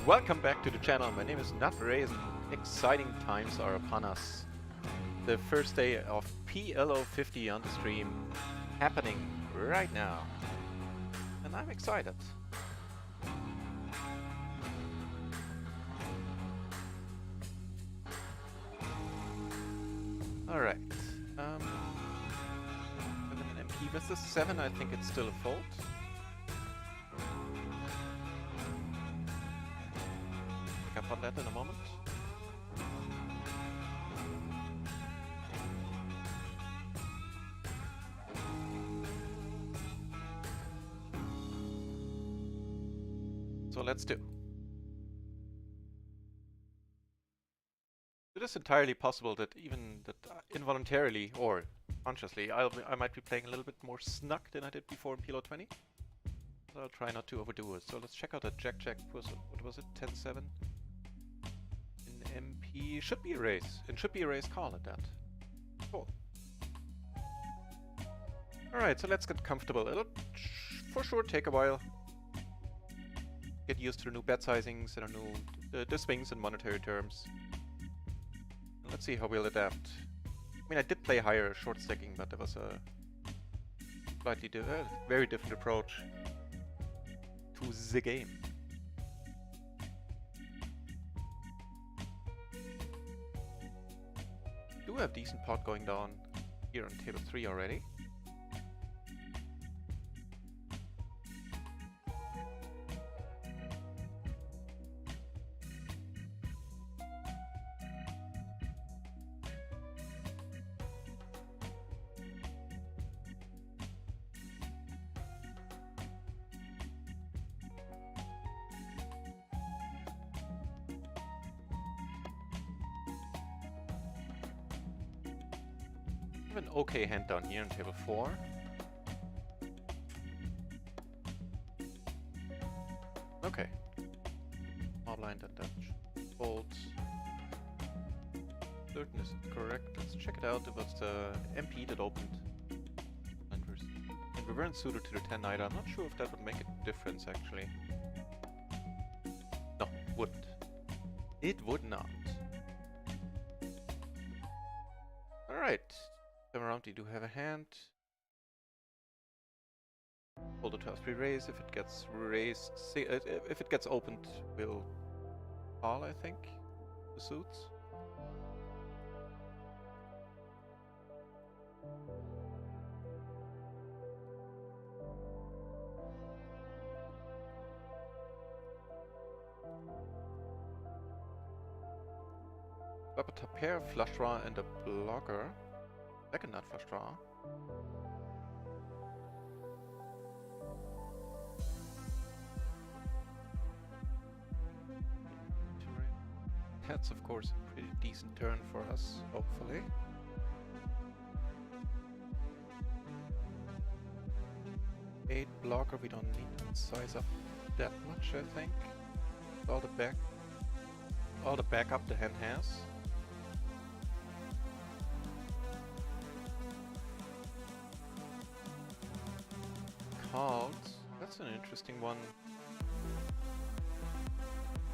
Welcome back to the channel. My name is Nutray and exciting times are upon us. The first day of PLO 50 on the stream happening right now. And I'm excited. Alright. With an MP versus 7, I think it's still a fold. Pick up on that in a moment. So let's do. It is entirely possible that involuntarily or consciously I might be playing a little bit more snug than I did before in PLO 20. But I'll try not to overdo it. So let's check out that Jack. What was it? 10-7? In MP should be a raise. And should be a raise call at that. Cool. Alright, so let's get comfortable. It'll for sure take a while. Get used to the new bet sizings and the swings in monetary terms. Let's see how we'll adapt. I mean, I did play higher short stacking, but there was a slightly very different approach to the game. Do have decent pot going down here on table 3 already. An okay hand down here on table 4. Okay. Small blind and Dutch. Fold. Certain is correct. Let's check it out. It was the MP that opened. And we weren't suited to the 10 either. I'm not sure if that would make a difference actually. No, wouldn't. It would not. Alright. Time around, we do have a hand. Hold the 12-3 raise. If it gets raised, if it gets opened, we'll call, I think, the suits. Up a top pair, flush draw, and a blocker. Second nut flush draw. That's of course a pretty decent turn for us, hopefully. Eight blocker, we don't need to size up that much, I think. All the backup the hand has. Called. That's an interesting one.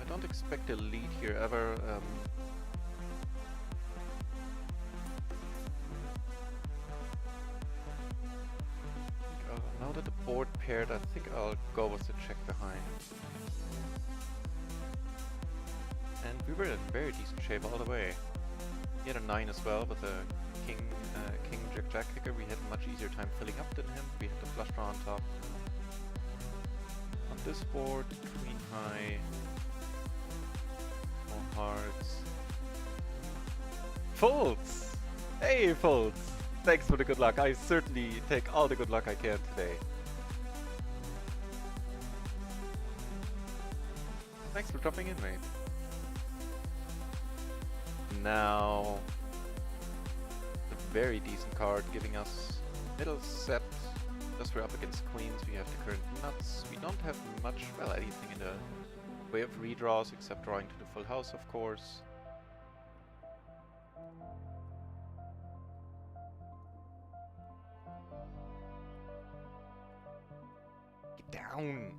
I don't expect a lead here ever. Now that the board paired, I think I'll go with the check behind. And we were in very decent shape all the way. He had a 9 as well with a king, jack kicker. We had a much easier time filling up than him. We had the flush draw on top. On this board, queen high, more hearts. Folds! Hey, folds! Thanks for the good luck. I certainly take all the good luck I can today. Thanks for dropping in, mate. Now, a very decent card giving us middle set. As we're up against queens, we have the current nuts. We don't have much, well, anything in the way of redraws except drawing to the full house, of course. Get down!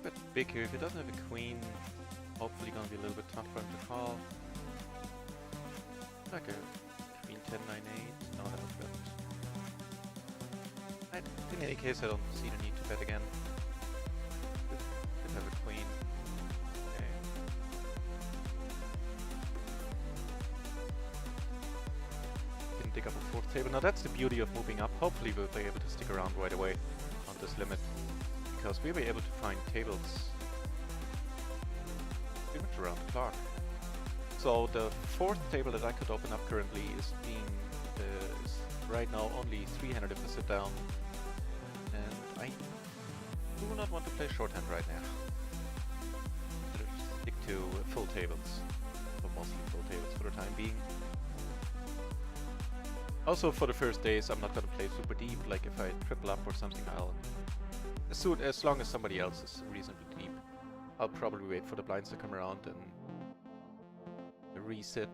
bit big here. If he doesn't have a queen, hopefully gonna be a little bit tough for him to call. Like a queen 10, 9, 8. No, I haven't bet. In any case, I don't see the need to bet again. Could have a queen. Okay. Didn't dig up a fourth table. Now that's the beauty of moving up. Hopefully we'll be able to stick around right away on this limit, because we'll be able to find tables pretty much around the clock. So the fourth table that I could open up currently is being is right now only 300 if I sit down, and I do not want to play shorthand right now. Better stick to full tables, so mostly full tables for the time being. Also, for the first days, I'm not gonna play super deep. Like if I triple up or something, I'll as long as somebody else is reasonably deep, I'll probably wait for the blinds to come around and reset.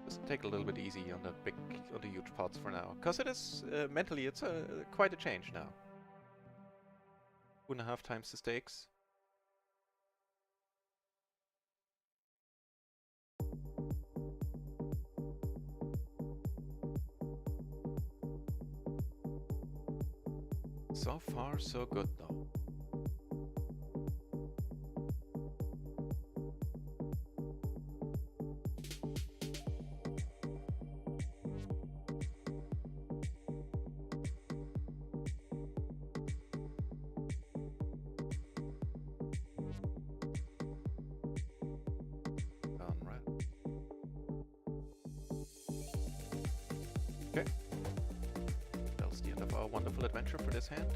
Just take a little bit easy on the huge pots for now, because it is mentally it's quite a change now. 2.5 times the stakes. So far, so good though. Okay. That's the end of our wonderful adventure for this hand.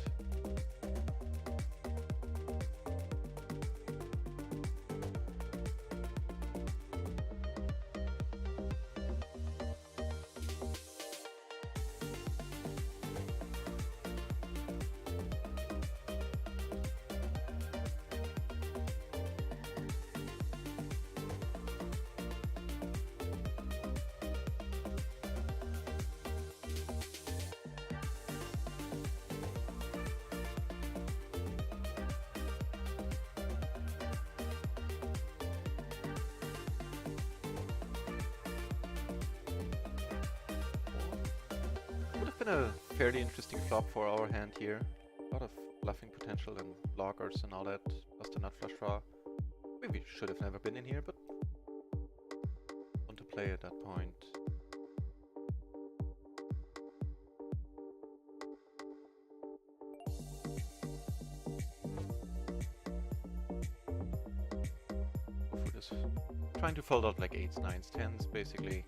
Been a fairly interesting flop for our hand here. A lot of bluffing potential and blockers and all that, plus the nut flush draw. Maybe should have never been in here, but want to play at that point. Go for this. Trying to fold out like 8s, 9s, 10s basically.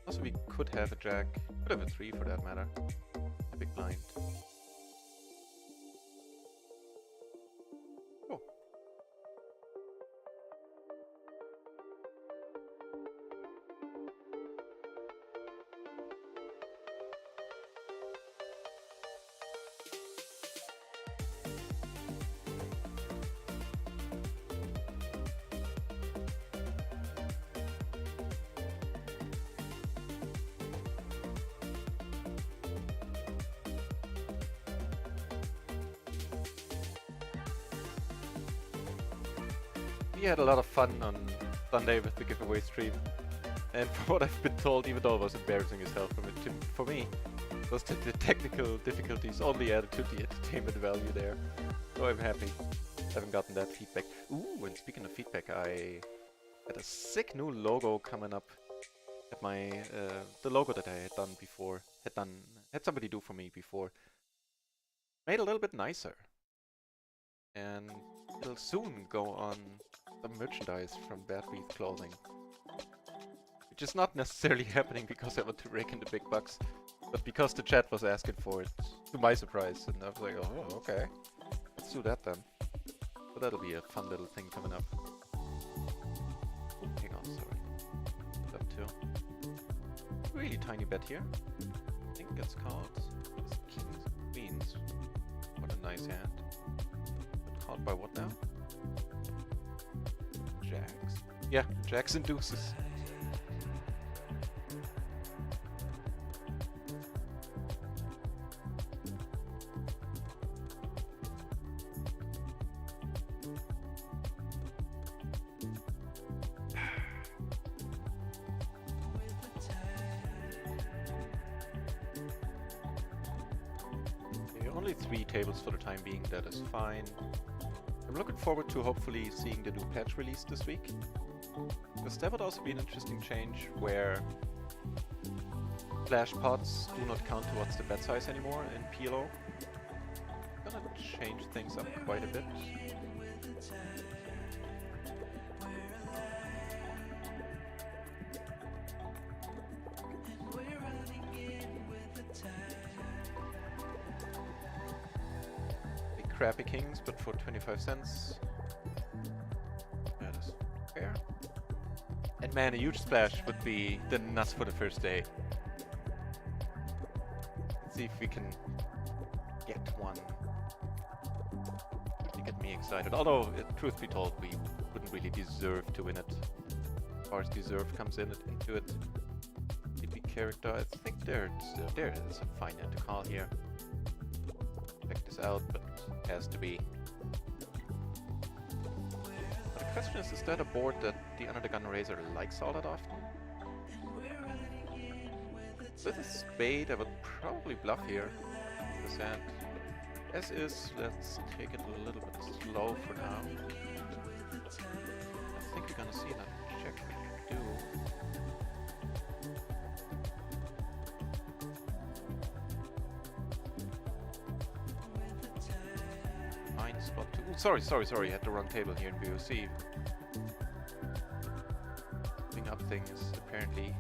Also, we could have a jack, could have a 3 for that matter, a big blind. Oh. We had a lot of fun on Sunday with the giveaway stream, and from what I've been told, even though it was embarrassing as hell for me, was that the technical difficulties only added to the entertainment value there. So I'm happy. Haven't gotten that feedback. Ooh, and speaking of feedback, I had a sick new logo coming up at my the logo that I had done before, had somebody do for me before. Made a little bit nicer, and it'll soon go on some merchandise from Bad Breath Clothing, which is not necessarily happening because I want to rake in the big bucks, but because the chat was asking for it, to my surprise, and I was like, oh, okay, let's do that then. So that'll be a fun little thing coming up. Hang on, sorry. Up two. Really tiny bet here. I think it's called Kings and Queens. What a nice hand. But called by what now? Jacks. Yeah, jacks and deuces. Only 3 tables for the time being, that is fine. I'm looking forward to hopefully seeing the new patch released this week. Because that would also be an interesting change where splash pods do not count towards the bet size anymore in PLO. Gonna change things up quite a bit. Big crappy kings, but for 25 cents. That is fair. And man, a huge splash would be the nuts for the first day. Let's see if we can get one. To get me excited. Although, truth be told, we wouldn't really deserve to win it. As far as deserve comes into it. DP character, I think there is a fine end to call here. Check this out, but it has to be. But the question is that a board that the Under the Gun Razor likes all that often? With a spade, I would probably bluff here. This hand. As is, let's take it a little bit slow for now. I think we're gonna see that check we do. Fine spot two. Ooh, sorry, had the wrong table here in BOC. Putting up things apparently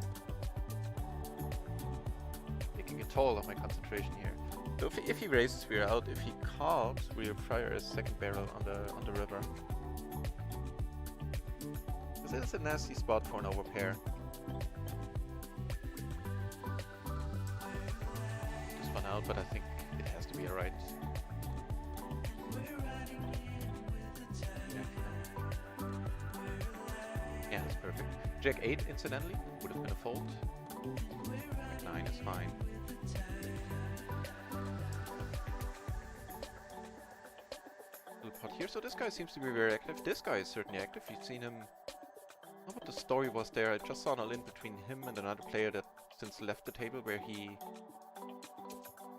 taking a toll on my concentration here. So if he raises, we're out. If he calls, we'll fire a second barrel on the river. This is a nasty spot for an overpair. This one out, but I think it has to be alright. Yeah, that's perfect. Jack 8, incidentally, would have been a fold. Jack 9 is fine. Pot here, so this guy seems to be very active. This guy is certainly active. You've seen him. I don't know what the story was there. I just saw an all-in between him and another player that since left the table, where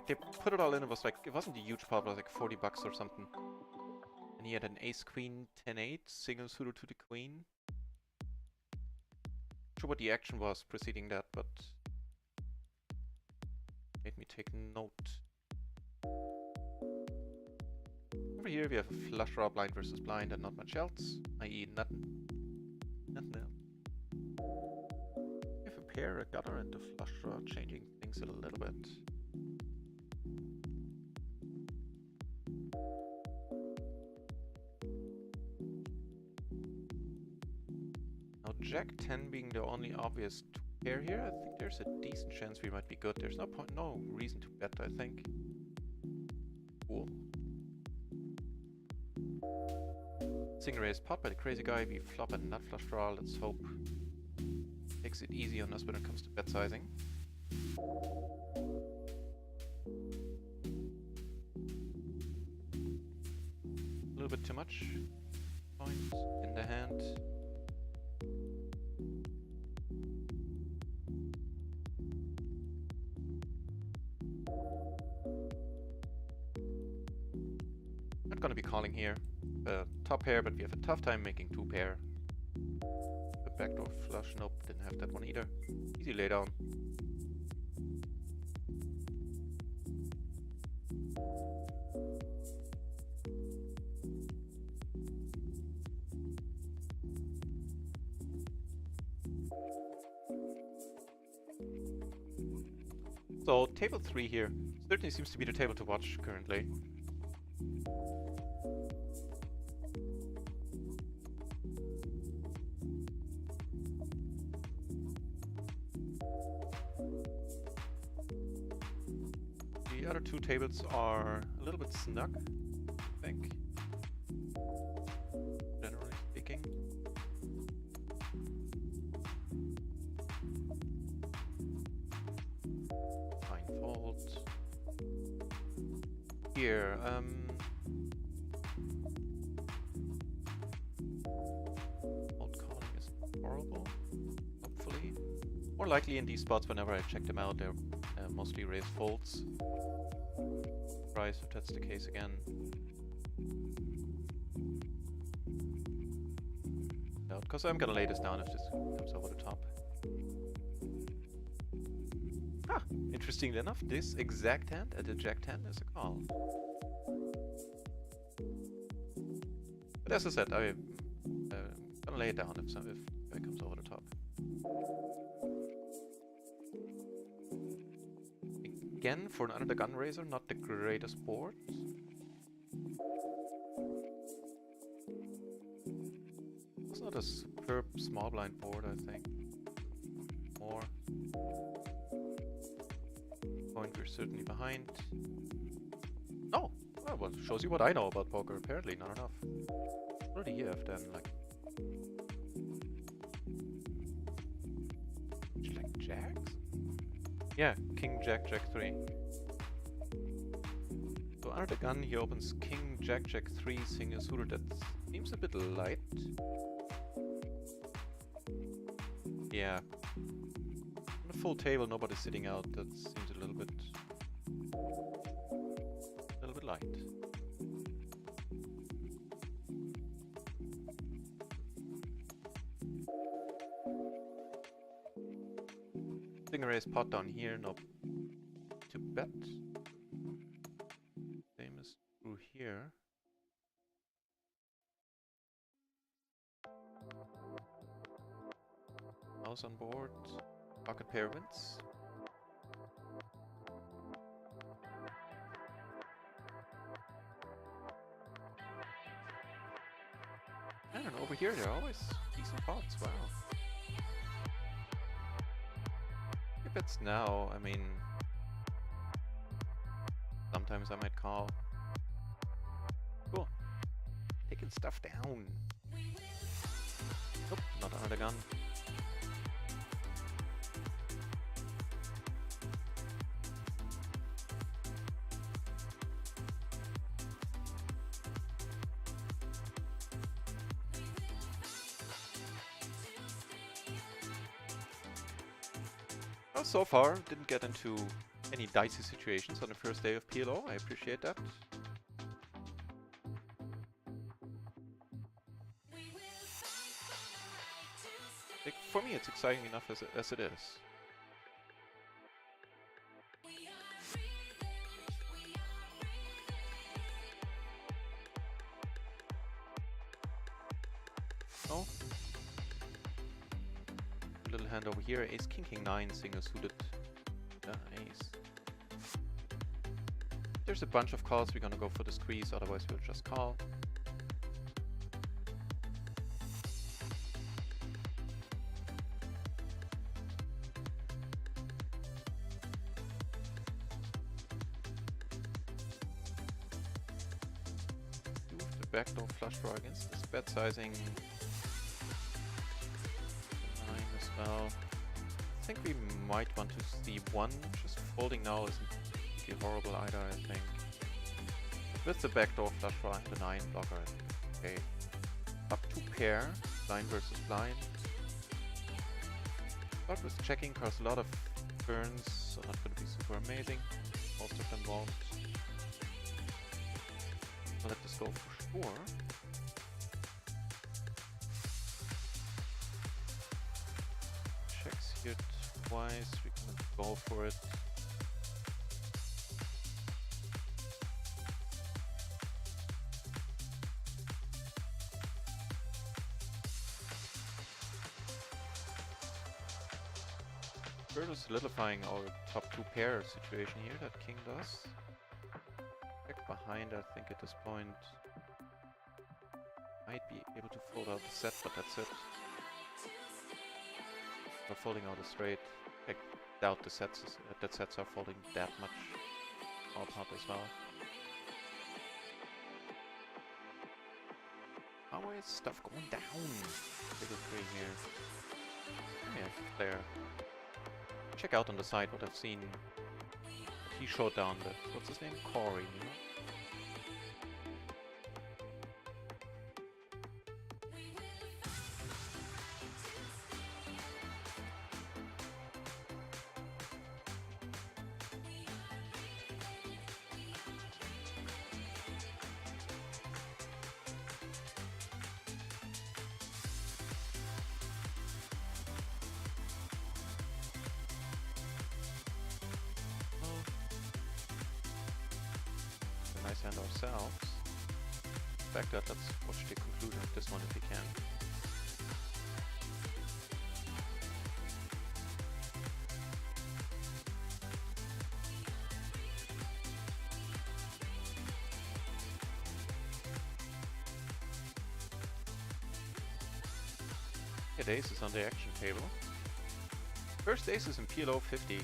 they put it all in. It was like, it wasn't a huge pot, it was like 40 bucks or something. And he had an ace queen 10-8 single suited to the queen. Not sure what the action was preceding that, but made me take note. Over here we have a flush draw, blind versus blind, and not much else, i.e. nothing else. We have a pair, a gutter, and a flush draw, changing things a little bit. Now Jack 10 being the only obvious pair here, I think there's a decent chance we might be good. There's no reason to bet, I think. Cool. Single raise pot by the crazy guy. We flop a nut flush draw. Let's hope takes it easy on us when it comes to bet sizing. A little bit too much points in the hand. Not gonna be calling here. Top pair, but we have a tough time making two pair. The backdoor flush, nope, didn't have that one either. Easy laydown. So table 3 here certainly seems to be the table to watch currently. The other two tables are a little bit snug, I think, generally speaking. Fine fold. Here, fold calling is horrible, hopefully. More likely in these spots, whenever I check them out, they're mostly raised folds. surprised if that's the case again. Because I'm gonna lay this down if this comes over the top. Ah, interestingly enough, this exact hand at the jack 10 is a call. But as I said, I'm gonna lay it down if it comes over the top. Again, for an under the gun raiser, not the greatest board. It's not a superb small blind board, I think. More. Point we're certainly behind. Oh! Well, shows you what I know about poker. Apparently not enough. What do you have then? Like jacks? Yeah, king, jack, jack 3. So under the gun he opens king, jack, jack 3, single suited. That seems a bit light. Yeah. On a full table, nobody's sitting out. That seems a little bit light. Raise pot down here, no to bet. Same as through here. Mouse on board. Pocket pair wins. And over here there are always decent pots, wow. If it's now, I mean, sometimes I might call. Cool. Taking stuff down. Nope, not under the gun. Well, so far, didn't get into any dicey situations on the first day of PLO. I appreciate that. Like, for me, it's exciting enough as it is. Oh. Little hand over here, ace king king 9, single suited. Ace. There's a bunch of calls, we're gonna go for the squeeze, otherwise we'll just call. Move the backdoor flush draw against this bet sizing. Well, I think we might want to see one. Just folding now isn't particularly horrible either, I think. With the backdoor flush draw and the 9 blocker, I think it's okay. Up 2 pair, blind versus blind. But with checking, cause a lot of turns, so not going to be super amazing. Most of them won't. I'll let this go for sure. Here twice, we can go for it. Further solidifying our top 2 pair situation here that king does. Back behind, I think at this point might be able to fold out the set, but that's it. We're folding out a straight. I doubt the sets are folding that much small pot as well. How is stuff going down? Figure 3 here. Yeah, there. Check out on the side what I've seen. He showed down the, what's his name? Corey, you know? this hand ourselves. Back that, let's watch the conclusion of this one if we can. Get aces on the action table. First aces in PLO 50.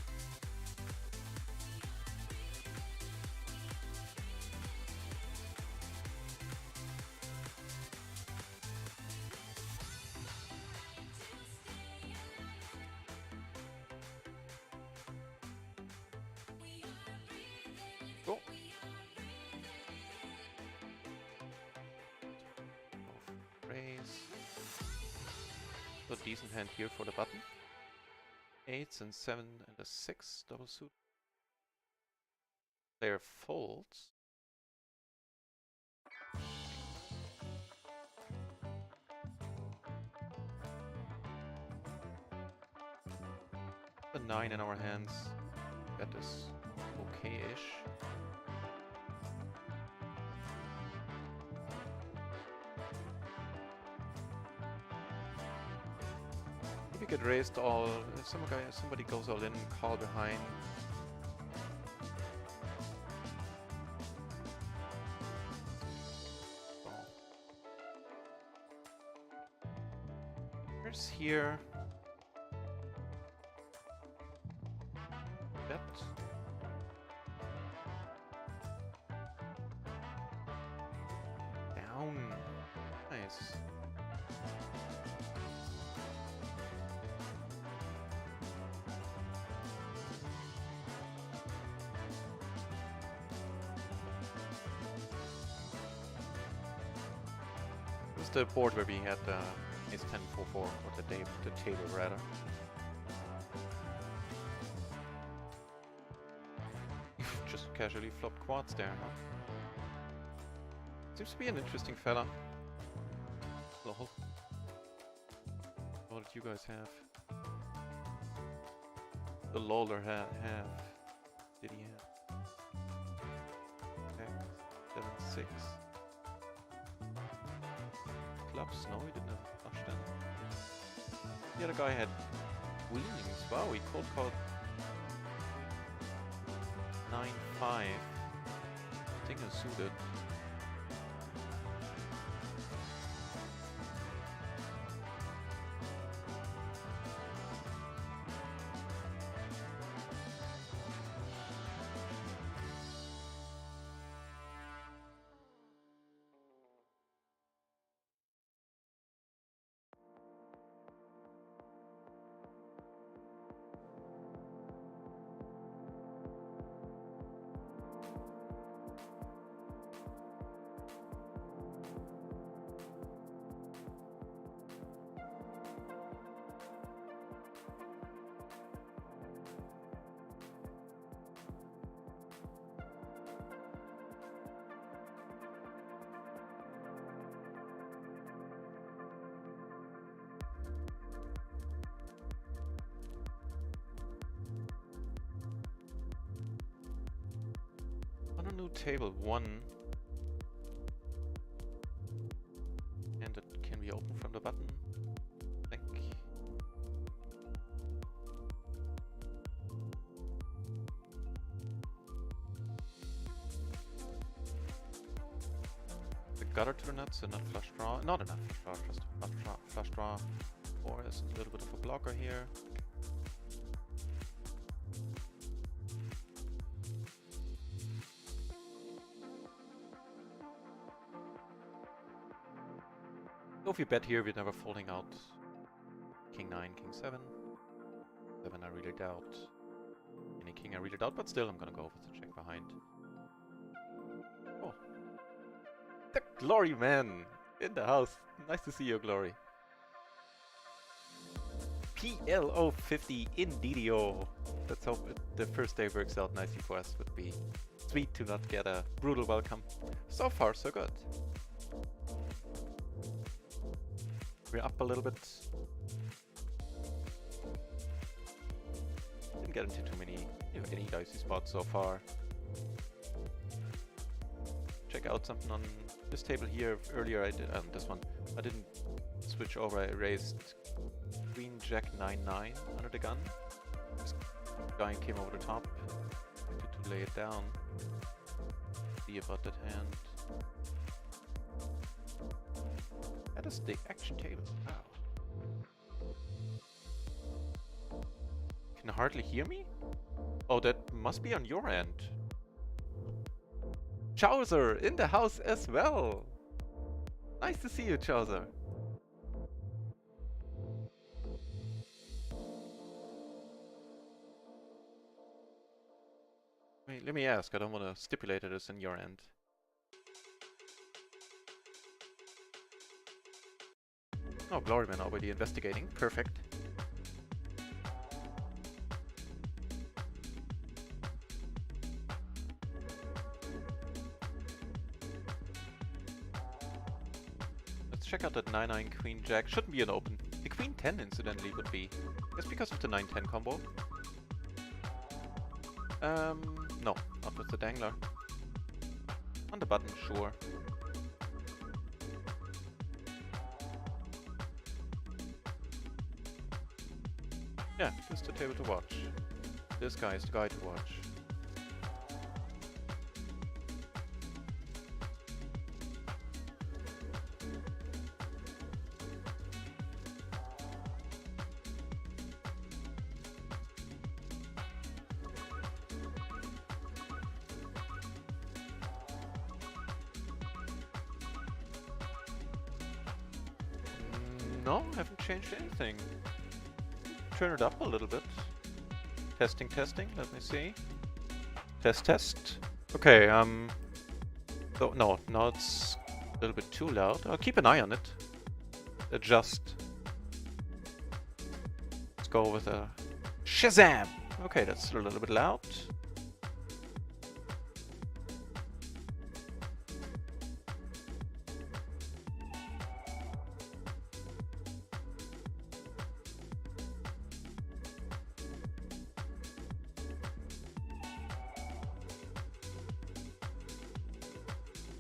Cool. Raise. A decent hand here for the button. 8s and 7 and a 6 double suit. Player folds. A 9 in our hands. That is okay-ish. If we get raised all, if somebody goes all in, call behind. Here's here. Bet. Down. Nice. It was the board where we had ace 10 4-4, or the table rather. Just casually flopped quads there, huh? Seems to be an interesting fella. Lol. What did you guys have? The loler have. Did he have? Okay. 7-6. Clubs? No, he didn't have a flush then. The other guy had wings. Wow, he cold called 9-5. Thing is suited. On a new table 1. And it can be opened from the button. I think. The gutter to the nuts and not flush draw. Not enough flush draw, just flush draw. Or there's a little bit of a blocker here. So if we bet here, we're never folding out King 9, King 7. 7 I really doubt. Any king I really doubt, but still I'm gonna go with the check behind. Oh. The Glory Man in the house. Nice to see you, Glory. PLO 50 in DDO. Let's hope the first day works out nicely for us. Would be sweet to not get a brutal welcome. So far, so good. We're up a little bit. Didn't get into too many any dicey spots so far. check out something on this table here. Earlier I did, this one, I didn't switch over, I raised Queen Jack 9-9 under the gun. This guy came over the top, to lay it down. See about that hand. That is the action table. Wow. Can hardly hear me? Oh, that must be on your end. Chowser in the house as well. Nice to see you, Chowser. Wait, let me ask. I don't want to stipulate it as in your end. Oh, Gloryman already investigating. Perfect. Let's check out that 9-9 Queen Jack. Shouldn't be an open. The Queen 10 incidentally would be. Just because of the 9-10 combo. No, not with the dangler. On the button, sure. Yeah, this is the table to watch. This guy is the guy to watch. No, haven't changed anything. Turn it up a little bit. Testing, testing, let me see. Test, test. Okay, oh, no, now it's a little bit too loud. I'll keep an eye on it. Adjust. Let's go with a Shazam! Okay, that's a little bit loud.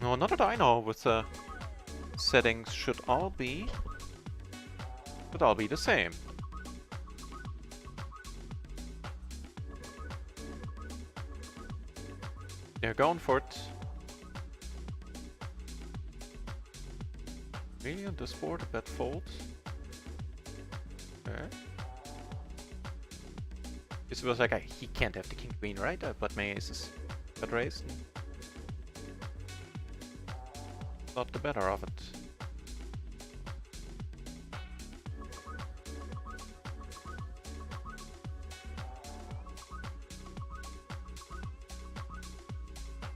No, not that I know. With the settings should all be the same. They're going for it. Really on this board, a bad fold. Okay. This was like he can't have the king queen, right? But my aces got raised. Not the better of it.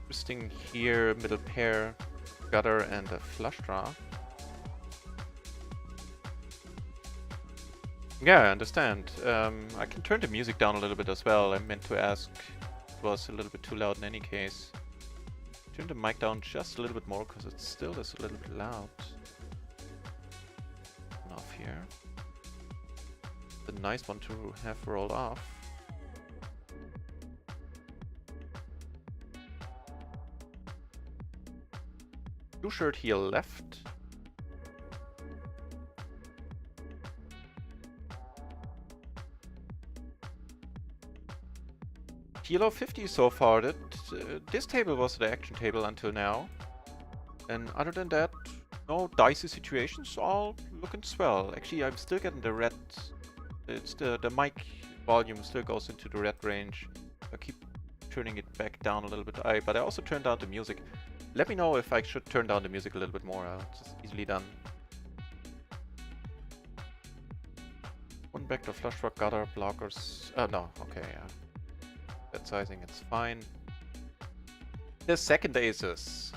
Interesting here, middle pair, gutter and a flush draw. Yeah, I understand. I can turn the music down a little bit as well. I meant to ask, it was a little bit too loud in any case. Turn the mic down just a little bit more because it still is a little bit loud. Off here. A nice one to have rolled off. Blue shirt here left. PLO 50 so far. That this table was the action table until now, and other than that, no dicey situations. All looking swell. Actually, I'm still getting the red. It's the mic volume still goes into the red range. I keep turning it back down a little bit. But I also turned down the music. Let me know if I should turn down the music a little bit more. It's just easily done. One backdoor flush draw, gutter, blockers. Oh no, okay, yeah. That sizing, it's fine. The second aces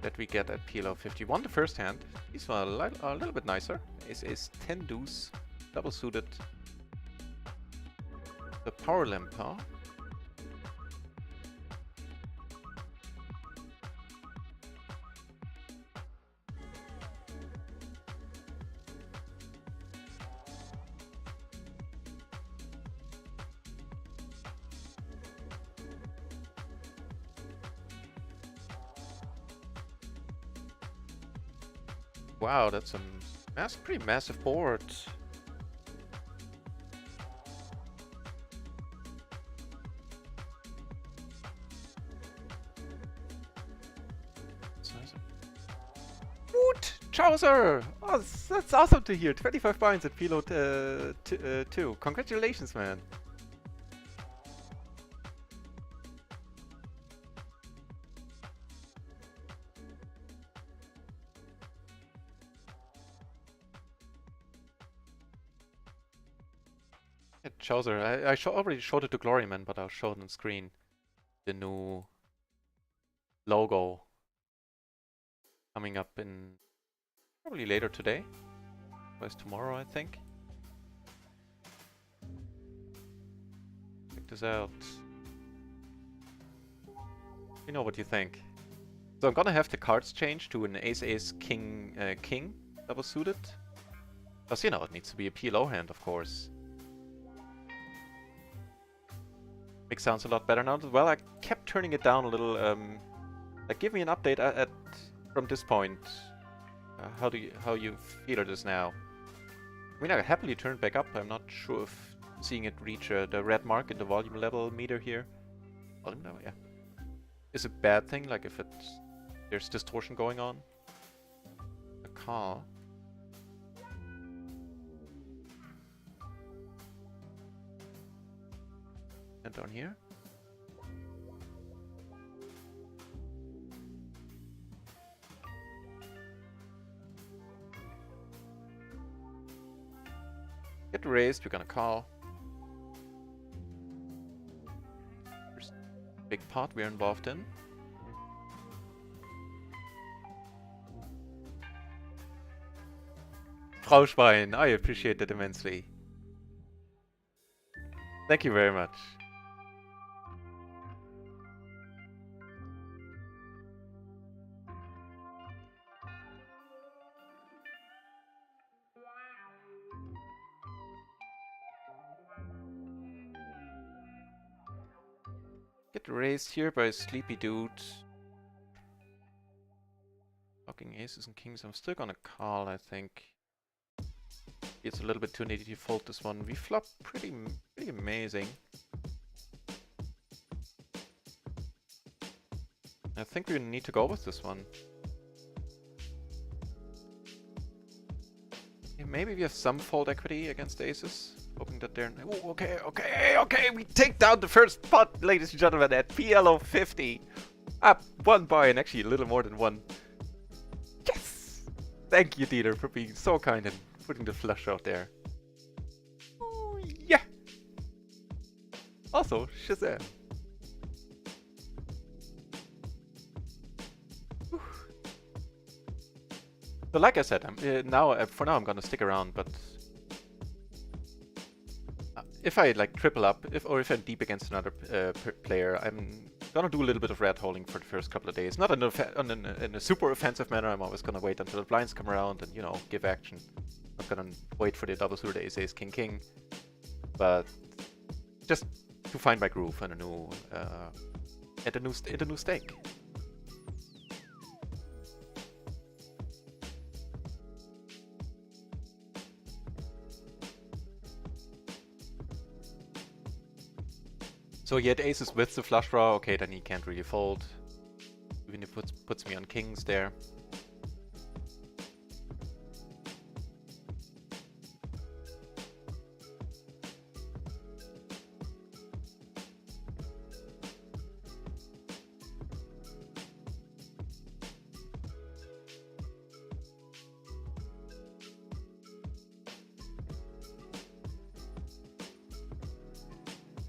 that we get at PLO 51. The first hand, these were a little bit nicer. Ace 10 deuce, double suited. The power limp, huh? Wow, that's a pretty massive board. Woot! Chowser! Oh, that's awesome to hear. 25 points at PLO 2. Congratulations, man. Yeah, Chowser, I already showed it to Gloryman, but I'll show it on screen. The new logo coming up in probably later today. Otherwise tomorrow, I think. Check this out. You know what you think. So I'm gonna have the cards changed to an Ace King King double suited. Because you know it needs to be a PLO hand, of course. Mix sounds a lot better now. Well, I kept turning it down a little. Like, give me an update from this point. How you feel it is now? I mean, I happily turned back up. I'm not sure if seeing it reach the red mark in the volume level meter here. Volume level, yeah. Is a bad thing, like if there's distortion going on. A call. And down here. Get raised, we're gonna call. First big pot we're involved in. Frau Schwein, I appreciate that immensely. Thank you very much. Get raised here by a sleepy dude. Blocking aces and kings. I'm still gonna call, I think. It's a little bit too needy to fold this one. We flop pretty amazing. I think we need to go with this one. Yeah, maybe we have some fold equity against aces. Hoping that they're... Ooh, okay, we take down the first pot, ladies and gentlemen, at PLO 50. Up one by, and actually a little more than one. Yes! Thank you, Dieter, for being so kind and putting the flush out there. Ooh, yeah! Also, Shazam. Whew. So like I said, for now I'm gonna stick around, but... if I like triple up, if I'm deep against another player, I'm gonna do a little bit of red holding for the first couple of days. Not in a super offensive manner. I'm always gonna wait until the blinds come around and, you know, give action. Not gonna wait for the double suited ace king king, but just to find my groove and a new stake. So he had aces with the flush draw, okay, then he can't really fold. Even if it puts me on kings there.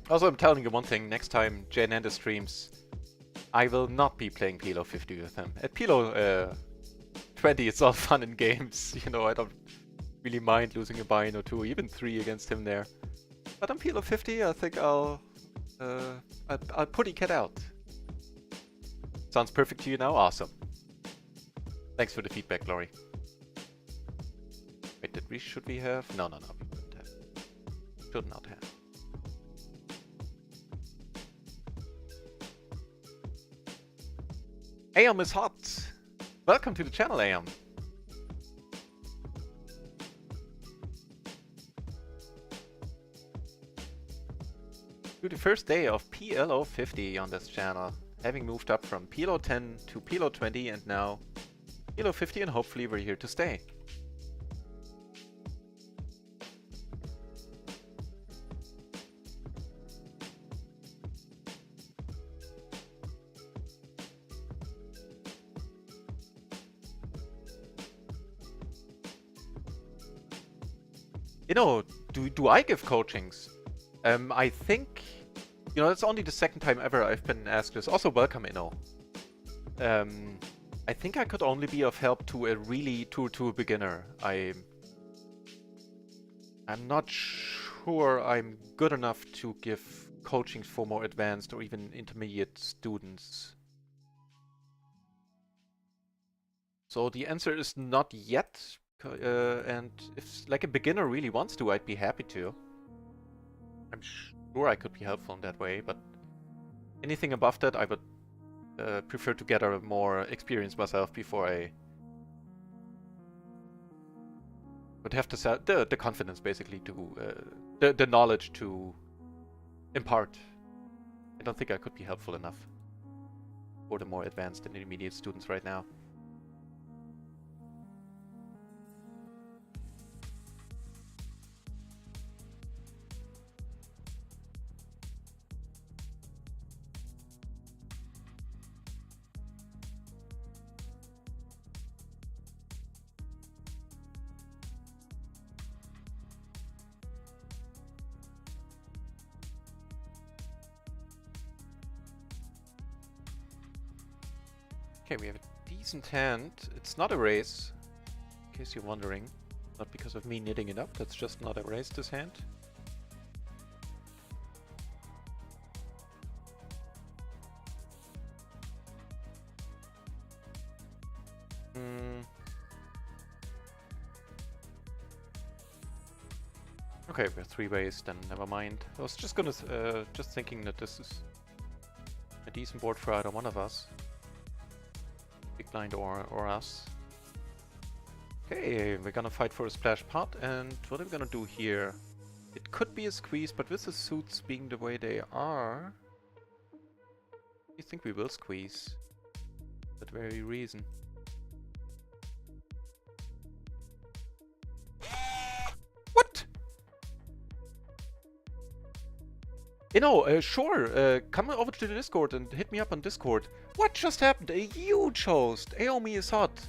Also, I'm telling you one thing, next time Jay Nanda streams, I will not be playing PLO 50 with him. At PLO 20, it's all fun and games. You know, I don't really mind losing a bind or two, even 3 against him there. But on PLO 50, I think I'll putty cat out. Sounds perfect to you now? Awesome. Thanks for the feedback, Laurie. Wait, should we have? No, we shouldn't have. Should not have. Aeom is hot! Welcome to the channel, Aeom. to the first day of PLO 50 on this channel, having moved up from PLO 10 to PLO 20 and now PLO 50, and hopefully we're here to stay. You know, do I give coachings? I think, you know, it's only the second time ever I've been asked this. Also, welcome, Inno. I think I could only be of help to a really to a beginner. I'm not sure I'm good enough to give coaching for more advanced or even intermediate students. So the answer is not yet. And if like a beginner really wants to, I'd be happy to. I'm sure I could be helpful in that way, but anything above that I would prefer to gather more experience myself before I would have the confidence basically to the knowledge to impart. I don't think I could be helpful enough for the more advanced and intermediate students right now. Okay, we have a decent hand. It's not a race, in case you're wondering. Not because of me knitting it up, that's just not a race, this hand. Okay, we're three ways, then never mind. I was just gonna, just thinking that this is a decent board for either one of us. Big blind or us. Okay, we're gonna fight for a splash pot, and what are we gonna do here? It could be a squeeze, but with the suits being the way they are, I think we will squeeze. For that very reason. What? You know, sure, come over to the Discord and hit me up on Discord. What just happened? A huge host! Aomi is hot.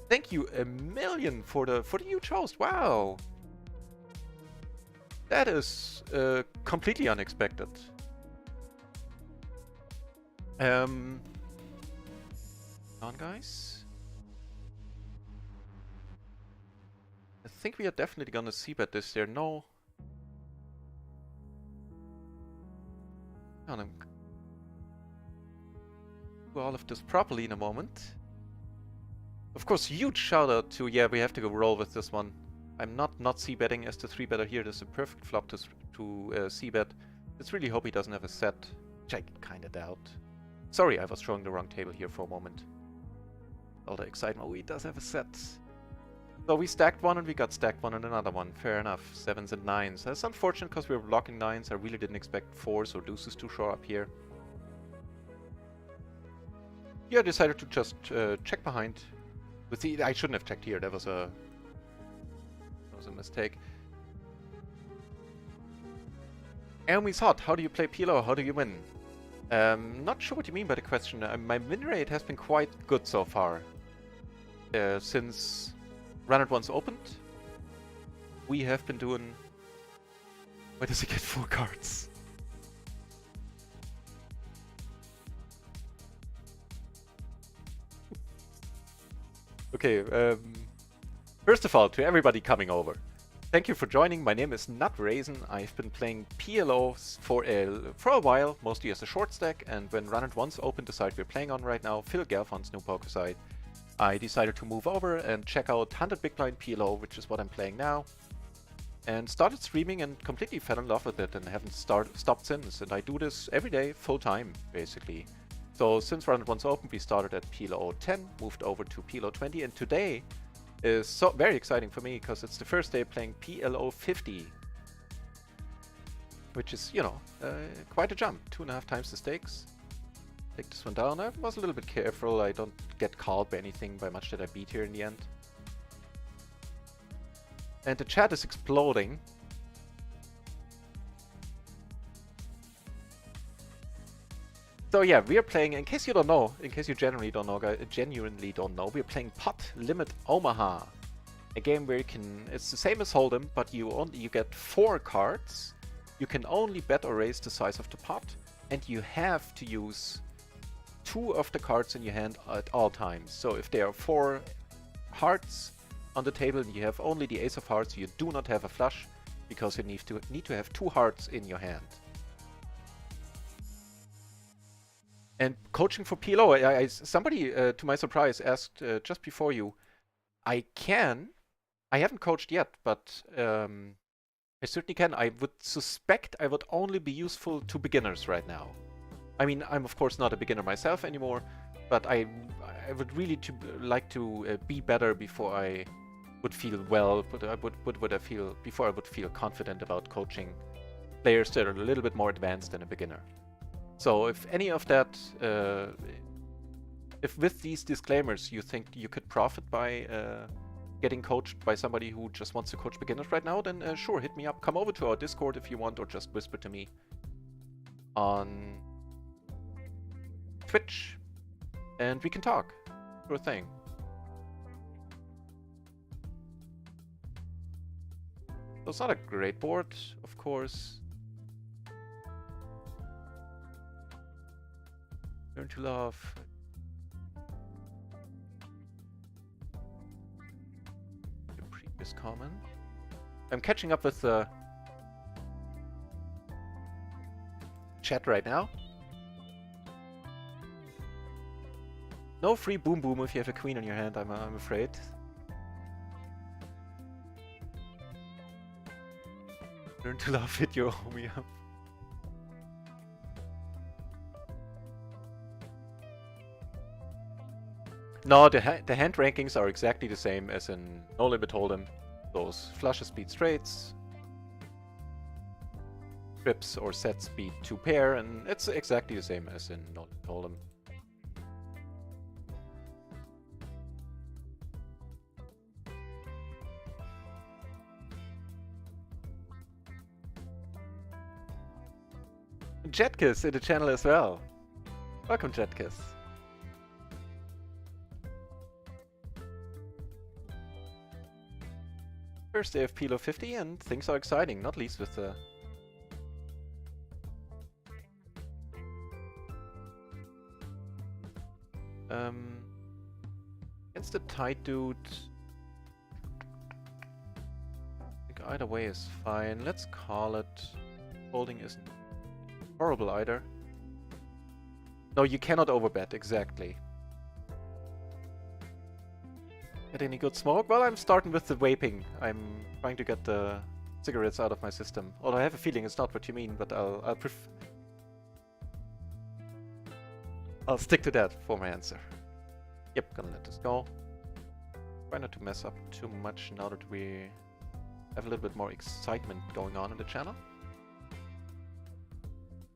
Thank you a million for the huge host. Wow. That is completely unexpected. On guys. I think we are definitely gonna see bet this. There no. I'm do all of this properly in a moment. Of course, huge shout out to, yeah, we have to go roll with this one. I'm not c-betting as the 3-better here. This is a perfect flop to c-bet. Let's really hope he doesn't have a set, which I kinda doubt. Sorry, I was showing the wrong table here for a moment. All the excitement. Oh, he does have a set. So we stacked one and we got stacked one and another one. Fair enough. 7s and 9s. That's unfortunate because we were blocking 9s. I really didn't expect 4s or deuces to show up here. Yeah, I decided to just check behind. With the, I shouldn't have checked here. That was a mistake. Aomi's hot. How do you play PLO? How do you win? Not sure what you mean by the question. My win rate has been quite good so far. Since Run It Once opened, we have been doing... Where does he get 4 cards? Okay, first of all, to everybody coming over, thank you for joining. My name is Nut Raisin. I've been playing PLO for a while, mostly as a short stack, and when Run It Once opened the site we're playing on right now, Phil Gelfond's new poker site, I decided to move over and check out 100 Big Blind PLO, which is what I'm playing now, and started streaming and completely fell in love with it and haven't stopped since. And I do this every day, full time, basically. So since Run It Once opened, we started at PLO 10, moved over to PLO 20, and today is so very exciting for me because it's the first day playing PLO 50. which is, you know, quite a jump. 2.5 times the stakes. Take this one down. I was a little bit careful. I don't get called by anything by much that I beat here in the end. And the chat is exploding. So yeah, we are playing, in case you don't know, in case you genuinely don't know, we're playing Pot Limit Omaha. A game where you can, it's the same as Hold'em, but you get 4 cards. You can only bet or raise the size of the pot, and you have to use 2 of the cards in your hand at all times. So if there are 4 hearts on the table and you have only the ace of hearts, you do not have a flush, because you need to have 2 hearts in your hand. And coaching for PLO, somebody, to my surprise, asked just before you, I haven't coached yet, but I certainly can. I would suspect I would only be useful to beginners right now. I mean, I'm of course not a beginner myself anymore, but I would really like to be better before I would feel well, but before I would feel confident about coaching players that are a little bit more advanced than a beginner. So if any of that, if with these disclaimers you think you could profit by getting coached by somebody who just wants to coach beginners right now, then sure, hit me up. Come over to our Discord if you want, or just whisper to me on Twitch, and we can talk. Sure thing. So it's not a great board, of course. Learn to love. The previous comment. I'm catching up with the chat right now. No free boom boom if you have a queen on your hand, I'm afraid. Learn to love it, you owe me up. No, the hand rankings are exactly the same as in No Limit Hold'em. Those flushes beat straights, trips or sets beat 2 pair, and it's exactly the same as in No Limit Hold'em. Jetkiss in the channel as well. Welcome, Jetkiss. First day of PLO 50 and things are exciting, not least with the against the tight dude. I think either way is fine. Let's call it. Holding isn't horrible either. No, you cannot overbet, exactly. Get any good smoke? Well, I'm starting with the vaping. I'm trying to get the cigarettes out of my system. Although I have a feeling it's not what you mean, but I'll stick to that for my answer. Yep, gonna let this go. Try not to mess up too much now that we have a little bit more excitement going on in the channel.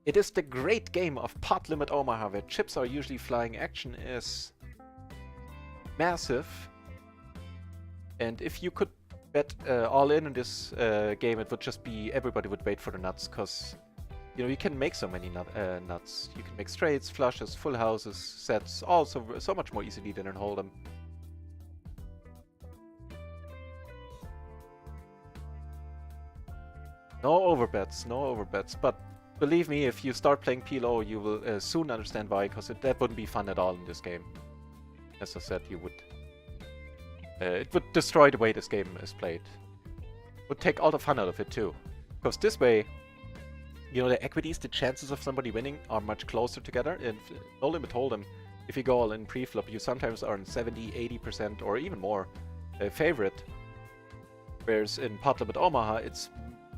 It is the great game of Pot Limit Omaha, where chips are usually flying. Action is massive. And if you could bet all in this game, it would just be everybody would wait for the nuts, because you know you can make so many nuts. You can make straights, flushes, full houses, sets, all so much more easily than in Hold'em. No overbets, no overbets. But believe me, if you start playing PLO, you will soon understand why, because that wouldn't be fun at all in this game. As I said, you would. It would destroy the way this game is played. Would take all the fun out of it too. Because this way, you know, the equities, the chances of somebody winning are much closer together. In No Limit Hold'em, if you go all in pre-flop, you sometimes are in 70, 80% or even more favorite. Whereas in Pot Limit Omaha, it's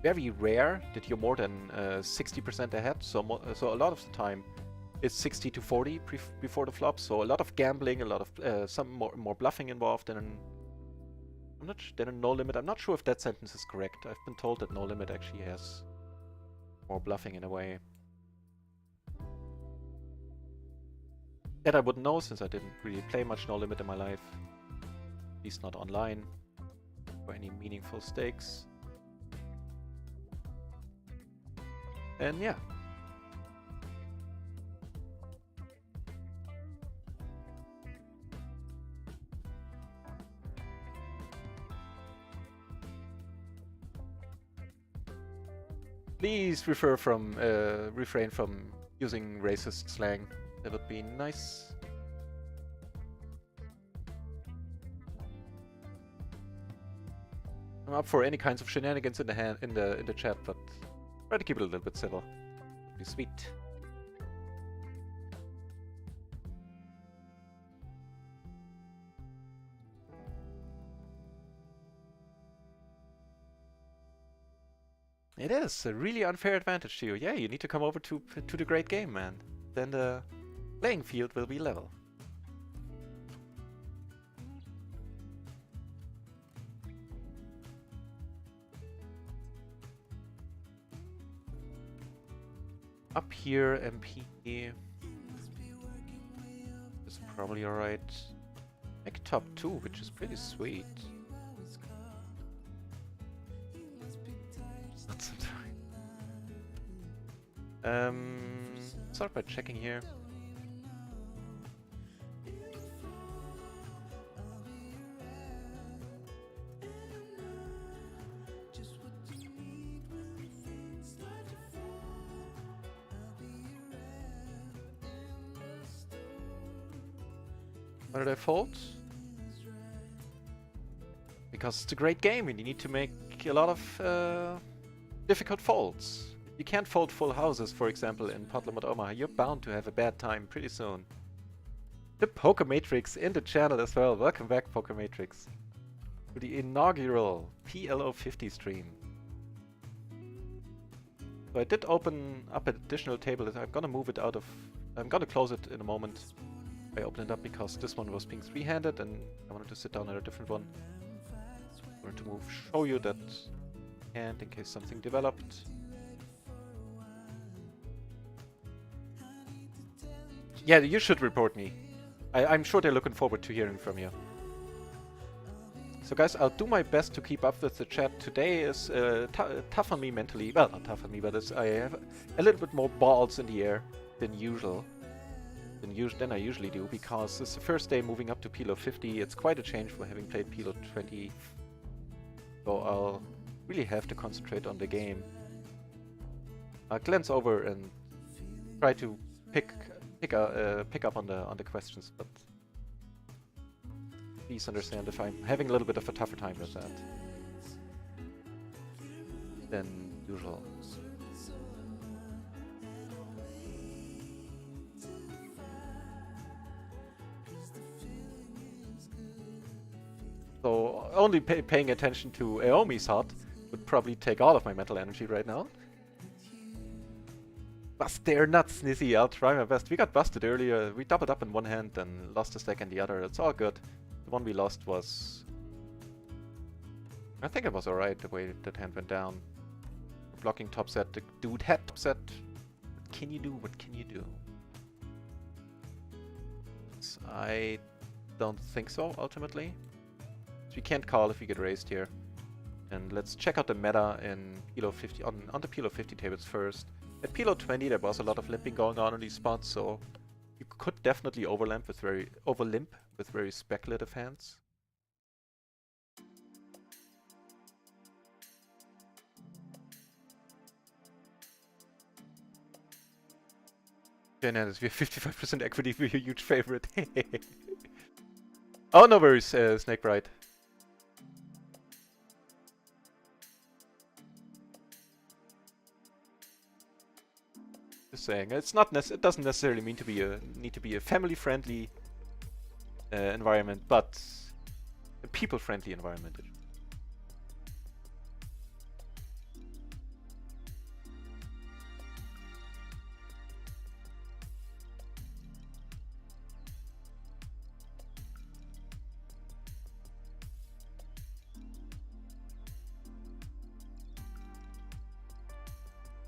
very rare that you're more than 60% ahead. So a lot of the time, it's 60 to 40 before the flop. So a lot of gambling, a lot of some more bluffing involved. And then a No Limit. I'm not sure if that sentence is correct. I've been told that No Limit actually has More bluffing in a way. That I wouldn't know since I didn't really play much No Limit in my life. At least not online. For any meaningful stakes. And yeah. Please refrain from using racist slang. That would be nice. I'm up for any kinds of shenanigans in the chat, but try to keep it a little bit civil. It'd be sweet. It is a really unfair advantage to you. Yeah, you need to come over to the great game, man. Then the playing field will be level. Up here, MP is probably alright. Make top 2, which is pretty sweet. Not some time. Start by checking here. Why did I fold? Because it's a great game and you need to make a lot of difficult folds. You can't fold full houses, for example, in Potlamot Omaha. You're bound to have a bad time pretty soon. The Poker Matrix in the channel as well. Welcome back, Poker Matrix, to the inaugural PLO 50 stream. So I did open up an additional table. I'm gonna move it out of... I'm gonna close it in a moment. I opened it up because this one was being three-handed and I wanted to sit down at a different one. I wanted to show you that hand in case something developed. Yeah, you should report me. I'm sure they're looking forward to hearing from you. So guys, I'll do my best to keep up with the chat. Today is tough on me mentally. Well, not tough on me, but I have a little bit more balls in the air than usual. Than I usually do, because it's the first day moving up to PLO 50. It's quite a change from having played PLO 20. So I'll really have to concentrate on the game. I'll glance over and try to pick up on the questions, but please understand if I'm having a little bit of a tougher time with that than usual. So only paying attention to Aomi's HUD would probably take all of my mental energy right now. Bust their nuts, Snizzy. I'll try my best. We got busted earlier. We doubled up in one hand and lost a stack in the other. It's all good. The one we lost was... I think it was alright the way that hand went down. Blocking top set. The dude had top set. What can you do? What can you do? I don't think so, ultimately. We can't call if we get raised here. And let's check out the meta in PLO 50 on the PLO 50 tables first. At PLO 20 there was a lot of limping going on these spots, so you could definitely overlimp with very speculative hands. Jenna, we have 55% equity, we're a huge favorite. Oh, no worries, Snake Bride. Just saying, it's not it doesn't necessarily mean to be need to be a family-friendly environment, but a people-friendly environment.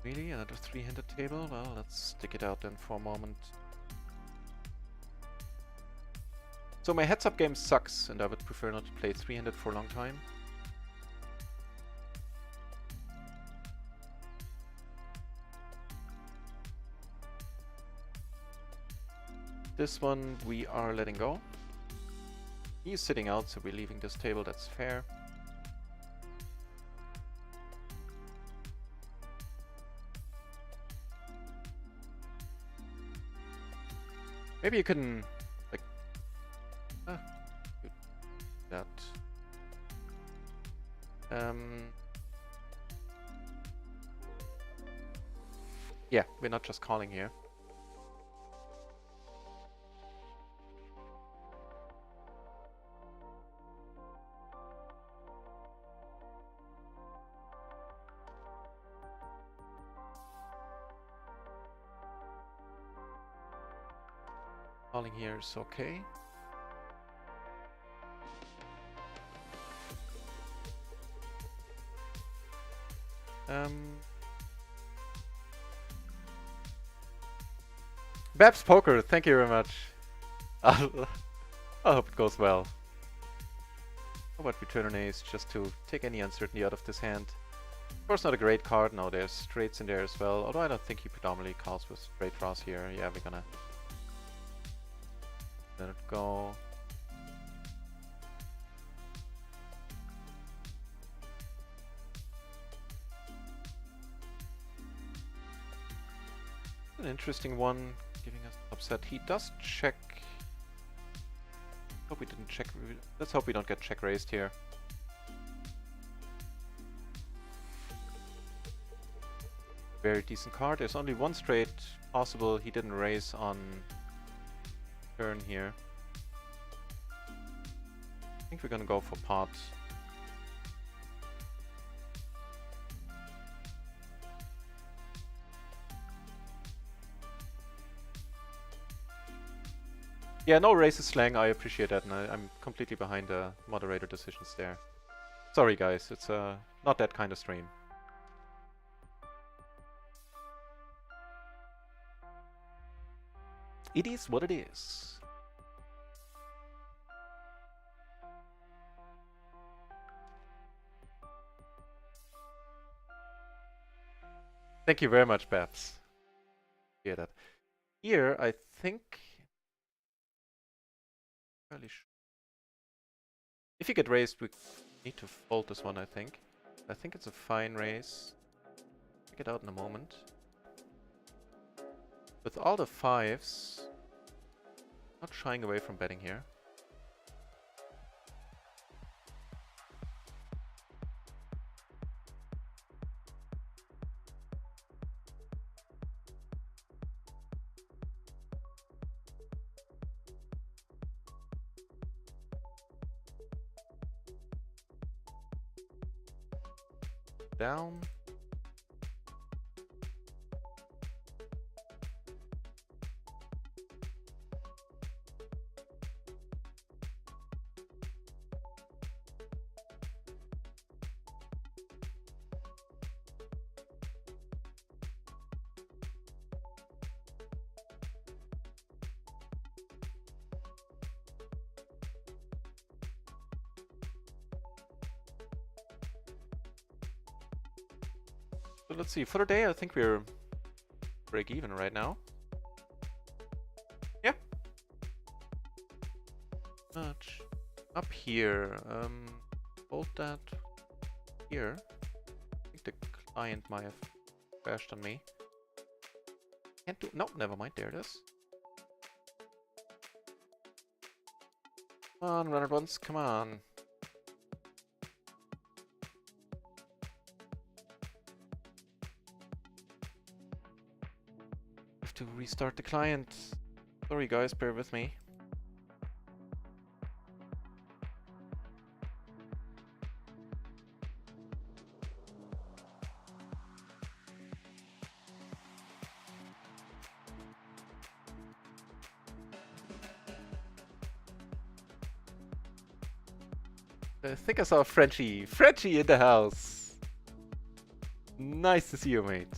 Really? Another three-handed table? Well, let's stick it out then for a moment. So my heads-up game sucks, and I would prefer not to play three-handed for a long time. This one we are letting go. He's sitting out, so we're leaving this table, that's fair. Maybe you can, like, that. Yeah, we're not just calling here. Calling here is okay. Babs Poker, thank you very much. I hope it goes well. How about we turn an ace just to take any uncertainty out of this hand? Of course, not a great card. No, there's straights in there as well. Although I don't think he predominantly calls with straight draws here. Yeah, we're gonna let it go. An interesting one, giving us upset. He does check. Hope we didn't check. Let's hope we don't get check raised here. Very decent card. There's only one straight possible. He didn't raise on turn here. I think we're gonna go for pot. Yeah, no racist slang, I appreciate that, and I'm completely behind the moderator decisions there. Sorry guys, it's not that kind of stream. It is what it is. Thank you very much, Babs. Yeah, that. Here, I think... If you get raised, we need to fold this one, I think. I think it's a fine raise. Check it out in a moment. With all the fives, not shying away from betting here. Down. So let's see, for the day I think we're break even right now. Yeah. Much. Up here, hold that here. I think the client might have crashed on me. Can't do, no, never mind, there it is. Come on, run it once, come on. To restart the client. Sorry guys, bear with me. I think I saw Frenchie. Frenchie in the house. Nice to see you, mate.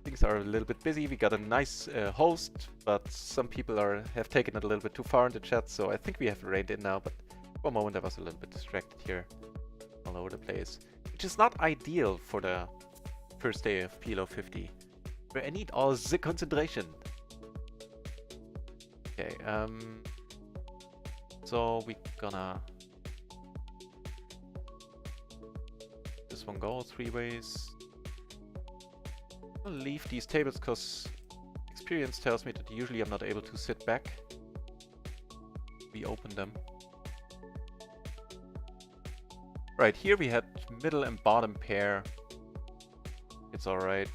things are a little bit busy. We got a nice host, but some people have taken it a little bit too far in the chat, so I think we have reined in now, but for a moment I was a little bit distracted here all over the place, which is not ideal for the first day of PLO 50, where I need all the concentration. Okay, so we gonna this one go 3 ways. I'll leave these tables because experience tells me that usually I'm not able to sit back. We open them. Right, here we had middle and bottom pair. It's alright.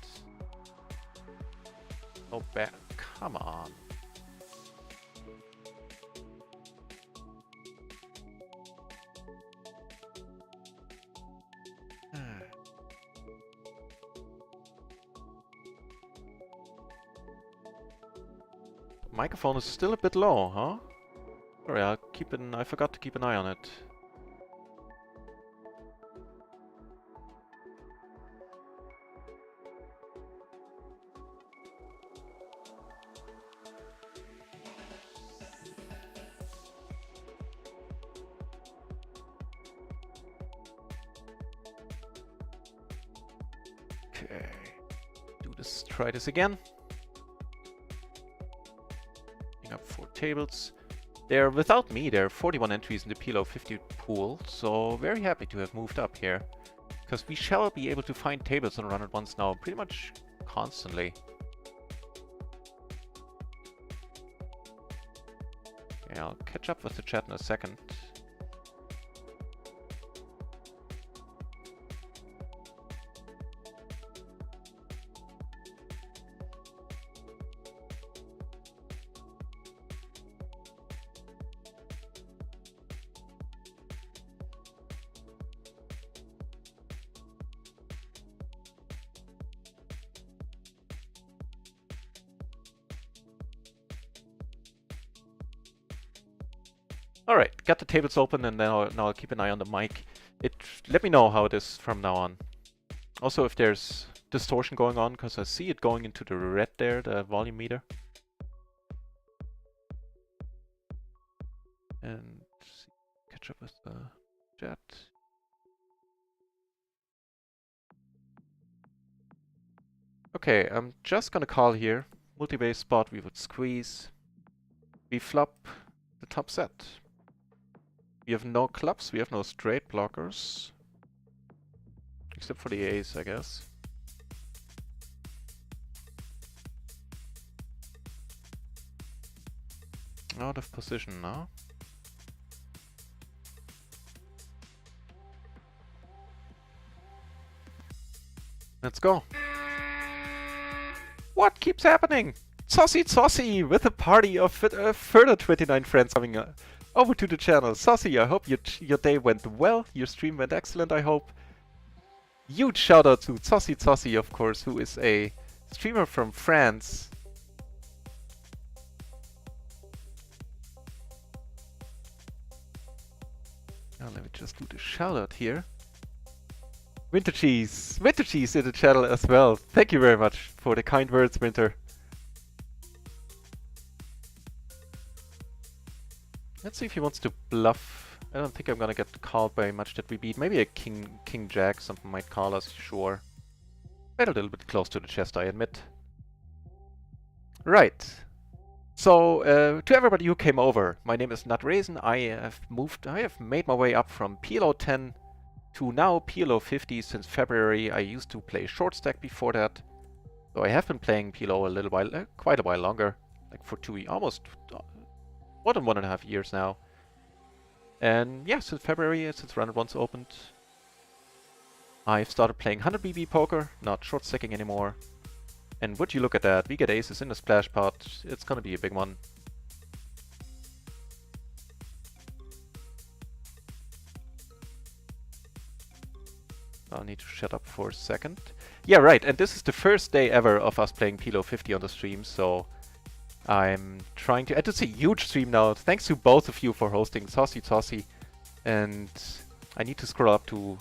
Oh, back. Come on. Microphone is still a bit low, huh? Sorry, I forgot to keep an eye on it. Okay. Try this again. Up 4 tables. Without me, there are 41 entries in the PLO 50 pool, so very happy to have moved up here, because we shall be able to find tables on Run It Once now pretty much constantly. Okay, I'll catch up with the chat in a second. Alright, got the tables open, and then now I'll keep an eye on the mic. Let me know how it is from now on. Also, if there's distortion going on, because I see it going into the red there, the volume meter. And catch up with the chat. Okay, I'm just gonna call here. Multi-base spot, we would squeeze. We flop the top set. We have no clubs, we have no straight blockers. Except for the ace, I guess. Out of position now. Let's go. What keeps happening? Saucy with a party of further 29 friends coming over to the channel. Saucy, I hope your day went well. Your stream went excellent, I hope. Huge shout out to Saucy, of course, who is a streamer from France. Now let me just do the shout out here. Winter Cheese in the channel as well. Thank you very much for the kind words, Winter. Let's see if he wants to bluff. I don't think I'm gonna get called by much that we beat. Maybe a king jack, something might call us, sure. But a little bit close to the chest, I admit. Right. So, to everybody who came over, my name is Nutraisin. I have made my way up from PLO 10 to now PLO 50 since February. I used to play short stack before that. So I have been playing PLO a little while, quite a while longer. Like for almost more than 1.5 years now. And yeah, since February, since Run It Once opened, I've started playing 100 BB poker, not short stacking anymore. And would you look at that, we get aces in the splash pot, it's gonna be a big one. I'll need to shut up for a second. Yeah, right, and this is the first day ever of us playing PLO 50 on the stream, so I'm trying to... It's a huge stream now. Thanks to both of you for hosting, Saucy. And I need to scroll up to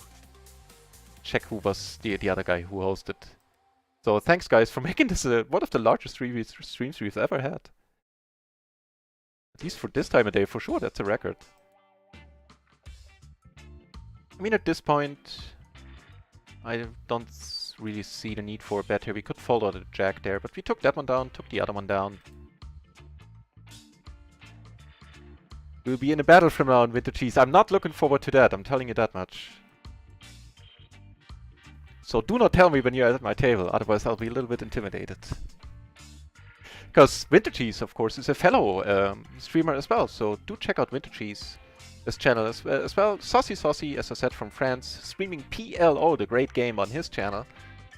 check who was the other guy who hosted. So thanks, guys, for making this one of the largest streams we've ever had. At least for this time of day, for sure, that's a record. I mean, at this point, I don't really see the need for a bet here. We could fold out a jack there, but we took that one down, took the other one down. We'll be in a battle from now on, Winter Cheese. I'm not looking forward to that, I'm telling you that much. So do not tell me when you're at my table, otherwise I'll be a little bit intimidated. Because Winter Cheese, of course, is a fellow streamer as well, so do check out Winter Cheese, this channel as well. Saucy, as I said, from France, streaming PLO, the great game, on his channel.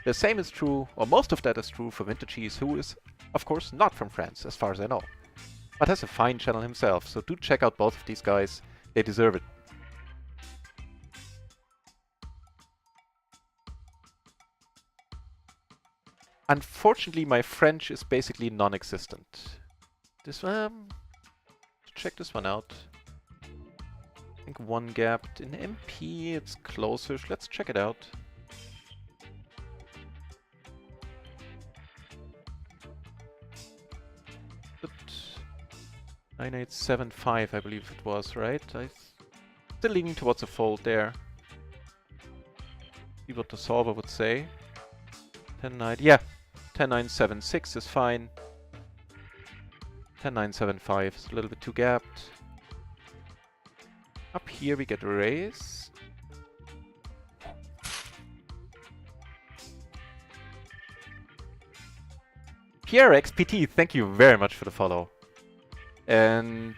The same is true, or most of that is true, for Winter Cheese, who is, of course, not from France, as far as I know. But has a fine channel himself, so do check out both of these guys. They deserve it. Unfortunately, my French is basically non-existent. This one... check this one out. I think one gapped in MP, it's closer. Let's check it out. But 9875, I believe it was, right? I'm still leaning towards a fold there. See what the solver would say. 10-9, yeah. 10-9-7-6 is fine. 10-9-7-5 is a little bit too gapped. Up here we get a raise. Pierre XPT, thank you very much for the follow. And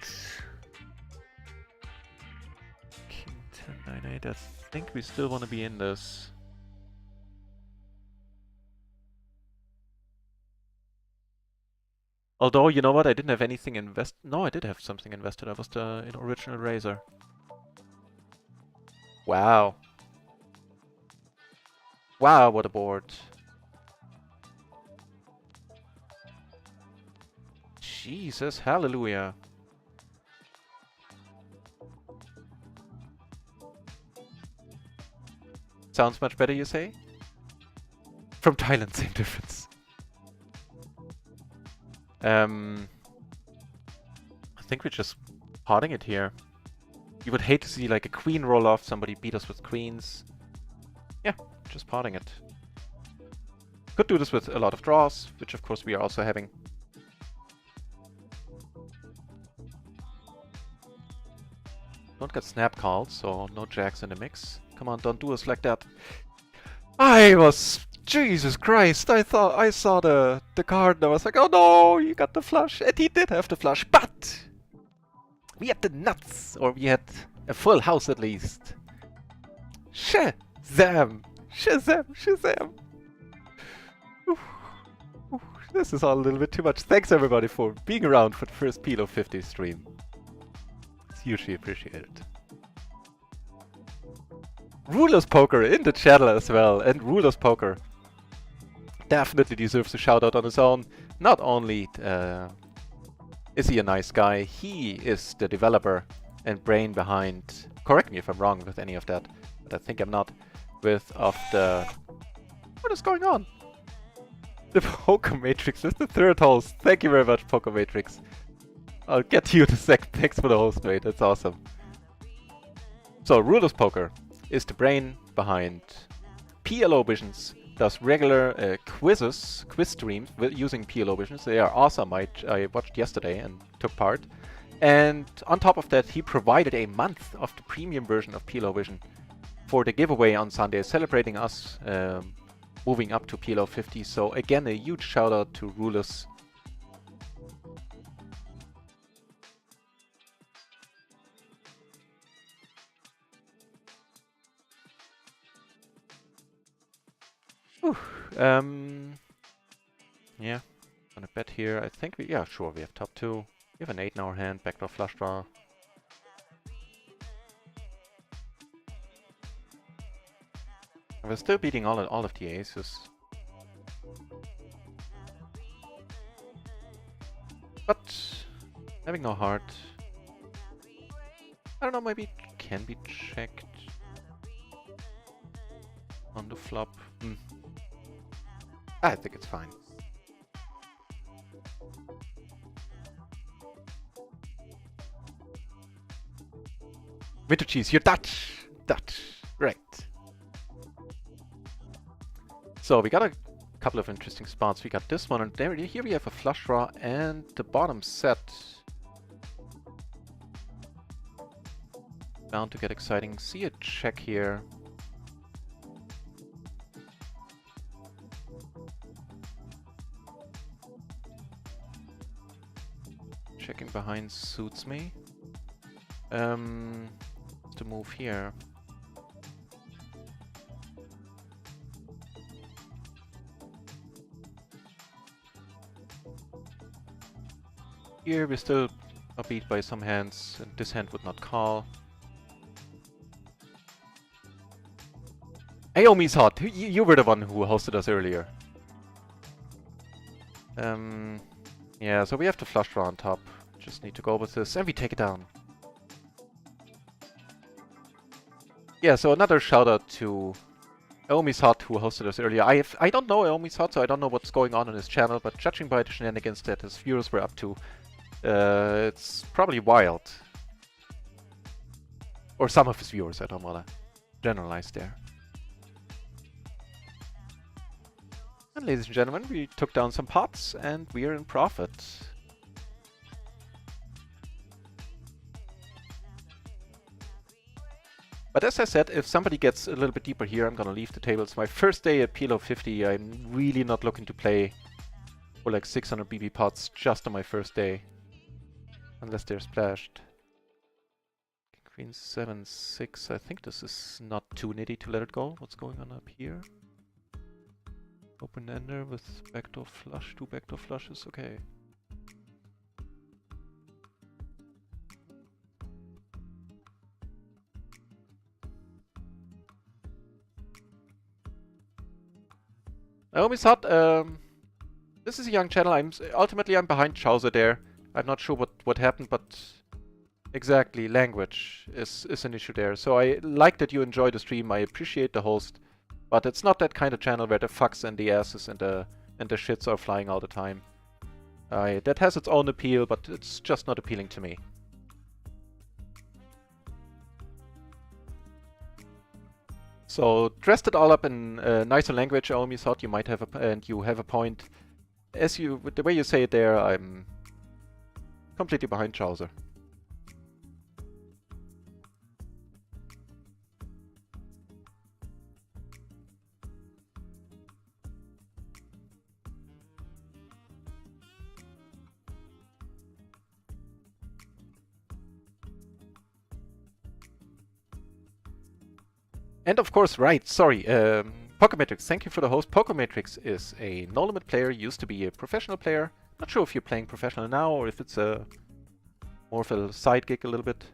King 10-9-8, I think we still want to be in this. Although, you know what, I didn't have anything invested. No, I did have something invested. I was the original raiser. Wow. Wow, what a board. Jesus, hallelujah. Sounds much better, you say? From Thailand, same difference. I think we're just potting it here. You would hate to see like a queen roll off, somebody beat us with queens. Yeah, just potting it. Could do this with a lot of draws, which of course we are also having. Don't get snap called, so no jacks in the mix. Come on, don't do us like that. Jesus Christ, I thought I saw the card and I was like, oh no, you got the flush. And he did have the flush, but we had the nuts, or we had a full house at least. Shazam! Shazam! Shazam! Oof. Oof. This is all a little bit too much. Thanks everybody for being around for the first PLO 50 stream. It's hugely appreciated. Ruler's Poker in the channel as well, and Ruler's Poker definitely deserves a shout out on his own. Not only is he a nice guy, he is the developer and brain behind, correct me if I'm wrong with any of that, but I think I'm not, what is going on? The Poker Matrix is the third host. Thank you very much, Poker Matrix. I'll get to you in a sec. Thanks for the host, mate. That's awesome. So, Ruler's Poker is the brain behind PLO Visions. Does regular quiz streams using PLO Visions. They are awesome. I watched yesterday and took part. And on top of that, he provided a month of the premium version of PLO Vision for the giveaway on Sunday, celebrating us moving up to PLO 50. So again, a huge shout out to Rulers. Yeah, gonna bet here. I think yeah, sure, we have top 2. We have an 8 in our hand, backdoor flush draw. We're still beating all of the aces. But having no heart. I don't know, maybe it can be checked on the flop. I think it's fine. Winter cheese, you're Dutch! Dutch. Right. So we got a couple of interesting spots. We got this one, and there, here we have a flush draw and the bottom set. Bound to get exciting. See a check here. Checking behind suits me. To move here. Here we're still beat by some hands, and this hand would not call. Aomi's hot! You were the one who hosted us earlier. Yeah, so we have the flush draw on top. Just need to go with this, and we take it down. Yeah, so another shout out to Aomi's hot who hosted us earlier. I don't know Aomi's hot, so I don't know what's going on his channel, but judging by the shenanigans that his viewers were up to, it's probably wild. Or some of his viewers, I don't wanna generalize there. And ladies and gentlemen, we took down some pots and we are in profit. But as I said, if somebody gets a little bit deeper here, I'm gonna leave the table. It's my first day at PLO 50. I'm really not looking to play for like 600 BB pots just on my first day. Unless they're splashed. Queen 7-6. I think this is not too nitty to let it go. What's going on up here? Open ender with backdoor flush. 2 backdoor flushes. Okay. Naomi's hot. This is a young channel. Ultimately I'm behind Chowser there. I'm not sure what happened, but exactly, language is an issue there. So I like that you enjoy the stream. I appreciate the host, but it's not that kind of channel where the fucks and the asses and the shits are flying all the time. That has its own appeal, but it's just not appealing to me. So dressed it all up in nicer language. I only thought you might have you have a point. The way you say it there, I'm completely behind Chowser. And of course, right, sorry, Pokemetrix, thank you for the host. Pokemetrix is a no-limit player, used to be a professional player. Not sure if you're playing professional now or if it's more of a side gig a little bit.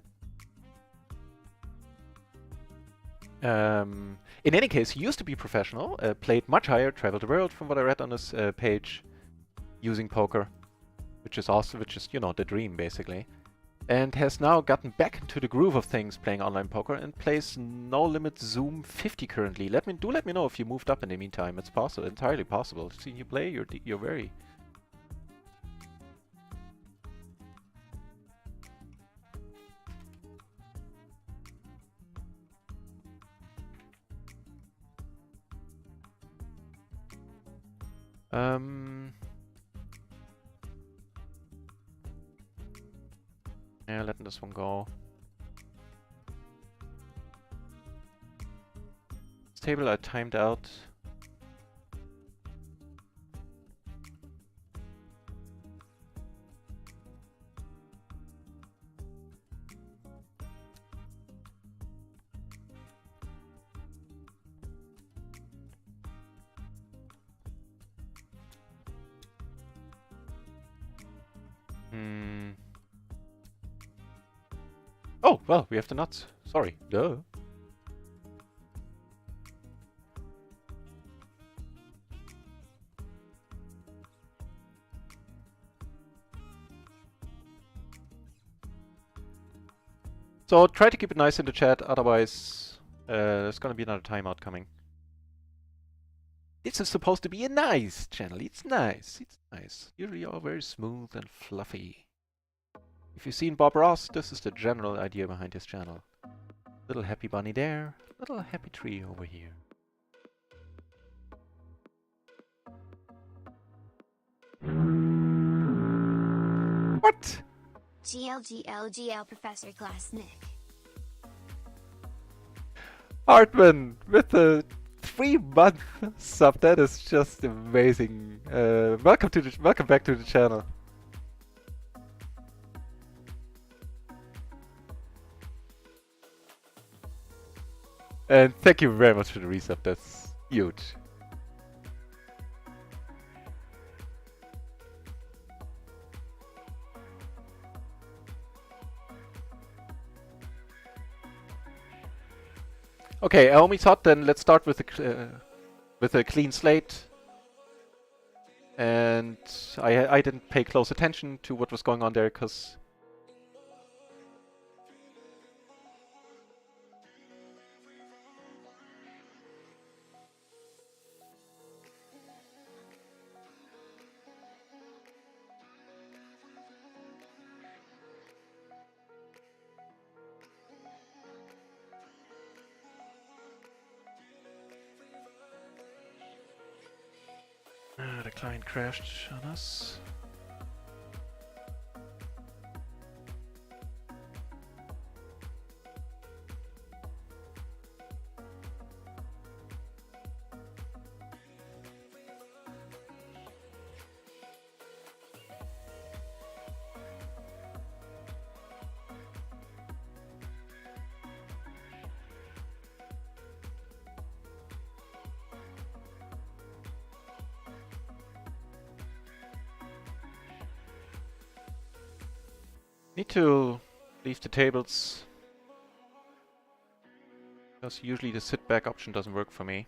In any case, he used to be professional, played much higher, traveled the world from what I read on his page, using poker, which is awesome, which is, you know, the dream basically. And has now gotten back into the groove of things playing online poker and plays No Limit Zoom 50 currently. Let me know if you moved up in the meantime. It's possible, entirely possible. Seeing you play, you're very... Yeah, letting this one go. This table I timed out. Oh, well, we have the nuts. Sorry. Duh. So try to keep it nice in the chat, otherwise there's gonna be another timeout coming. This is supposed to be a nice channel. It's nice. It's nice. Usually all very smooth and fluffy. If you've seen Bob Ross, this is the general idea behind his channel. Little happy bunny there, little happy tree over here. What? GLGLGL Professor Class Nick. Hartman with the 3-month sub. That is just amazing. Welcome back to the channel. And thank you very much for the resub. That's huge. Okay, Aomi thought then let's start with a clean slate. And I didn't pay close attention to what was going on there because the client crashed on us. Need to leave the tables because usually the sit back option doesn't work for me.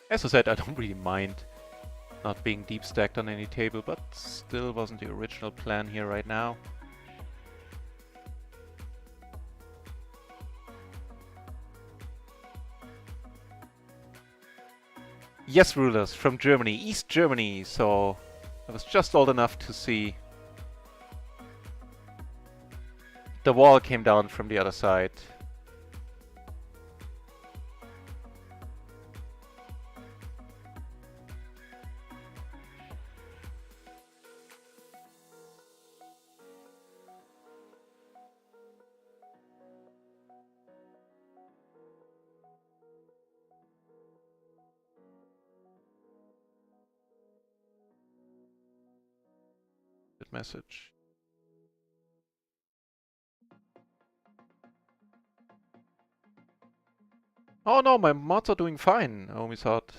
As I said, I don't really mind not being deep stacked on any table, but still wasn't the original plan here right now. Yes, rulers from Germany, East Germany, so I was just old enough to see the wall came down from the other side. Good message. Oh no, my mods are doing fine, I always thought.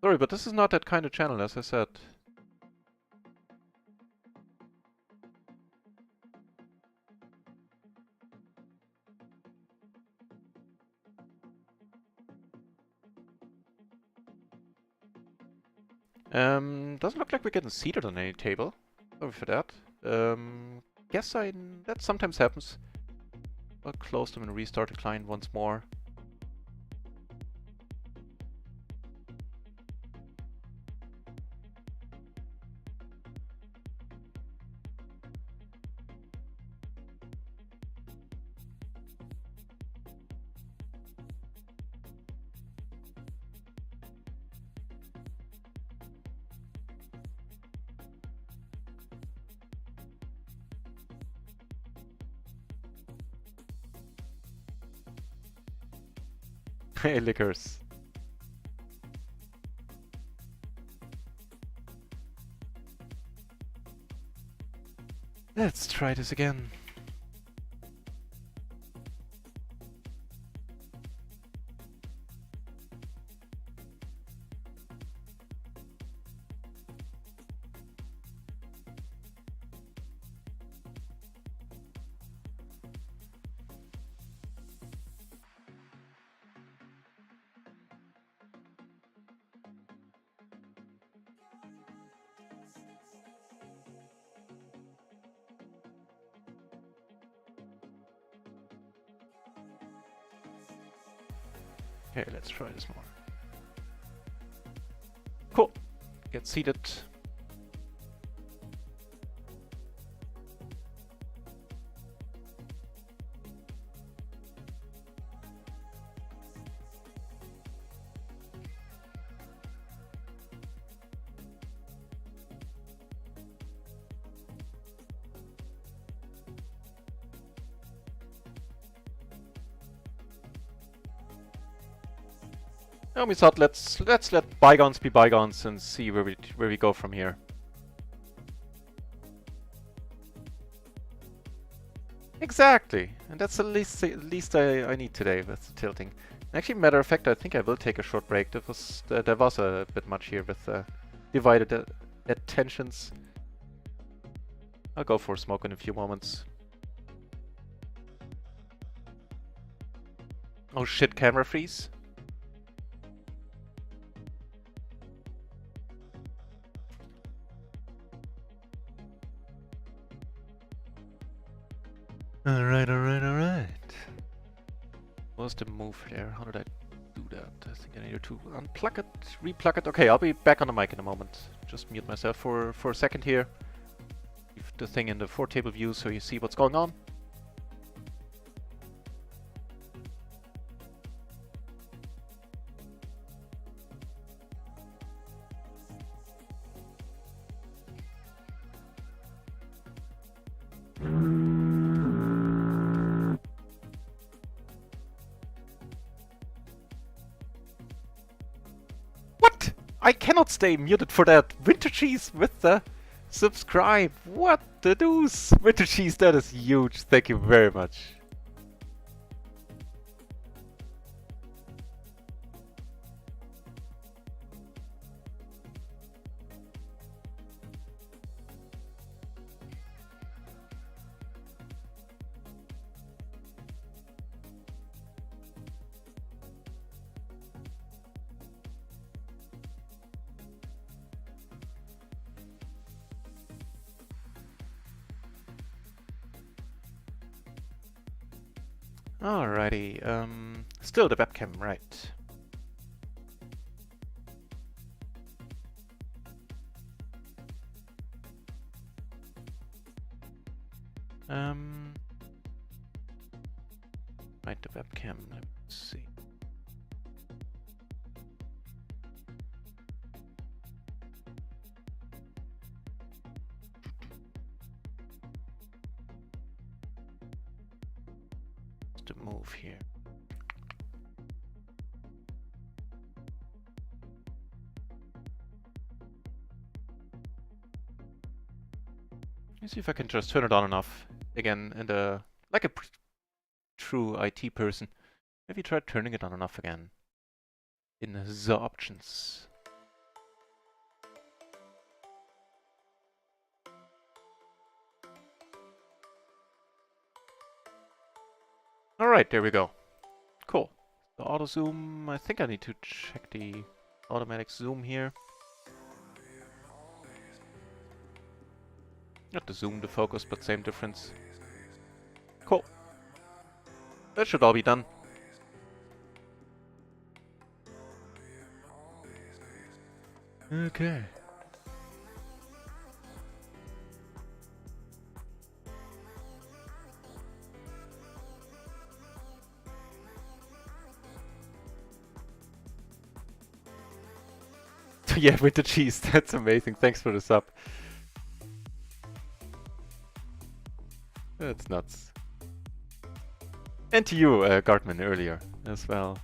Sorry, but this is not that kind of channel, as I said. Doesn't look like we're getting seated on any table. Sorry for that. Guess that sometimes happens. I'll close them and restart the client once more. Hey, liquors. Let's try this again. Okay, let's try this more. Cool. Get seated. We thought let's let bygones be bygones and see where we go from here. Exactly, and that's the least I need today with tilting. Actually, matter of fact, I think I will take a short break. There was a bit much here with divided attentions. I'll go for a smoke in a few moments. Oh shit! Camera freeze. Alright. What's the move there? How did I do that? I think I needed to unplug it, replug it. Okay, I'll be back on the mic in a moment. Just mute myself for a second here. Leave the thing in the 4-table view so you see what's going on. I cannot stay muted for that. Winter Cheese with the subscribe. What the deuce? Winter Cheese, that is huge. Thank you very much. Alrighty, still the webcam, right. Right, the webcam, let's see. To move here. Let's see if I can just turn it on and off again, and like a true IT person. Maybe try turning it on and off again in the options. Alright, there we go. Cool. The auto zoom, I think I need to check the automatic zoom here. Not the zoom, the focus, but same difference. Cool. That should all be done. Okay. Yeah, with the cheese. That's amazing. Thanks for the sub. That's nuts. And to you, Gartman, earlier as well.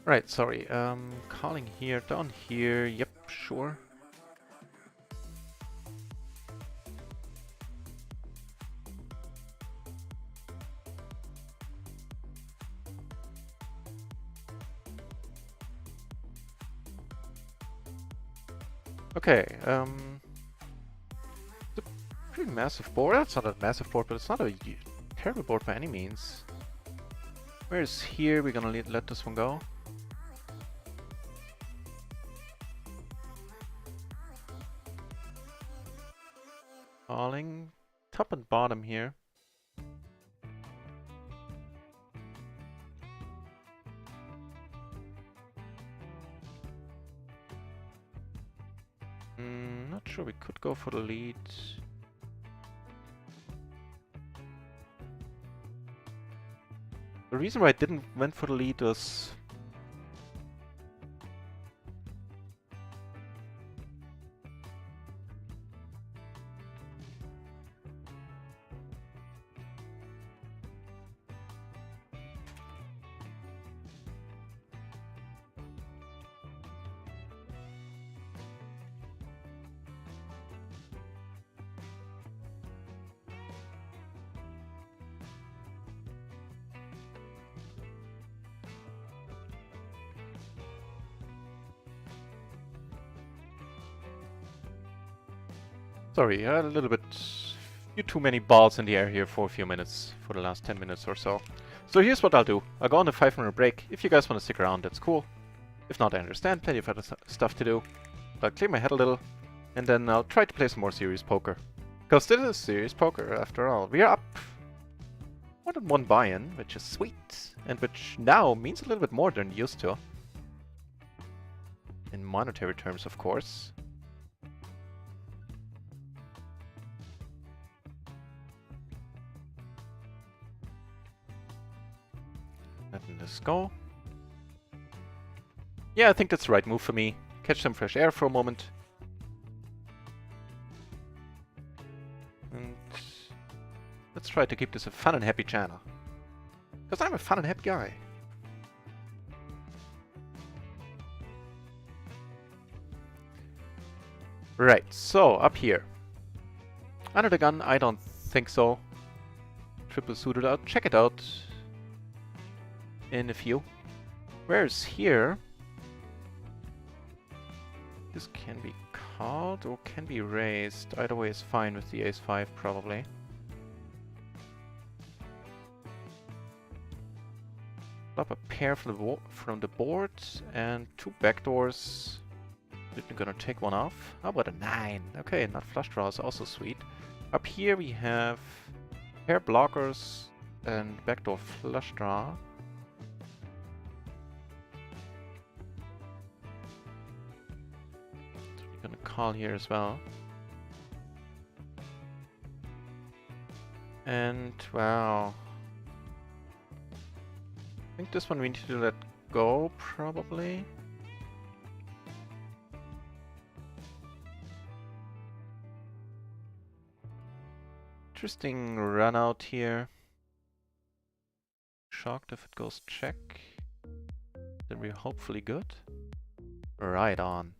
Right, sorry. Calling here, down here. Yep, sure. Okay, it's a pretty massive board. That's not a massive board, but it's not a terrible board by any means. Whereas here, we're gonna let this one go. Calling top and bottom here. Not sure, we could go for the lead. The reason why I didn't went for the lead was sorry, a little bit too many balls in the air here for a few minutes, for the last 10 minutes or so. So here's what I'll do. I'll go on a 5-minute break. If you guys want to stick around, that's cool. If not, I understand. Plenty of other stuff to do. I'll clear my head a little, and then I'll try to play some more serious poker. Because this is serious poker, after all. We are up more than one buy-in, which is sweet, and which now means a little bit more than it used to. In monetary terms, of course. Letting this go. Yeah, I think that's the right move for me. Catch some fresh air for a moment. And let's try to keep this a fun and happy channel. Because I'm a fun and happy guy. Right, so up here. Under the gun, I don't think so. Triple suited out, check it out in a few. Whereas here, this can be called or can be raised. Either way is fine with the ace-5 probably. Flop a pair from the board and 2 backdoors. We're gonna take one off. How about a 9? Okay, not flush draw is also sweet. Up here we have pair blockers and backdoor flush draw. So we're gonna call here as well. And wow. I think this one we need to let go, probably. Interesting run out here. Shocked if it goes check. Then we're hopefully good. Right on.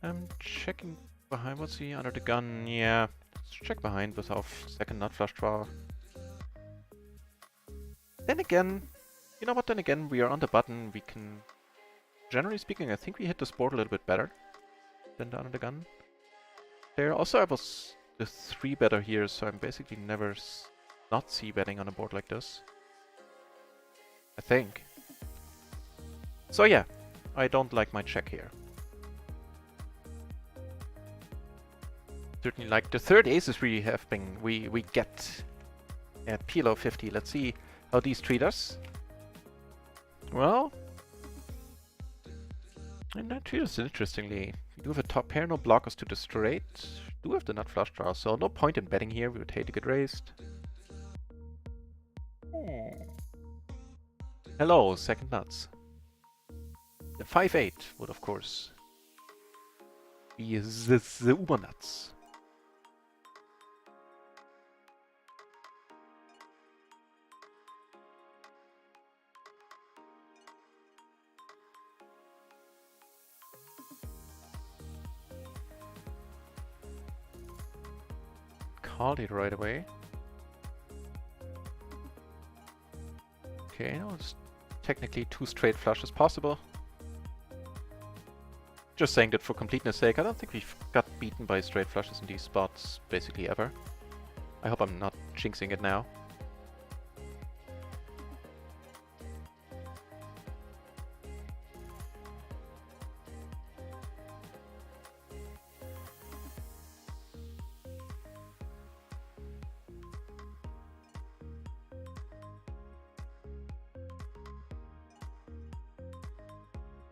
I'm checking behind. What's he under the gun? Yeah, let's check behind with our second nut flush draw. Then again, you know what? Then again, we are on the button. We can, generally speaking, I think we hit this board a little bit better than the under the gun. There also, I was the 3-better here, so I'm basically never not c-betting on a board like this. I think. So yeah, I don't like my check here. Certainly like the third aces we get at PLO 50. Let's see how these treat us. Well, and that treat us interestingly. We do have a top pair, no blockers to the straight. We do have the nut flush draw, so no point in betting here. We would hate to get raised. Hello, second nuts. The 5-8 would of course be the Uber nuts. Called it right away. Okay, now it's technically 2 straight flushes possible. Just saying that for completeness sake, I don't think we've got beaten by straight flushes in these spots basically ever. I hope I'm not jinxing it now.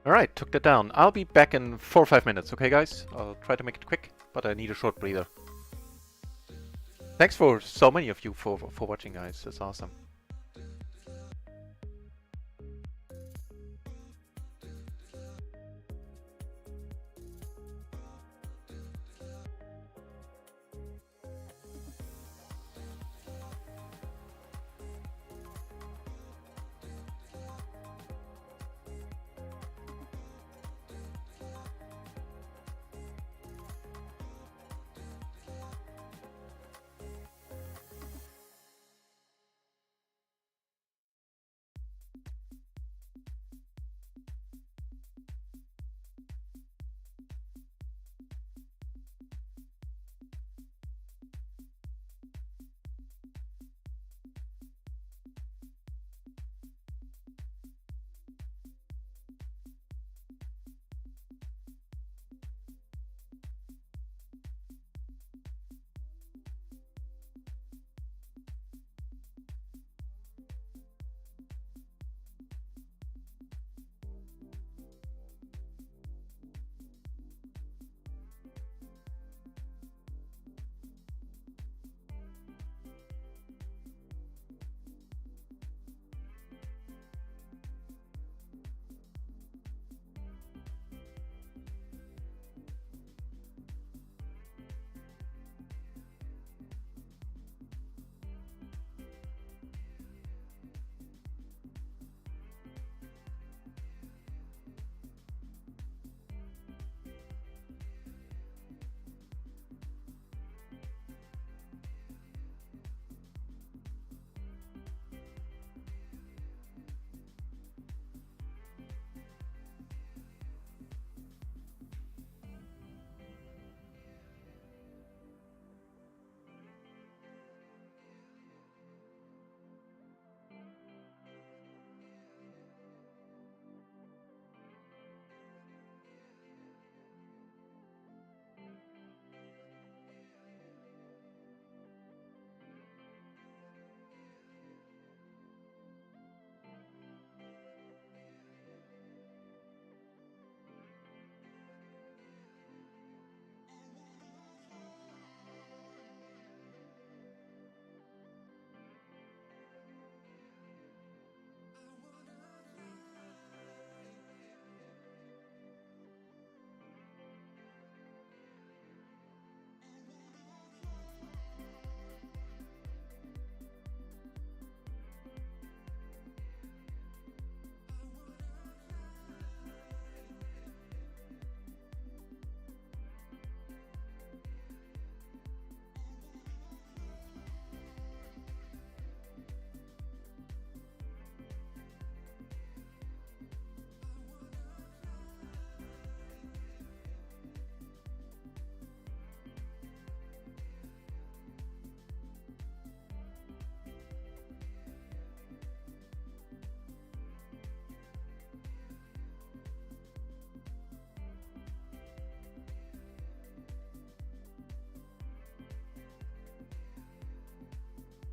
Alright, took that down. I'll be back in 4 or 5 minutes, okay guys? I'll try to make it quick, but I need a short breather. Thanks for so many of you for watching, guys. That's awesome.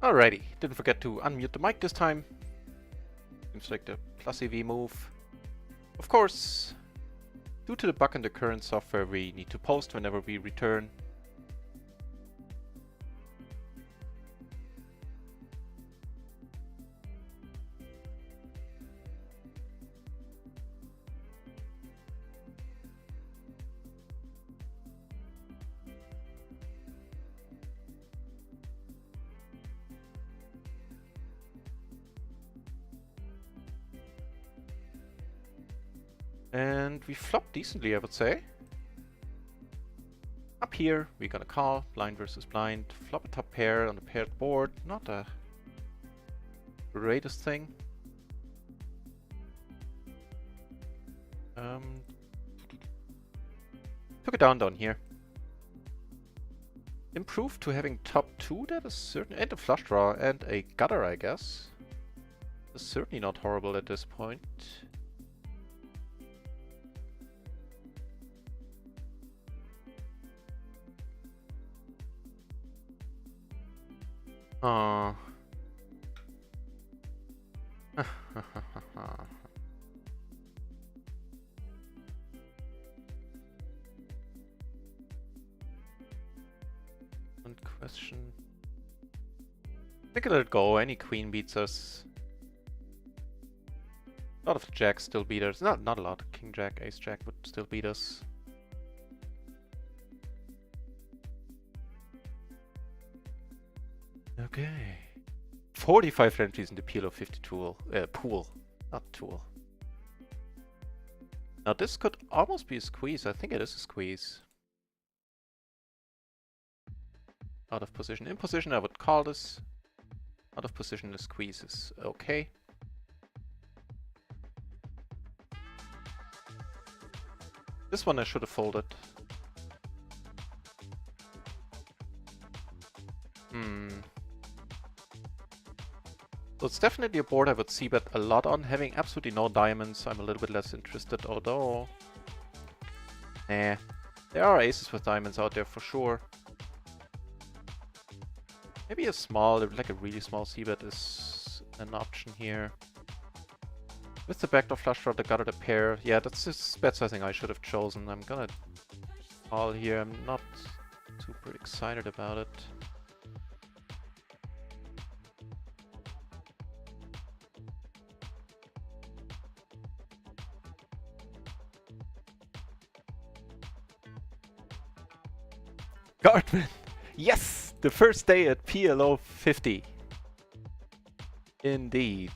Alrighty, didn't forget to unmute the mic this time. Seems like the plus EV move. Of course, due to the bug in the current software, we need to post whenever we return. And we flop decently, I would say. Up here, we're gonna call blind versus blind. Flop a top pair on the paired board. Not the greatest thing. Took it down here. Improved to having top 2, that is certain, and a flush draw and a gutter, I guess. It's certainly not horrible at this point. Oh. One question. I think I let it go. Any queen beats us. A lot of jacks still beat us. Not a lot. King jack, ace jack would still beat us. Okay. 45 entries in the PLO 50 pool, not tool. Now this could almost be a squeeze. I think it is a squeeze. Out of position. In position I would call this. Out of position the squeeze is okay. This one I should have folded. So it's definitely a board I would c-bet a lot on. Having absolutely no diamonds, I'm a little bit less interested, although... Nah. There are aces with diamonds out there for sure. Maybe a small, like a really small c-bet is an option here. With the backdoor flush draw, the gutter, the pair. Yeah, that's just bet sizing I should have chosen. I'm gonna call here. I'm not super excited about it. Guardman! Yes! The first day at PLO 50. Indeed.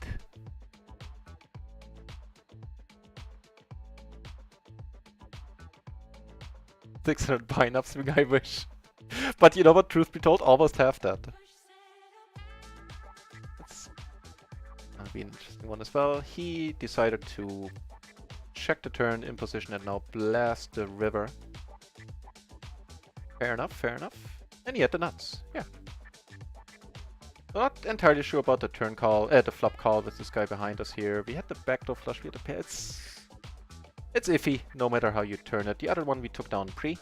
600 buy-ups swing, I wish. But you know what, truth be told, almost half that. That'll be an interesting one as well. He decided to check the turn in position and now blast the river. Fair enough, fair enough. And he had the nuts, yeah. Not entirely sure about the turn call, the flop call with this guy behind us here. We had the backdoor flush, we had the pair. It's iffy, no matter how you turn it. The other one we took down pre.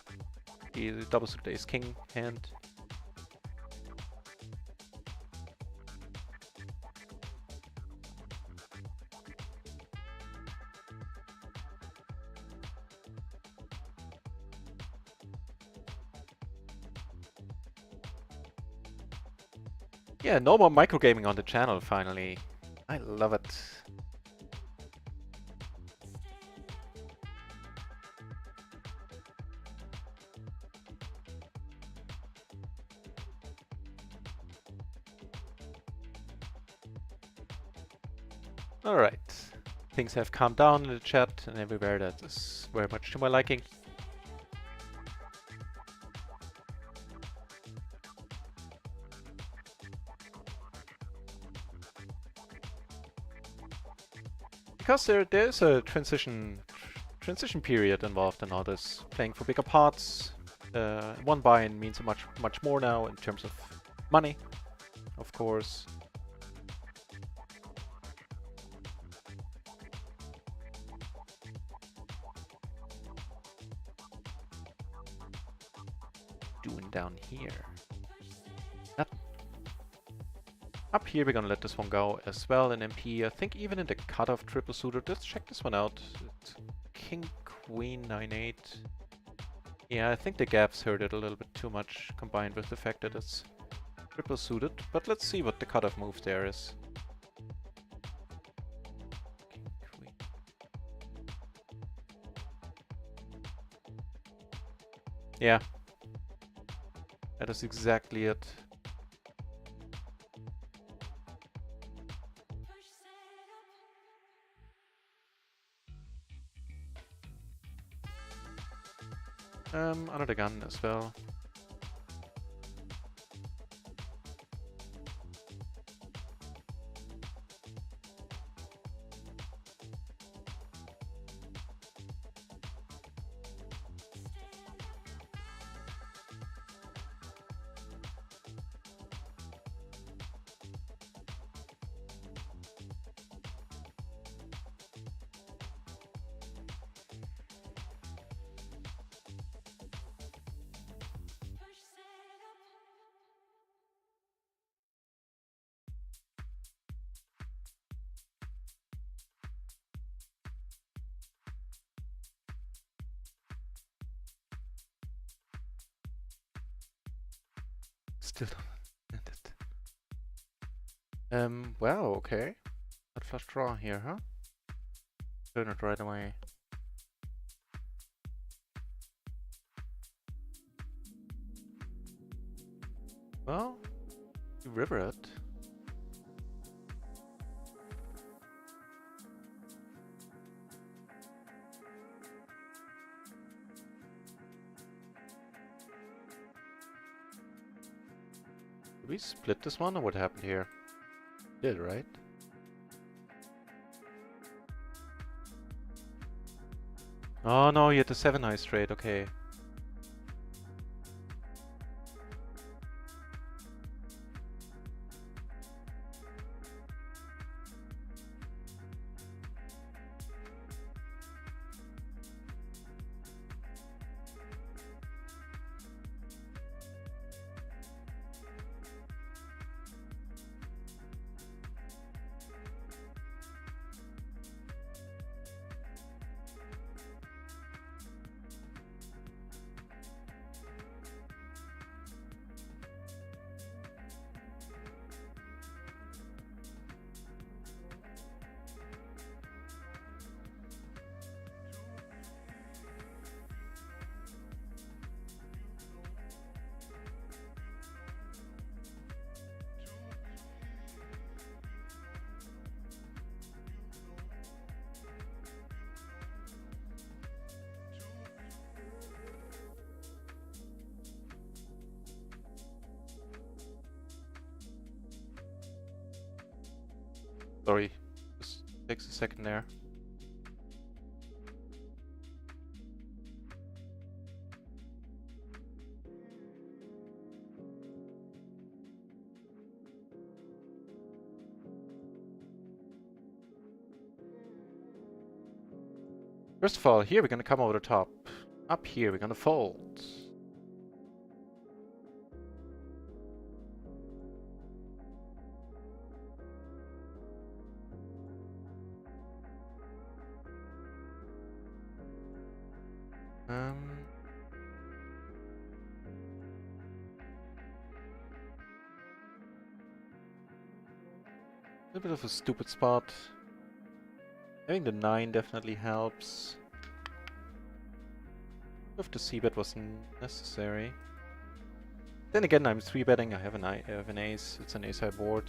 The double suited ace king hand. Yeah, no more microgaming on the channel, finally. I love it. Alright. Things have calmed down in the chat and everywhere. That is very much to my liking. Because there's a transition period involved in all this. Playing for bigger pots. One buy-in means much more now in terms of money, of course. Doing down here. Up here, we're gonna let this one go as well in MP. I think even in the cutoff triple suited. Let's check this one out. It's King, Queen, 9-8. Yeah, I think the gaps hurt it a little bit too much, combined with the fact that it's triple suited. But let's see what the cutoff move there is. King, Queen. Yeah. That is exactly it. Another gun as well. Still don't understand it. Wow, okay. That flush draw here, huh? Turn it right away. Well, you river it. Did we split this one or what happened here? Did, right? Oh no, you had the 7 eye straight, okay. Sorry, just takes a second there. First of all, here we're gonna come over the top. Up here we're gonna fold. A bit of a stupid spot. Having the 9 definitely helps. If the c-bet wasn't necessary. Then again, I'm 3-betting. I have an ace. It's an ace-high board.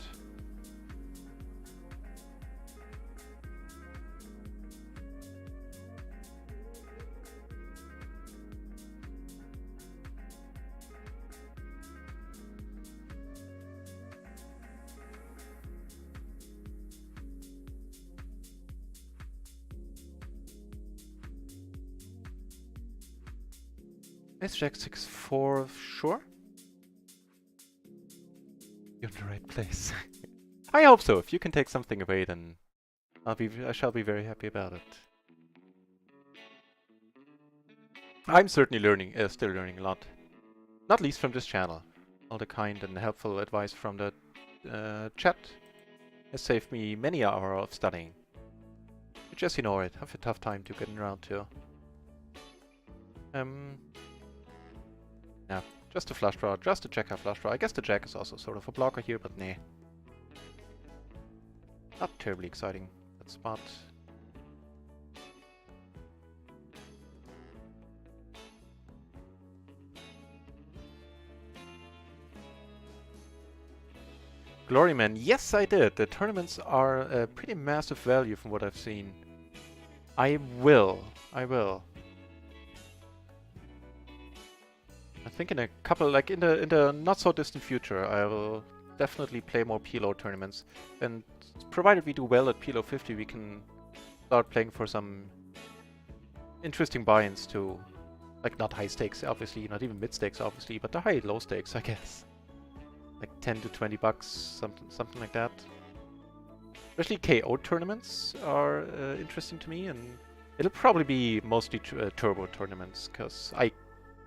Ace Jack 6-4, sure. You're in the right place. I hope so. If you can take something away, then I shall be very happy about it. I'm certainly learning, still learning a lot. Not least from this channel. All the kind and helpful advice from the chat has saved me many hours of studying. But just, you know, I have a tough time to get around to. Yeah, just a flush draw, just a check-out flush draw. I guess the jack is also sort of a blocker here, but nah. Not terribly exciting, that spot. Gloryman, yes I did. The tournaments are a pretty massive value from what I've seen. I will. I think in a couple, like in the not so distant future, I will definitely play more PLO tournaments. And provided we do well at PLO 50, we can start playing for some interesting buy-ins too. Like not high stakes, obviously, not even mid stakes, obviously, but the high low stakes, I guess. Like 10 to 20 bucks, something like that. Especially KO tournaments are interesting to me, and it'll probably be mostly turbo tournaments, because I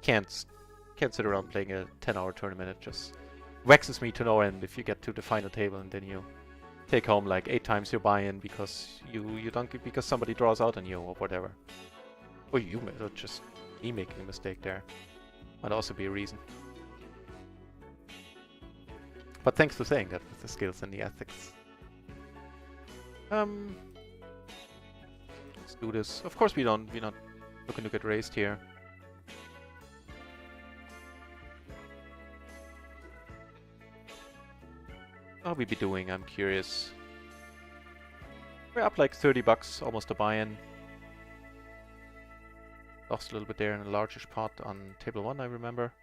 can't sit around playing a 10-hour tournament. It just waxes me to no end if you get to the final table and then you take home like 8 times your buy-in because you don't because somebody draws out on you or whatever. Or you or just me making a mistake there. Might also be a reason. But thanks for saying that with the skills and the ethics. Let's do this. Of course we're not looking to get raised here. How we be doing? I'm curious. We're up like 30 bucks, almost a buy-in. Lost a little bit there in a largish pot on table 1, I remember.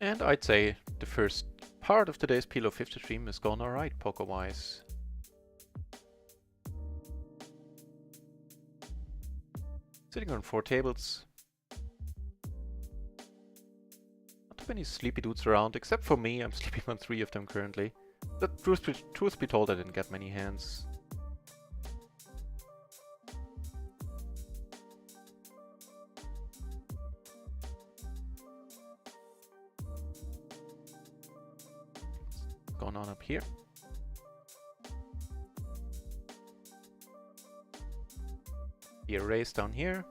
And I'd say the first part of today's PLO 50 stream is going alright, poker-wise. Sitting on 4 tables. Not too many sleepy dudes around, except for me. I'm sleeping on 3 of them currently. The truth be told, I didn't get many hands. Going on up here. Here, raise down here.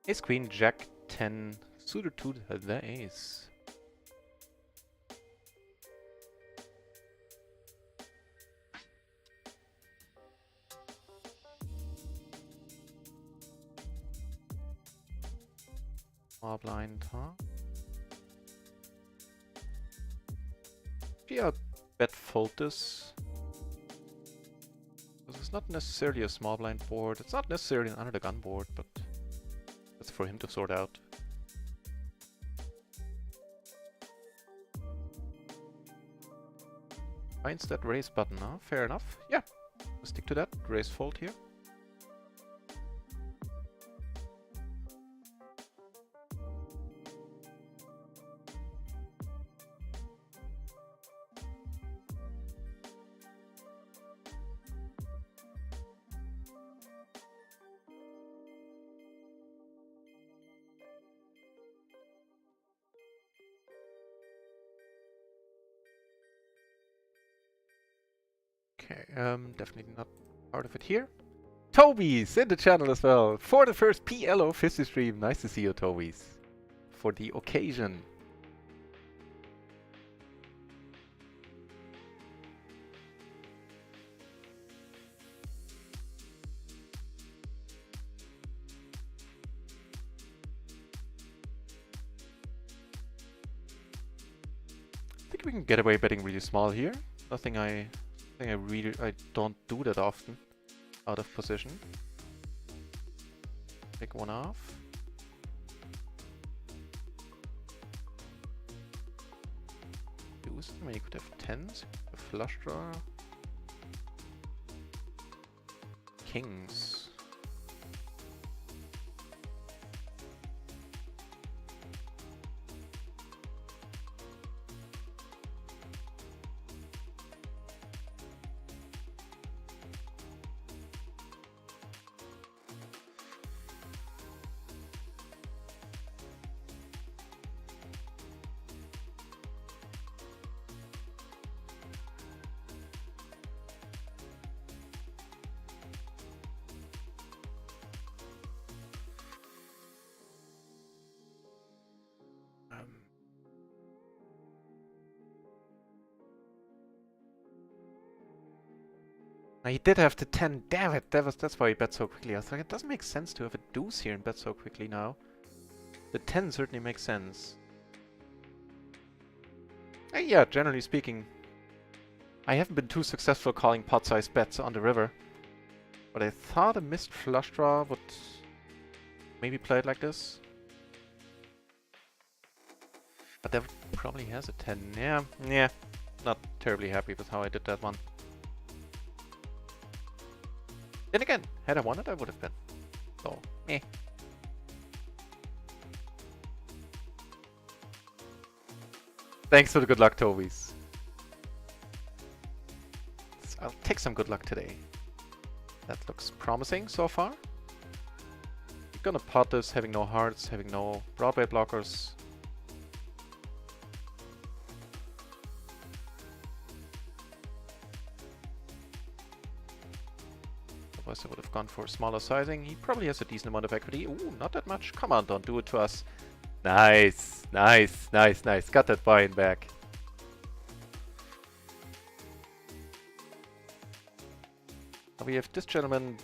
Ace, queen, jack, 10, suited to the ace. Small blind, huh? Yeah, bet fold this. This is not necessarily a small blind board. It's not necessarily an under the gun board, but that's for him to sort out. Finds that raise button, huh? Fair enough. Yeah, we'll stick to that. Raise fold here. Okay, definitely not part of it here. Toby's in the channel as well for the first PLO 50 stream. Nice to see you, Toby's, for the occasion. I think we can get away betting really small here. Nothing I don't do that often out of position. Take one off. Deuce. I mean, you could have tens, a flush draw, kings. Now he did have the 10, damn it, that's why he bet so quickly. I thought it doesn't make sense to have a deuce here and bet so quickly now. The 10 certainly makes sense. Yeah, generally speaking, I haven't been too successful calling pot-sized bets on the river. But I thought a missed flush draw would maybe play it like this. But that probably has a 10. Yeah. Not terribly happy with how I did that one. Then again, had I won it, I would have been. So, eh. Thanks for the good luck, Tobies. I'll take some good luck today. That looks promising so far. We're gonna pot this, having no hearts, having no Broadway blockers. Otherwise I would have gone for smaller sizing. He probably has a decent amount of equity. Ooh, not that much. Come on, don't do it to us. Nice. Got that buy-in back. We have this gentleman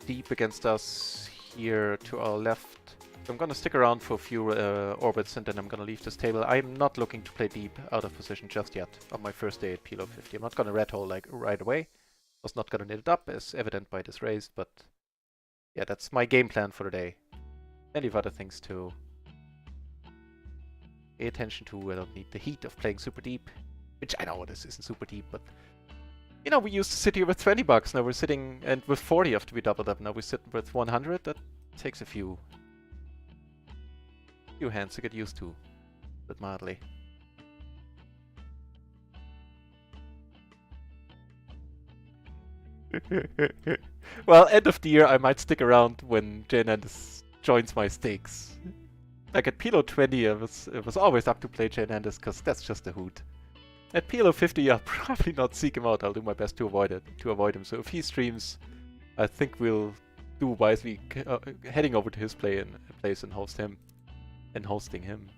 deep against us here to our left. So I'm gonna stick around for a few orbits and then I'm gonna leave this table. I'm not looking to play deep out of position just yet on my first day at PLO 50. I'm not gonna red hole like right away. I was not gonna knit it up as evident by this raise, but yeah, that's my game plan for the day. Plenty of other things to pay attention to. I don't need the heat of playing super deep, which I know this isn't super deep, but you know, we used to sit here with 20 bucks, now we're sitting, and with 40 after we doubled up, now we sit with 100. That takes a few hands to get used to, but mildly. Well, end of the year I might stick around when Jane Andis joins my stakes. Like at PLO 20 it was always up to play Jane Andis, because that's just a hoot. At PLO 50, I'll probably not seek him out. I'll do my best to avoid him. So if he streams, I think we'll do wisely heading over to his place and hosting him.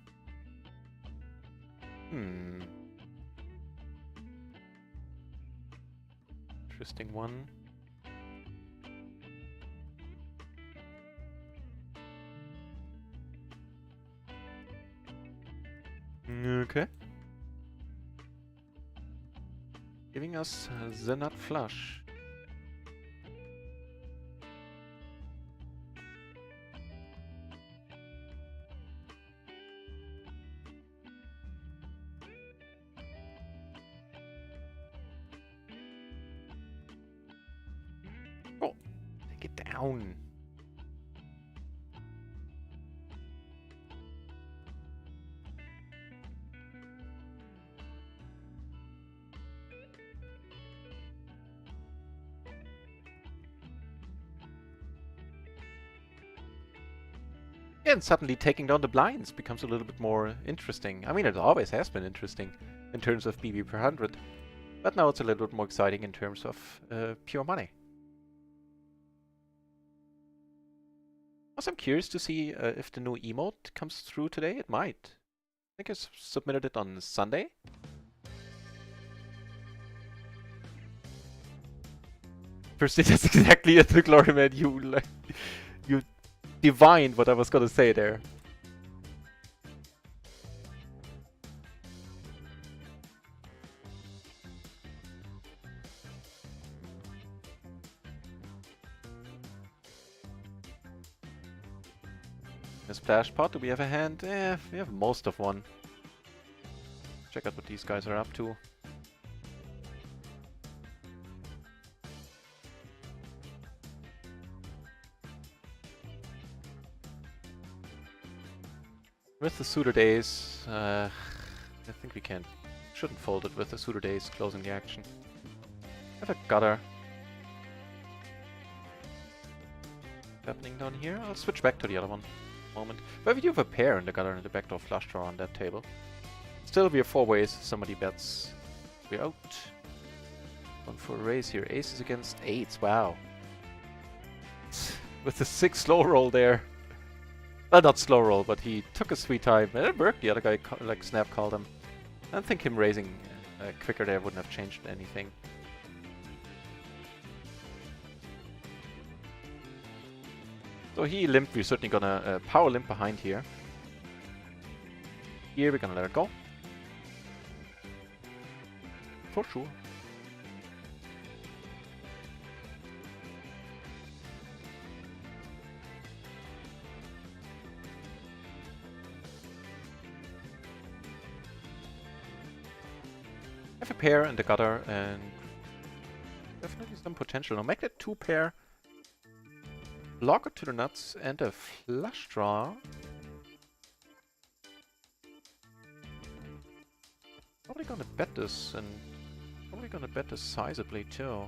Interesting one. Okay. Giving us the nut flush. Oh, take it down. And suddenly taking down the blinds becomes a little bit more interesting. I mean, it always has been interesting in terms of BB per 100. But now it's a little bit more exciting in terms of pure money. Also, I'm curious to see if the new emote comes through today. It might. I think I submitted it on Sunday. Firstly, that's exactly it, the Glory Man. You divined what I was gonna say there. A splash pot, do we have a hand? We have most of one. Check out what these guys are up to. With the suited ace, I think we shouldn't fold it with the suited ace closing the action. Have a gutter. Happening down here. I'll switch back to the other one. Moment. But we do have a pair in the gutter and the backdoor flush draw on that table. Still, we have 4 ways. Somebody bets. We're out. Going for a raise here. Aces against 8s. Wow. With the 6 slow roll there. Well, not slow roll, but he took a sweet time. And it worked. The other guy, like Snap, called him. I don't think him raising quicker there wouldn't have changed anything. So he limped. We're certainly gonna power limp behind here. Here we're gonna let it go. For sure. Have a pair in the gutter and definitely some potential. Now make that 2 pair. Block it to the nuts and a flush draw. Probably gonna bet this and probably gonna bet this sizably too.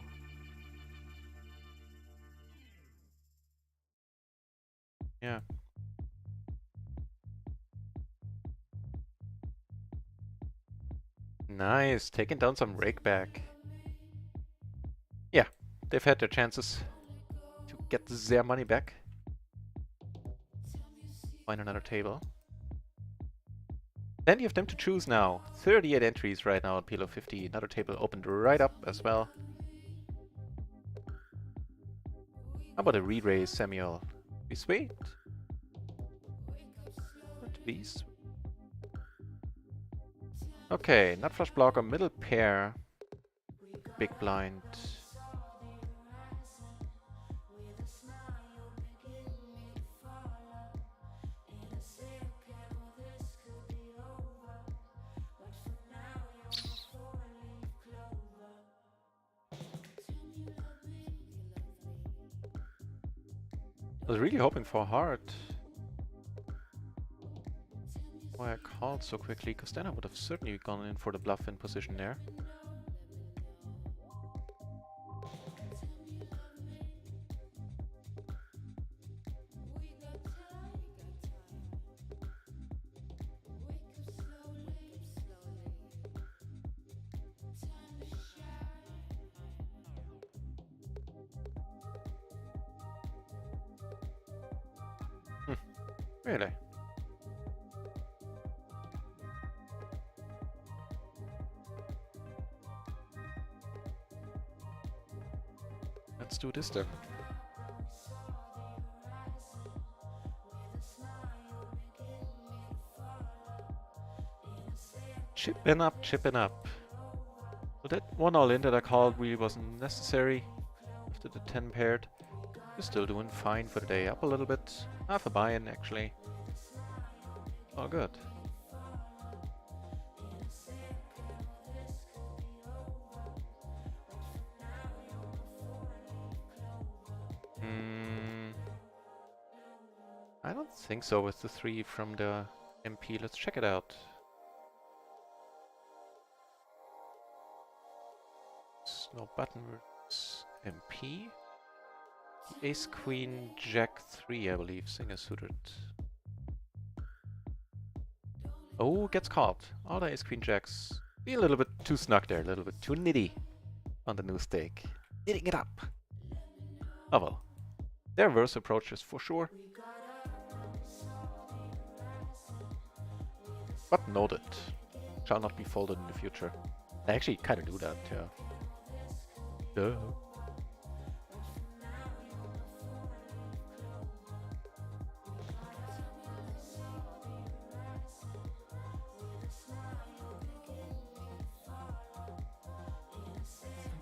Yeah. Nice, taking down some rakeback. Yeah, they've had their chances to get their money back. Find another table. Plenty of them to choose now. 38 entries right now at PLO 50. Another table opened right up as well. How about a re-raise, Samuel? Be sweet. Please. Okay, nut flush blocker, middle pair. Big blind. I was really hoping for a heart. Why I called so quickly, because then I would have certainly gone in for the bluff in position there. Really? Let's do this then. Chipping up, chipping up. So that one all-in that I called really wasn't necessary after the 10 paired. We're still doing fine for the day. Up a little bit. Half a buy-in actually. All good. I don't think so with the 3 from the MP. Let's check it out. No button versus MP. Ace, Queen, Jack 3, I believe, single suited. Oh, gets caught. All the Ace, Queen, Jacks. Be a little bit too snug there, a little bit too nitty on the new stake. Knitting it up. Oh well. Their reverse approach is for sure. But noted. Shall not be folded in the future. I actually kind of do that, yeah. Duh.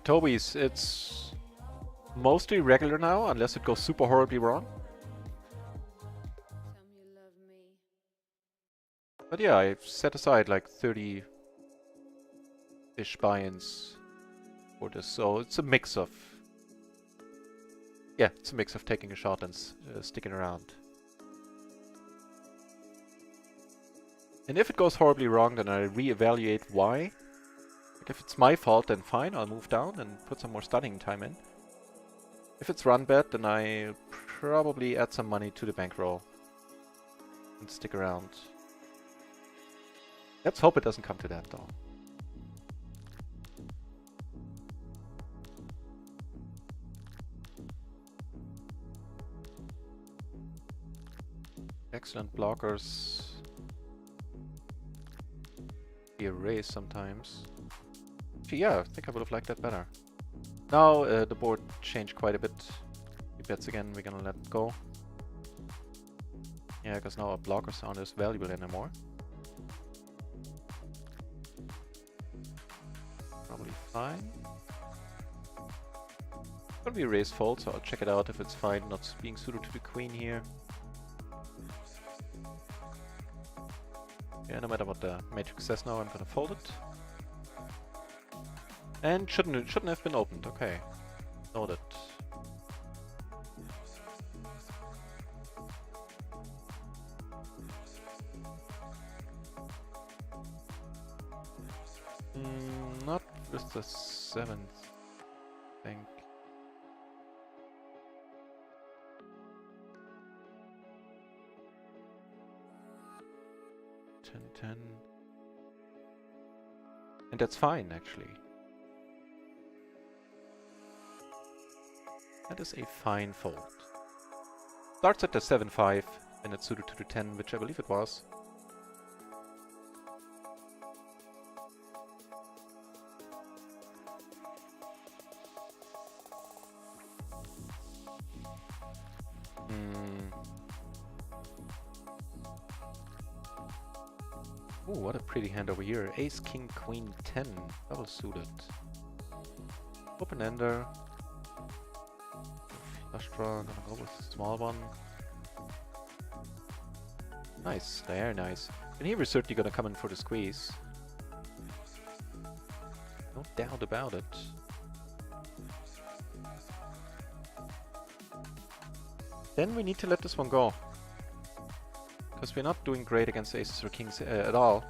Toby's, it's mostly regular now, unless it goes super horribly wrong. But yeah, I've set aside like 30-ish buy-ins for this, so it's a mix of... Yeah, it's a mix of taking a shot and sticking around. And if it goes horribly wrong, then I reevaluate why. Like if it's my fault, then fine, I'll move down and put some more studying time in. If it's run bad, then I probably add some money to the bankroll and stick around. Let's hope it doesn't come to that though. Excellent blockers. Be a raise sometimes. Actually, yeah, I think I would have liked that better. Now the board changed quite a bit. He bets again, we're gonna let it go. Yeah, because now our blockers aren't as valuable anymore. fine. Gonna be a raised fold, so I'll check it out if it's fine not being suited to the queen here. Yeah, no matter what the matrix says now, I'm gonna fold it. And shouldn't have been opened. Okay, noted. Not with the 7th, I think. Ten. And that's fine, actually. That is a fine fold. Starts at the 7-5, and it's suited to the 10, which I believe it was. Ooh, what a pretty hand over here. Ace, King, Queen, 10. Double suited. Open ender. Flush draw. Gonna go with the small one. Nice. Very nice. And here we're certainly gonna come in for the squeeze. No doubt about it. Then we need to let this one go. Because we're not doing great against aces or kings at all.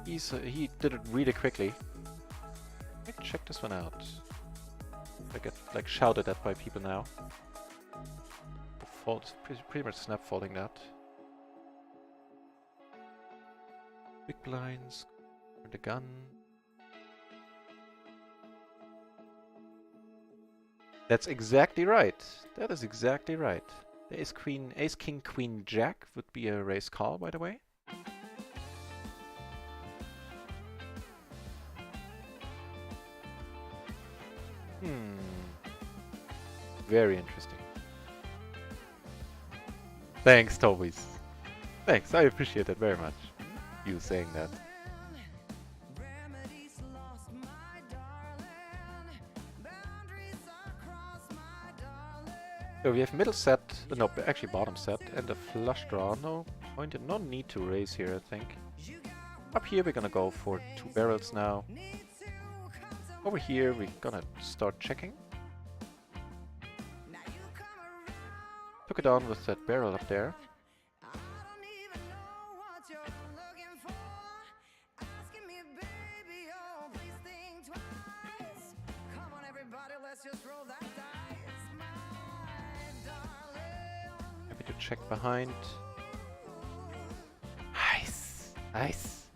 He did it really quickly. Let me check this one out. I get like shouted at by people now. Fold, pretty much snap folding that. Big blinds, the gun. That's exactly right. That is exactly right. The ace queen, ace king queen jack would be a raise call, by the way. Very interesting. Thanks, Tobies. Thanks, I appreciate it very much. You saying that. So we have middle set, no, actually bottom set, and a flush draw. No point, no need to raise here, I think. Up here we're gonna go for 2 barrels now. Over here we're gonna start checking. Took it on with that barrel up there. Happy to check behind. Nice! Nice!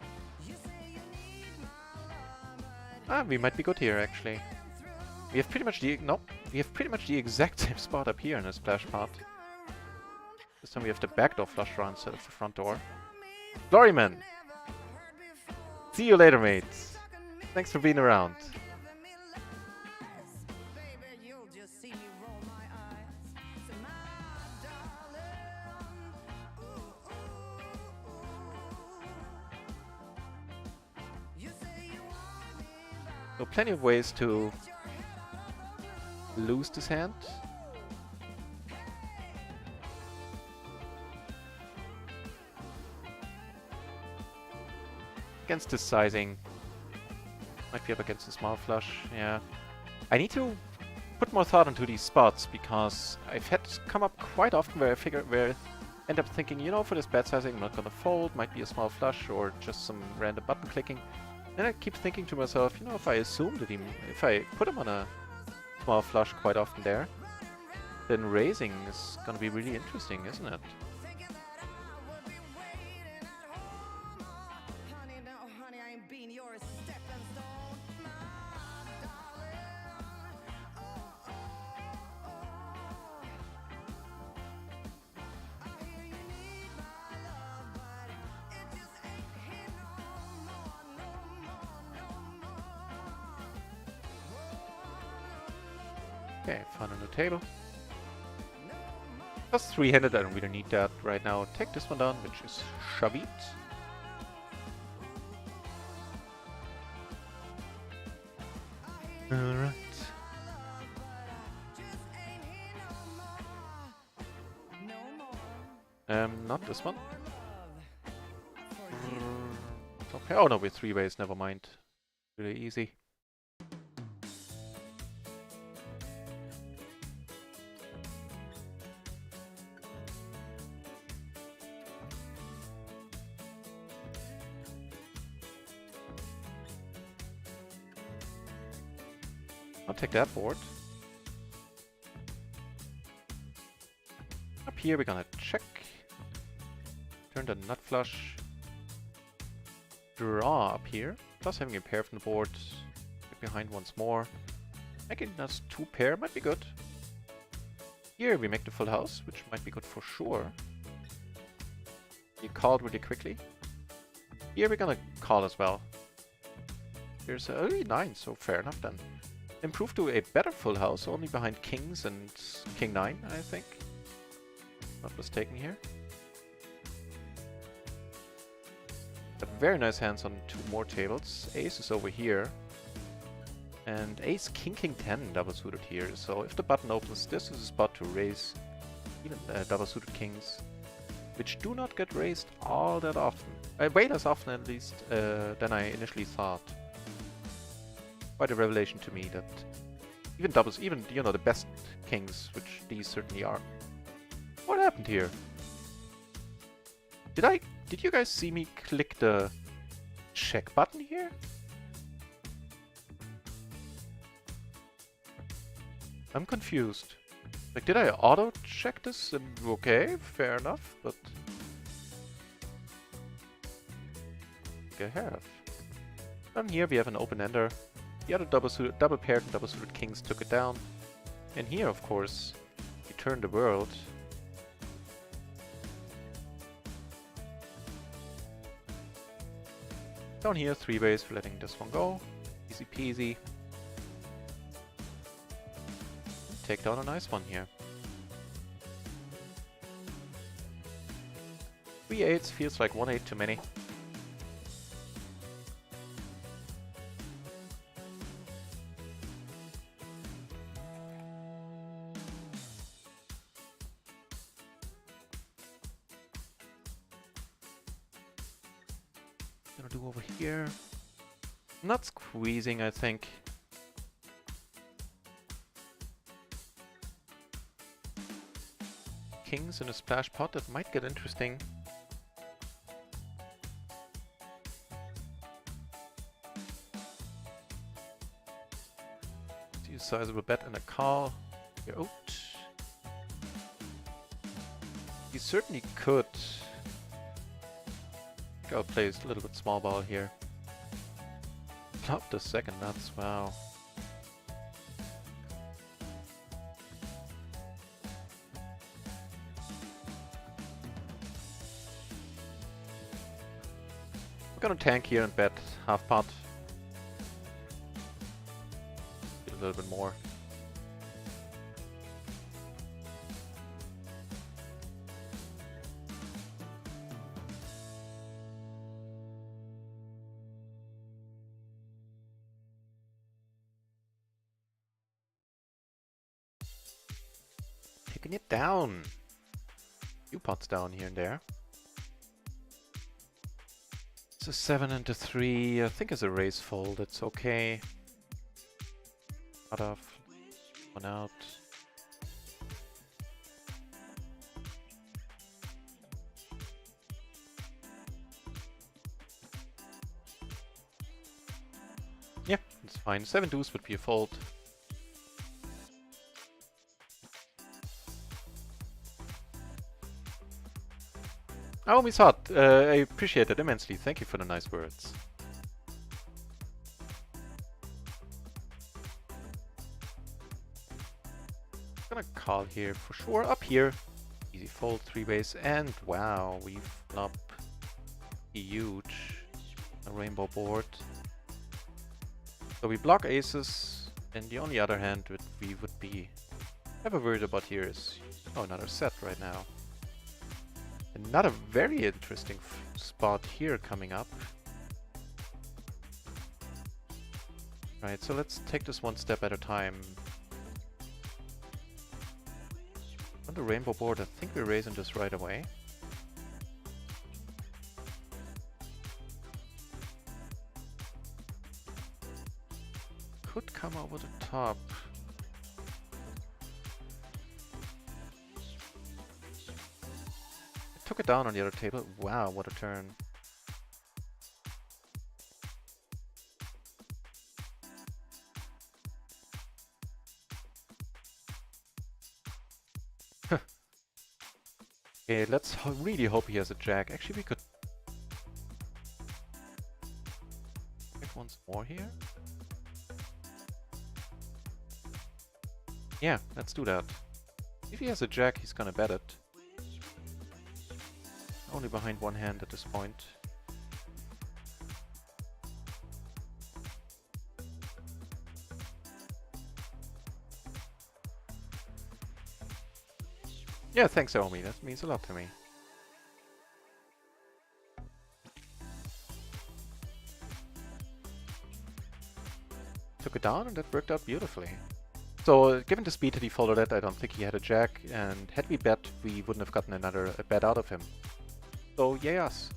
Ah, we might be good here actually. We have pretty much the we have pretty much the exact same spot up here in the splash part. This time we have the backdoor flush draw instead of the front door. Gloryman! See you later, mates! Thanks for being around. So plenty of ways to lose this hand. Against this sizing. Might be up against a small flush, yeah. I need to put more thought into these spots because I've had come up quite often where I end up thinking, you know, for this bad sizing I'm not gonna fold, might be a small flush or just some random button clicking. Then I keep thinking to myself, you know, if I assume that if I put him on a small flush quite often there, then raising is gonna be really interesting, isn't it? Okay, fun on the table. Just three-handed, I don't really need that right now. Take this one down, which is Shavit. Alright. Not this one. Okay, oh no, we're 3 ways, never mind. Really easy. I'll take that board. Up here we're gonna check. Turn the nut flush. Draw up here. Plus having a pair from the board. Get behind once more. Making us 2 pair might be good. Here we make the full house, which might be good for sure. You called really quickly. Here we're gonna call as well. Here's a 9, so fair enough then. Improve to a better full house, only behind kings and king 9, I think. Not mistaken here. Got very nice hands on 2 more tables. Ace is over here. And ace, king, king 10 double suited here. So if the button opens, this is a spot to raise even double suited kings, which do not get raised all that often. Way less often at least than I initially thought. Quite a revelation to me that even doubles, even, you know, the best kings, which these certainly are. What happened here? Did you guys see me click the check button here? I'm confused. Like, did I auto check this? And okay, fair enough, but I have. Down here we have an open ender. The other double paired and double suited kings took it down. And here, of course, we turn the world. Down here, 3 ways for letting this one go. Easy peasy. Take down a nice one here. 3 8s feels like 1 8 too many. Gonna do over here. Not squeezing, I think. Kings in a splash pot, that might get interesting. See a sizable bet and a call. You're out. You certainly could. I'll play a little bit small ball here. Flop the second nuts, wow. We're gonna tank here and bet half pot. Get a little bit more. Taking it down. Few pots down here and there. It's a 7 and a 3. I think it's a raise fold. It's okay. Cut off. One out. Yeah, it's fine. 7 deuce would be a fold. Oh, Miss Hot, I appreciate it immensely. Thank you for the nice words. Gonna call here for sure. Up here, easy fold, 3 ways, and wow, we flop huge a rainbow board. So we block aces, and the only other hand that we would be ever worried about here is another set right now. Another very interesting spot here coming up. Right, so let's take this one step at a time. On the rainbow board, I think we're raising this right away. Could come over the top. Took it down on the other table. Wow, what a turn. Okay, let's really hope he has a jack. Actually, we could check once more here. Yeah, let's do that. If he has a jack, he's gonna bet it. Only behind one hand at this point. Yeah, thanks, Naomi. That means a lot to me. Took it down, and that worked out beautifully. So, given the speed that he folded it, I don't think he had a jack, and had we bet, we wouldn't have gotten another bet out of him. So, yay us.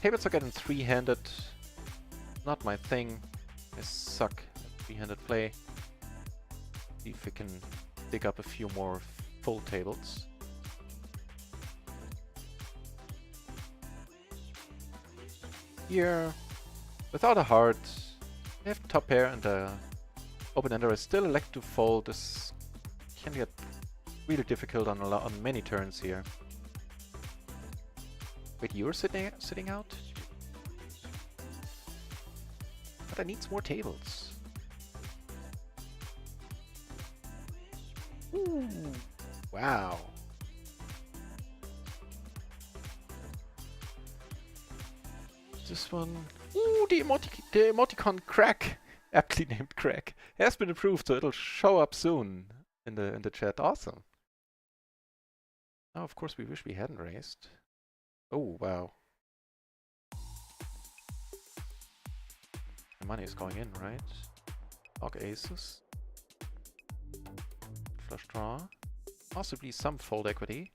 Tables are getting three-handed. Not my thing. I suck at three-handed play. See if we can dig up a few more full tables. Here, without a heart, I have top pair and the open-ender. I still elect to fold. This can get really difficult on many turns here. Wait, you're sitting out? But I need some more tables. Ooh, wow. This one... Ooh, the emoticon crack, aptly named crack, has been approved, so it'll show up soon in the chat. Awesome. Now, of course, we wish we hadn't raised. Oh, wow. The money is going in, right? Dog aces. Flush draw. Possibly some fold equity.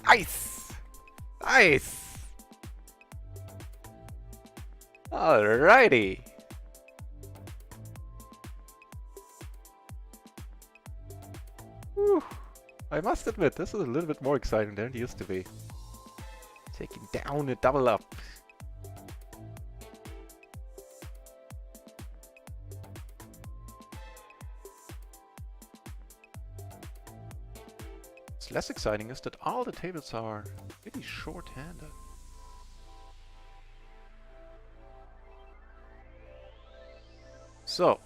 Nice! Nice! Alrighty! Whew. I must admit, this is a little bit more exciting than it used to be. Taking down a double up. What's less exciting is that all the tables are really short-handed. So,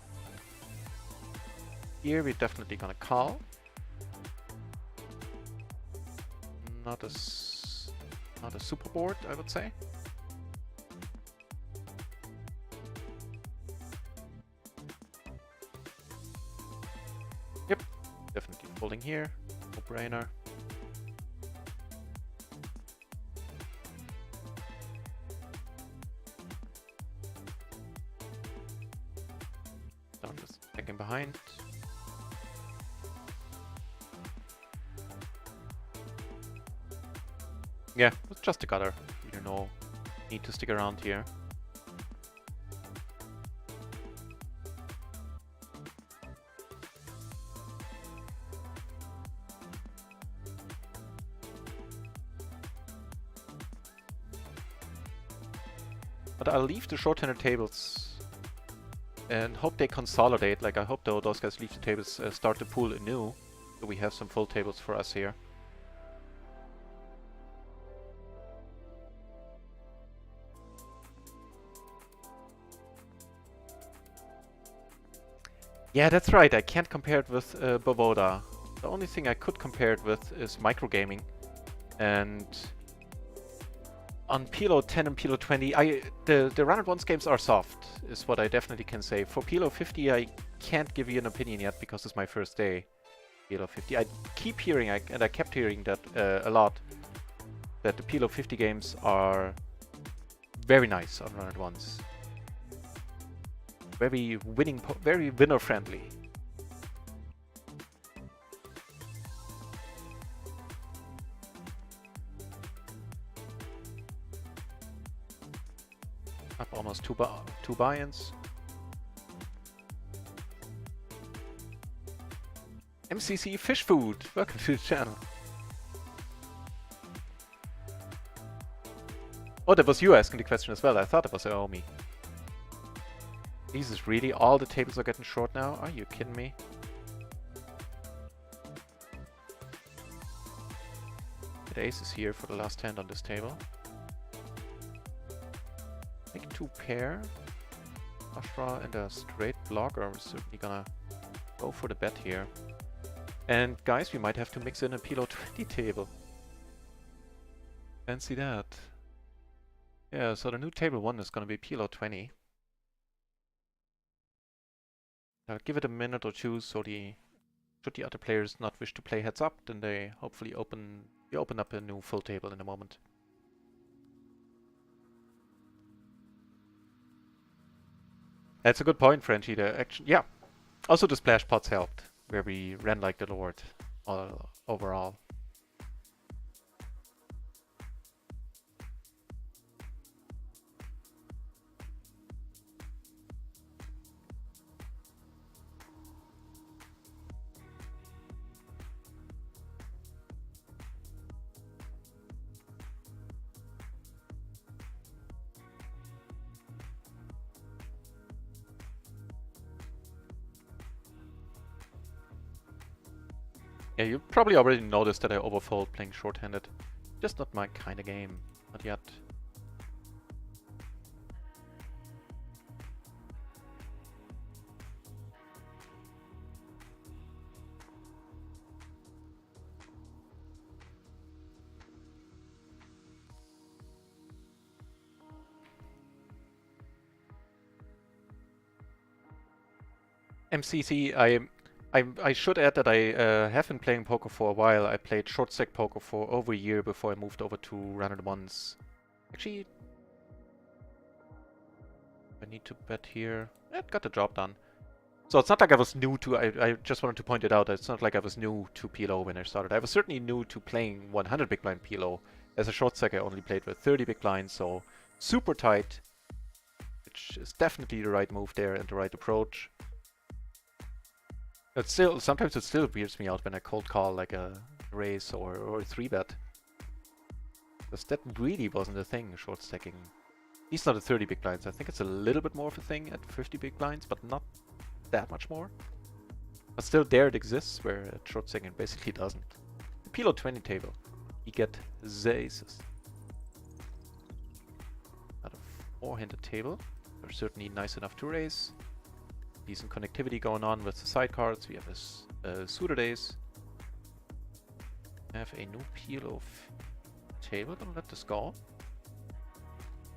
here we're definitely gonna call. Not a super board, I would say. Yep, definitely folding here. No brainer. So I'm just checking behind. Yeah, it's just a gutter. You know, need to stick around here. But I'll leave the short-handed tables and hope they consolidate. Like, I hope those guys leave the tables, start the pool anew, so we have some full tables for us here. Yeah, that's right. I can't compare it with Bavoda. The only thing I could compare it with is microgaming. And on PLO 10 and PLO 20, the run-at-once games are soft, is what I definitely can say. For PLO 50, I can't give you an opinion yet because it's my first day. PLO 50. I keep hearing, and I kept hearing that a lot, that the PLO 50 games are very nice on run at once. Very winning, very winner friendly. Up almost two buy-ins. MCC Fish Food, welcome to the channel. Oh, that was you asking the question as well. I thought it was Naomi. Jesus, really? All the tables are getting short now? Are you kidding me? The ace is here for the last hand on this table. Make 2 pair. Flush draw and a straight blocker. We're certainly gonna go for the bet here. And guys, we might have to mix in a PLO 20 table. Fancy that. Yeah, so the new table 1 is gonna be PLO 20. I'll give it a minute or two so should the other players not wish to play heads up, then they hopefully open up a new full table in a moment. That's a good point, Frenchie. The action, yeah. Also the splash pots helped, where we ran like the Lord overall. Yeah, you probably already noticed that I overfold playing short-handed. Just not my kind of game. Not yet. MCC, I should add that I have been playing poker for a while. I played short stack poker for over a year before I moved over to run at ones. Actually, I need to bet here. It got the job done. So it's not like I was new to, I just wanted to point it out, it's not like I was new to PLO when I started. I was certainly new to playing 100 big blind PLO. As a short stack I only played with 30 big blinds, so super tight. Which is definitely the right move there and the right approach. But still, sometimes it still weirds me out when I cold call like a raise or a 3-bet. Because that really wasn't a thing, short stacking. At least not at 30 big blinds. I think it's a little bit more of a thing at 50 big blinds, but not that much more. But still there it exists, where at short stacking basically doesn't. The PLO 20 table, you get the aces. Out of 4-handed table, they're certainly nice enough to raise. Decent connectivity going on with the side cards. We have a suited ace. I have a new PLO table. Gonna let this go.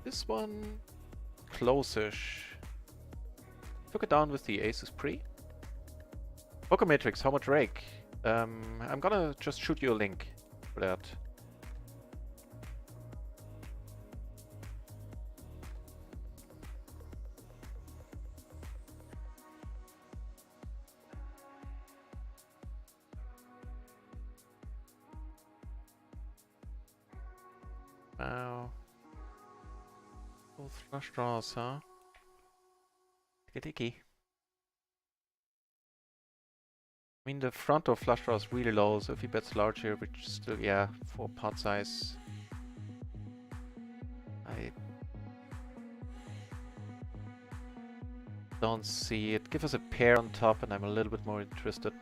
This one close-ish. Took it down with the aces pre. Poker Matrix, how much rake? I'm gonna just shoot you a link for that. Wow. Both flush draws, huh? Ticky. I mean, the front of flush draw is really low, so if he bets large here, which is still, yeah, for pot size, I don't see it. Give us a pair on top, and I'm a little bit more interested.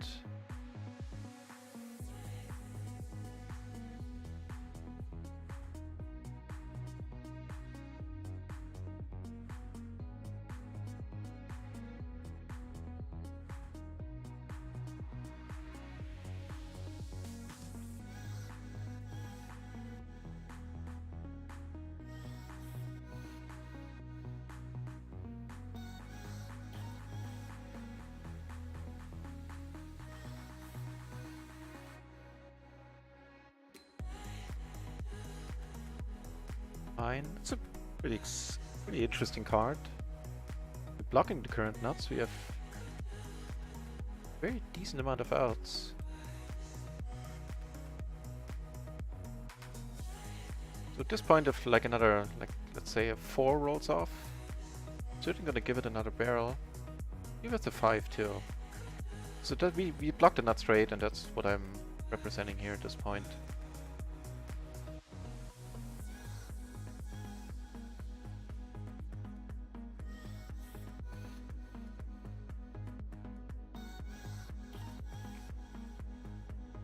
Fine. It's a pretty interesting card. We're blocking the current nuts. We have very decent amount of outs. So at this point, if like another, like let's say a 4 rolls off, certainly gonna give it another barrel. Give it a 5 too. So that we block the nut straight, and that's what I'm representing here at this point.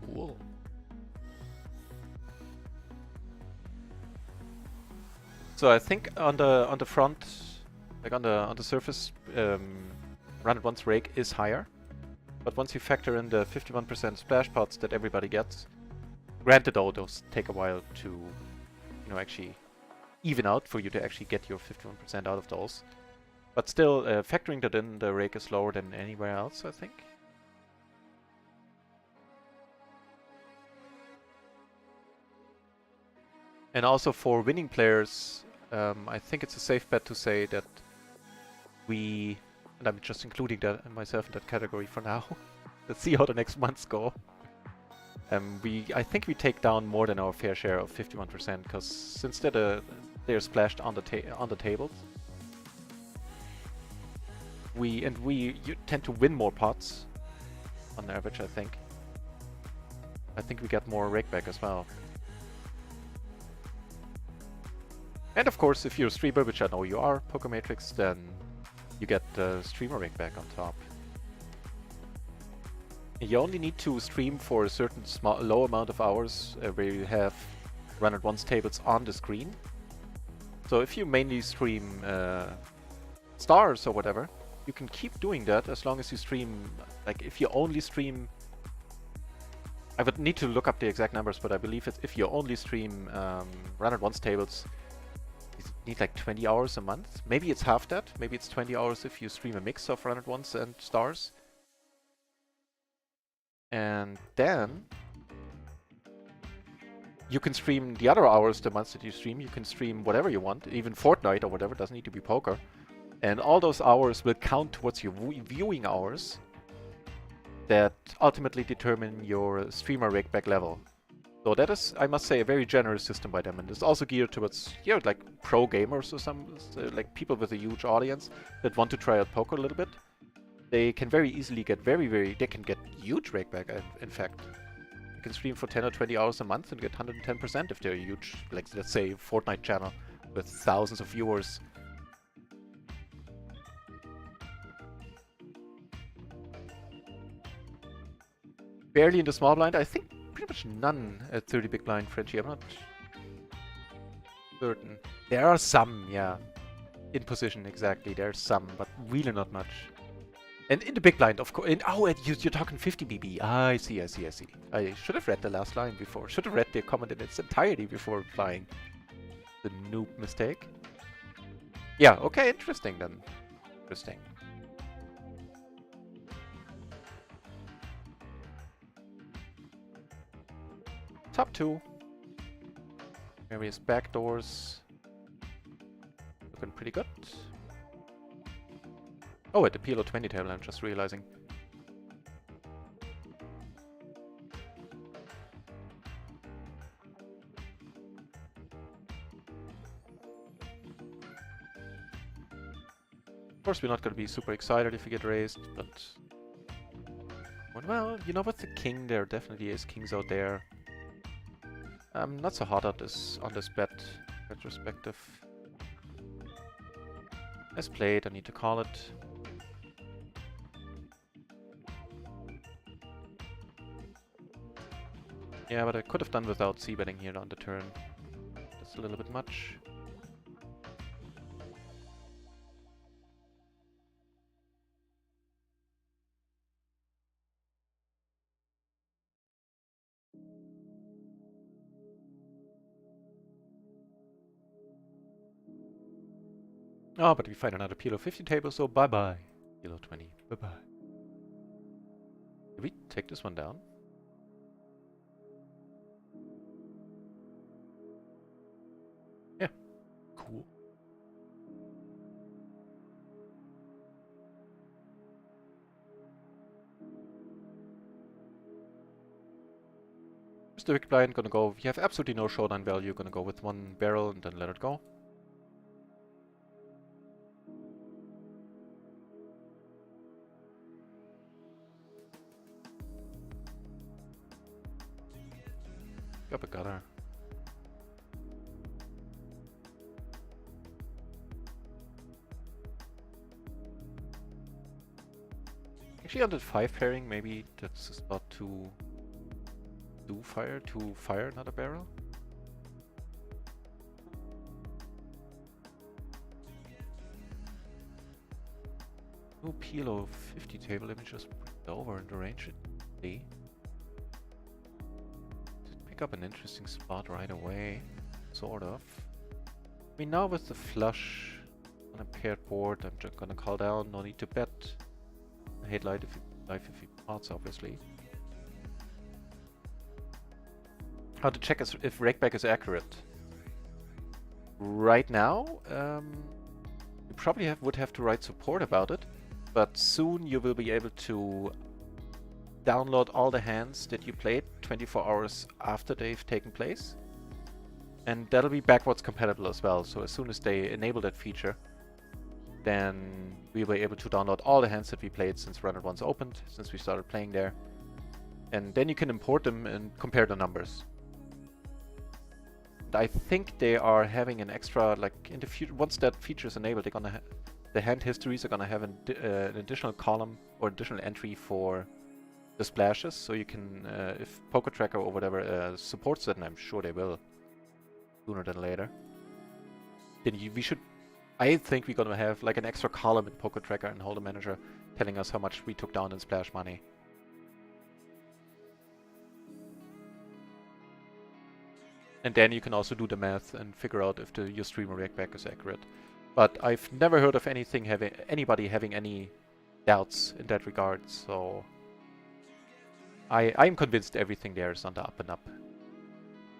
Cool. So I think on the front, like on the surface, run it once rake is higher, but once you factor in the 51% splash pots that everybody gets, granted though those take a while to, you know, actually even out for you to actually get your 51% out of those, but still factoring that in, the rake is lower than anywhere else, I think. And also for winning players, I think it's a safe bet to say that we, and I'm just including that myself in that category for now. Let's see how the next months go. I think we take down more than our fair share of 51%, because since they're splashed on the tables, you tend to win more pots on average. I think we get more rake back as well. And of course, if you're a streamer, which I know you are, Poker Matrix, then you get the streamer rake back on top. You only need to stream for a certain low amount of hours where you have run at once tables on the screen. So if you mainly stream stars or whatever, you can keep doing that as long as you stream, like if you only stream, I would need to look up the exact numbers, but I believe if you only stream run at once tables, you need like 20 hours a month. Maybe it's half that. Maybe it's 20 hours if you stream a mix of run at once and stars. And then you can stream the other hours, the months that you stream. You can stream whatever you want, even Fortnite or whatever. It doesn't need to be poker. And all those hours will count towards your viewing hours that ultimately determine your streamer rakeback level. So that is, I must say, a very generous system by them, and it's also geared towards, you know, like pro gamers or some, like people with a huge audience that want to try out poker a little bit. They can very easily get they can get huge rakeback, in fact. You can stream for 10 or 20 hours a month and get 110% if they're a huge, like let's say, Fortnite channel with thousands of viewers. Barely in the small blind, I think pretty much none at 30 big blind, Frenchie. I'm not certain. There are some, yeah. In position, exactly. There's some, but really not much. And in the big blind, of course. Oh, you're talking 50 BB. Ah, I see. I should have read the last line before. Should have read the comment in its entirety before replying. The noob mistake. Yeah, okay, interesting then. Interesting. Top 2. Various backdoors. Looking pretty good. Oh, at the PLO 20 table, I'm just realizing. Of course, we're not going to be super excited if we get raised, but... Well, you know what? The king, there definitely is kings out there. I'm not so hot on this bet, retrospective. As played, I need to call it. Yeah, but I could have done without c-betting here on the turn. That's a little bit much. Oh, but we find another PLO 50 table, so bye-bye. PLO 20, bye-bye. Did we take this one down? Yeah. Cool. Just the big blind, gonna go. We have absolutely no showdown value, gonna go with one barrel and then let it go. Up a gutter. Actually, on the 5 pairing, maybe that's a spot to fire another barrel. No PLO 50 table. Let me just bring it over and arrange it. See. Pick up an interesting spot right away, sort of. I mean, now with the flush on a paired board, I'm just gonna call down. No need to bet. I hate life if he pots, obviously. How to check if rakeback is accurate? Right now, you probably would have to write support about it, but soon you will be able to download all the hands that you played 24 hours after they've taken place. And that'll be backwards compatible as well, so as soon as they enable that feature, then we were able to download all the hands that we played since Run It Once opened, since we started playing there. And then you can import them and compare the numbers. I think they are having an extra, like in the future, once that feature is enabled, they're gonna the hand histories are gonna have an additional column or additional entry for the splashes, so you can, if Poker Tracker or whatever supports it, and I'm sure they will sooner than later, then I think we're gonna have like an extra column in Poker Tracker and Hold'em Manager telling us how much we took down in splash money. And then you can also do the math and figure out if your streamer rakeback is accurate. But I've never heard of anybody having any doubts in that regard, so I'm convinced everything there is on the up and up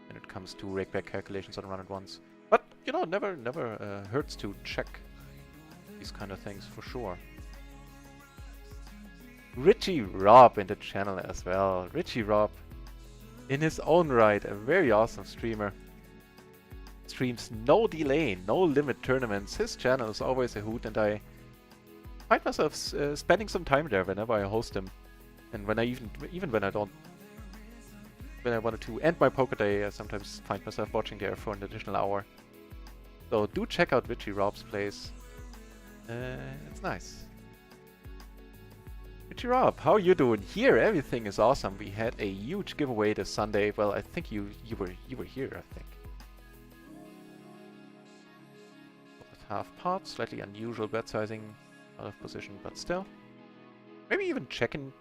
when it comes to rakeback calculations on Run It Once. But you know, never hurts to check these kind of things for sure. Richie Rob in the channel as well. Richie Rob, in his own right, a very awesome streamer. Streams no delay, no limit tournaments. His channel is always a hoot, and I find myself spending some time there whenever I host him. And when I even when I wanted to end my poker day, I sometimes find myself watching there for an additional hour. So do check out Richie Rob's plays. It's nice. Richie Rob, how are you doing? Here, everything is awesome. We had a huge giveaway this Sunday. Well, I think you were here, I think. With half pot, slightly unusual bet sizing, out of position, but still. Maybe even checking.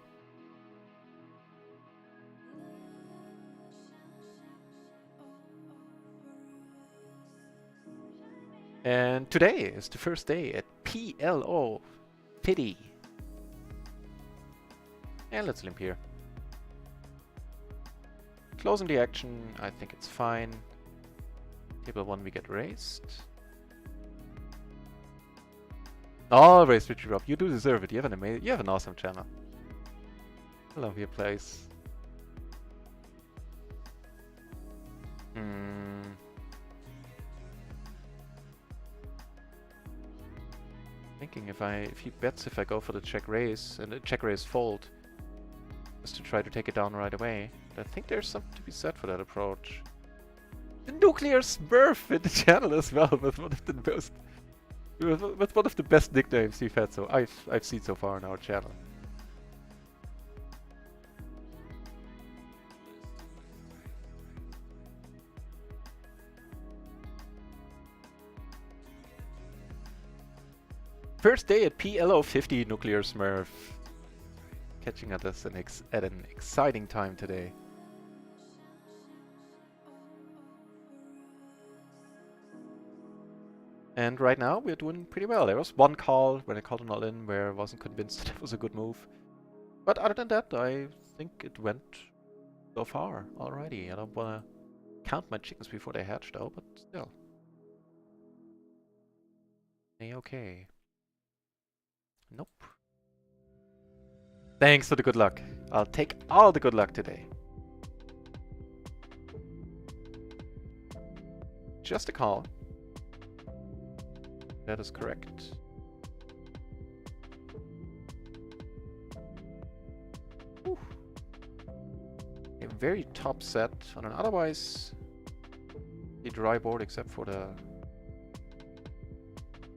And today is the first day at PLO 50. And let's limp here. Closing the action, I think it's fine. Table 1 we get raised. Always, Richie Rob, you do deserve it. You have an awesome channel. I love your plays. Thinking if he bets if I go for the check raise and the check raise fold, just to try to take it down right away. But I think there's something to be said for that approach. The Nuclear Smurf in the channel as well, with one of the best nicknames we've had I've seen so far on our channel. First day at PLO 50, Nuclear Smurf. Catching at us at an exciting time today. And right now we're doing pretty well. There was one call when I called an all-in where I wasn't convinced that it was a good move. But other than that, I think it went so far already. I don't want to count my chickens before they hatch though, but still. Okay. Nope. Thanks for the good luck. I'll take all the good luck today. just a call. That is correct. Whew. A very top set on an otherwise a dry board except for the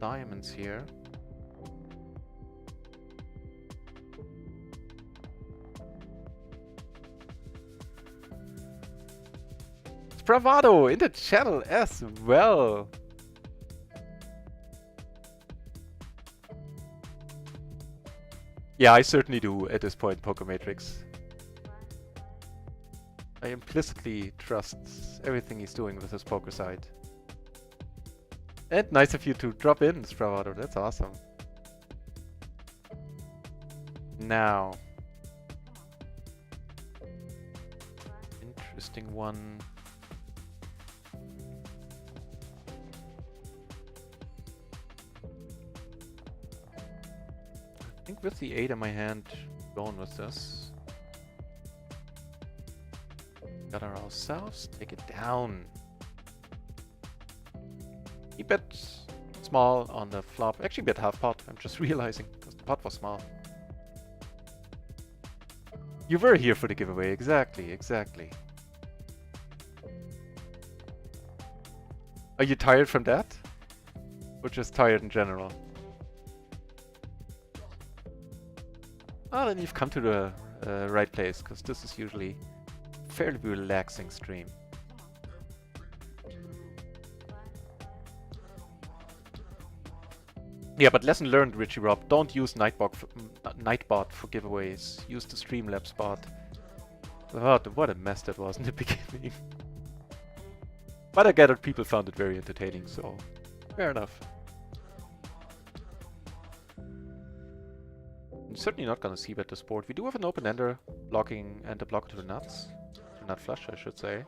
diamonds here. Bravado in the channel as well. Yeah, I certainly do at this point, Pokématrix. I implicitly trust everything he's doing with his poker side. And nice of you to drop in, Bravado. That's awesome. Now, interesting one. I think with the 8 in my hand, going with this. Got ourselves, take it down. He bet small on the flop. Actually bet half pot, I'm just realizing, because the pot was small. You were here for the giveaway, exactly, exactly. Are you tired from that? Or just tired in general? Oh, then you've come to the right place, because this is usually a fairly relaxing stream. Yeah, but lesson learned, Richie Rob. Don't use Nightbot for giveaways. Use the Streamlabs bot. Oh, what a mess that was in the beginning. But I gathered people found it very entertaining, so fair enough. I'm certainly not gonna see bet this board. We do have an open ender blocking and a blocker to the nuts. To nut flush, I should say.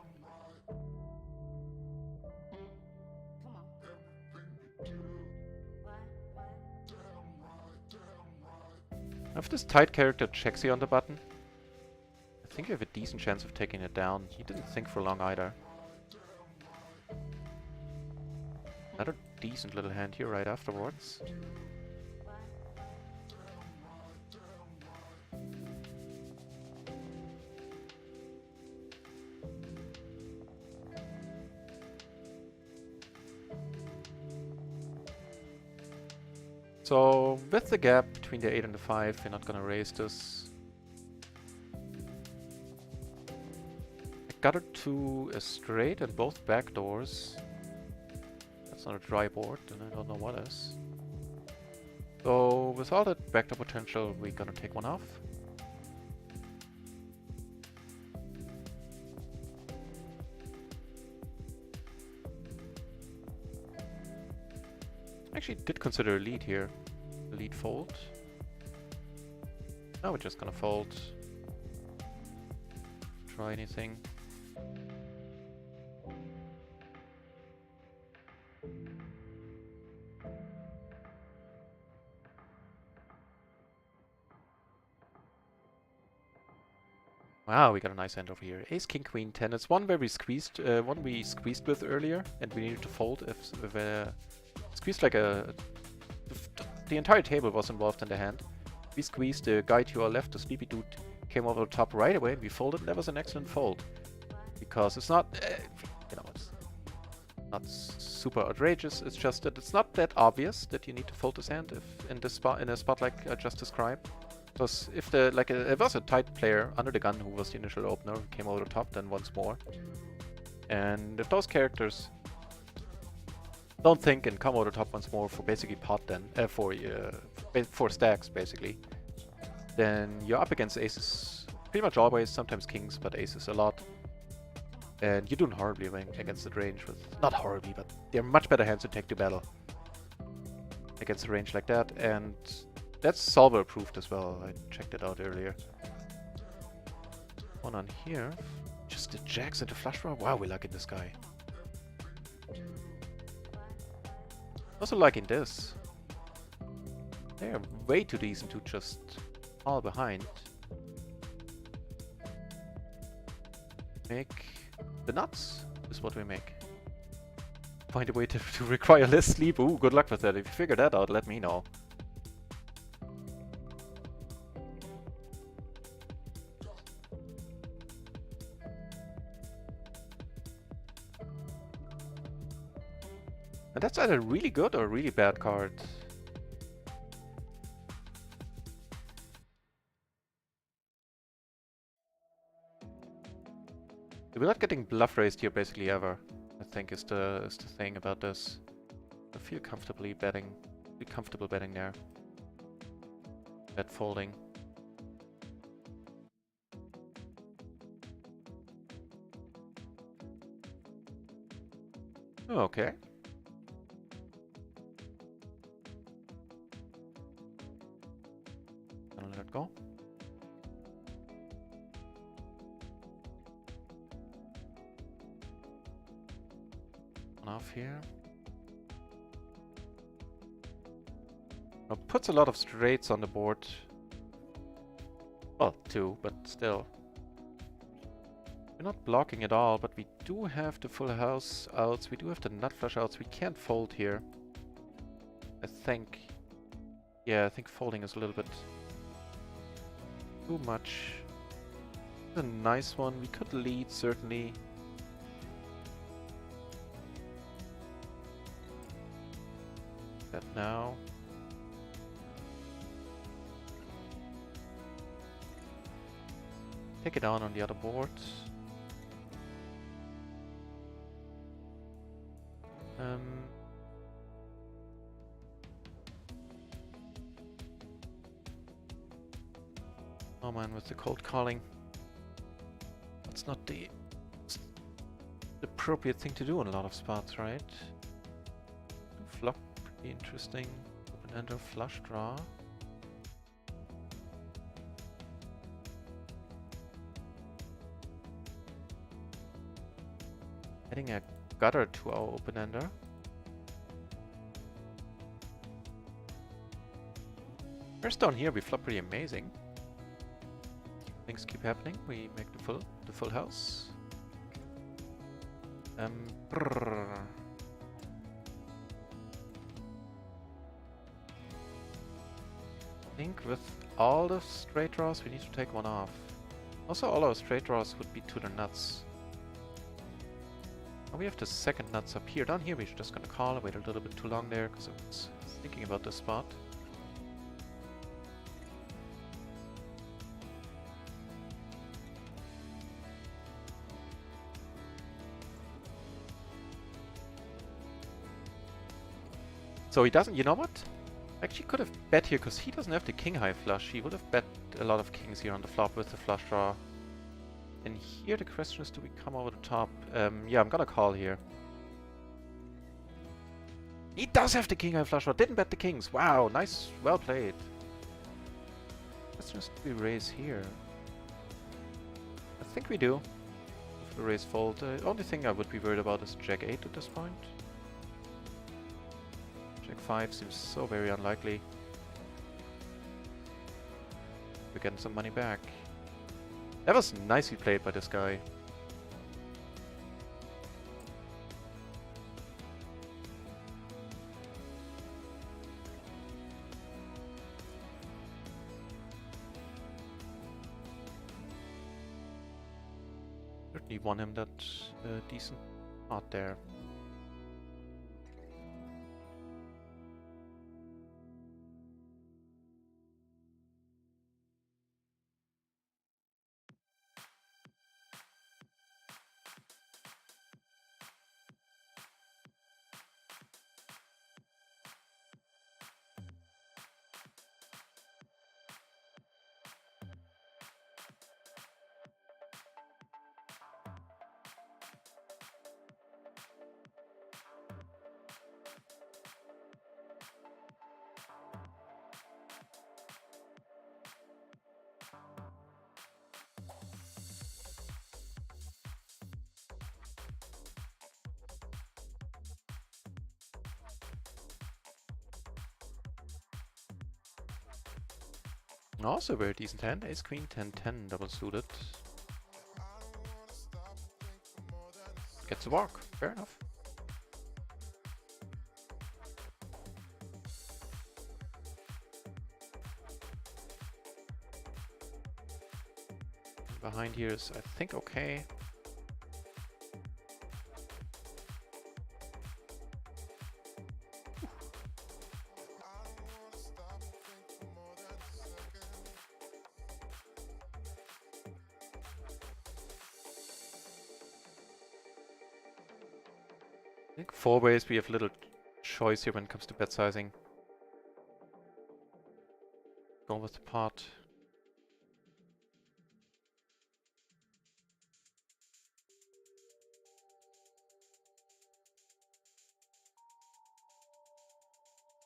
If this tight character checks here on the button, I think you have a decent chance of taking it down. He didn't think for long either. Another decent little hand here right afterwards. So, with the gap between the 8 and the 5, we're not gonna raise this. I got it to a straight and both back doors. That's not a dry board, and I don't know what is. So, with all that backdoor potential, we're gonna take one off. Actually did consider a lead here. A lead fold. Now we're just gonna fold. Try anything. Wow, we got a nice hand over here. Ace, King, Queen, 10. It's one where we squeezed, with earlier, and we needed to fold if squeezed like a... The entire table was involved in the hand. We squeezed, the guy to our left, the sleepy dude, came over the top right away, and we folded. That was an excellent fold. Because it's not, you know, it's not super outrageous. It's just that it's not that obvious that you need to fold this hand if in a spot like I just described. Because if it was a tight player under the gun who was the initial opener, who came over the top, then once more. And if those characters don't think and come over the top once more for basically pot, then for stacks basically, then you're up against aces pretty much always, sometimes kings, but aces a lot. And you're doing horribly against the range with, not horribly, but they're much better hands to take to battle against a range like that. And that's solver approved as well. I checked it out earlier. One on here. Just the jacks into flush draw. Wow, we're liking this guy. Also liking this. They're way too decent to just fall behind. Make the nuts is what we make. Find a way to require less sleep. Ooh, good luck with that. If you figure that out, let me know. And that's either really good or really bad card. We're not getting bluff raised here basically ever, I think is the thing about this. I feel comfortable betting there. Bet folding. Oh, okay. Gonna let it go. On off here. Now puts a lot of straights on the board. Well, two, but still. We're not blocking at all, but we do have the full house outs. We do have the nut flush outs. We can't fold here. I think. Yeah, I think folding is a little bit too much. A nice one. We could lead, certainly. Bet now. Take it down on the other board. Oh man, with the cold calling. That's not the appropriate thing to do in a lot of spots, right? Flop, pretty interesting. Open-ender, flush draw. Adding a gutter to our open-ender. First down here we flop pretty amazing. Things keep happening. We make the full house. I think with all the straight draws we need to take one off. Also all our straight draws would be to the nuts. Now we have the second nuts up here. Down here we're just gonna call. I waited a little bit too long there because I was thinking about this spot. So he doesn't, you know what? Actually could have bet here because he doesn't have the king high flush. He would have bet a lot of kings here on the flop with the flush draw. And here the question is, do we come over the top? Yeah, I'm gonna call here. He does have the king high flush draw. Didn't bet the kings. Wow, nice, well played. Let's just raise here. I think we do. If we raise fold. The only thing I would be worried about is Jack 8 at this point. Jack 5 seems so very unlikely. We're getting some money back. That was nicely played by this guy. Certainly won him that decent pot there. Also a very decent hand. Ace Queen 10-10 double suited. Gets a walk. Fair enough. behind here is, I think, okay. I think 4 ways we have little choice here when it comes to bet sizing. Go with the pot.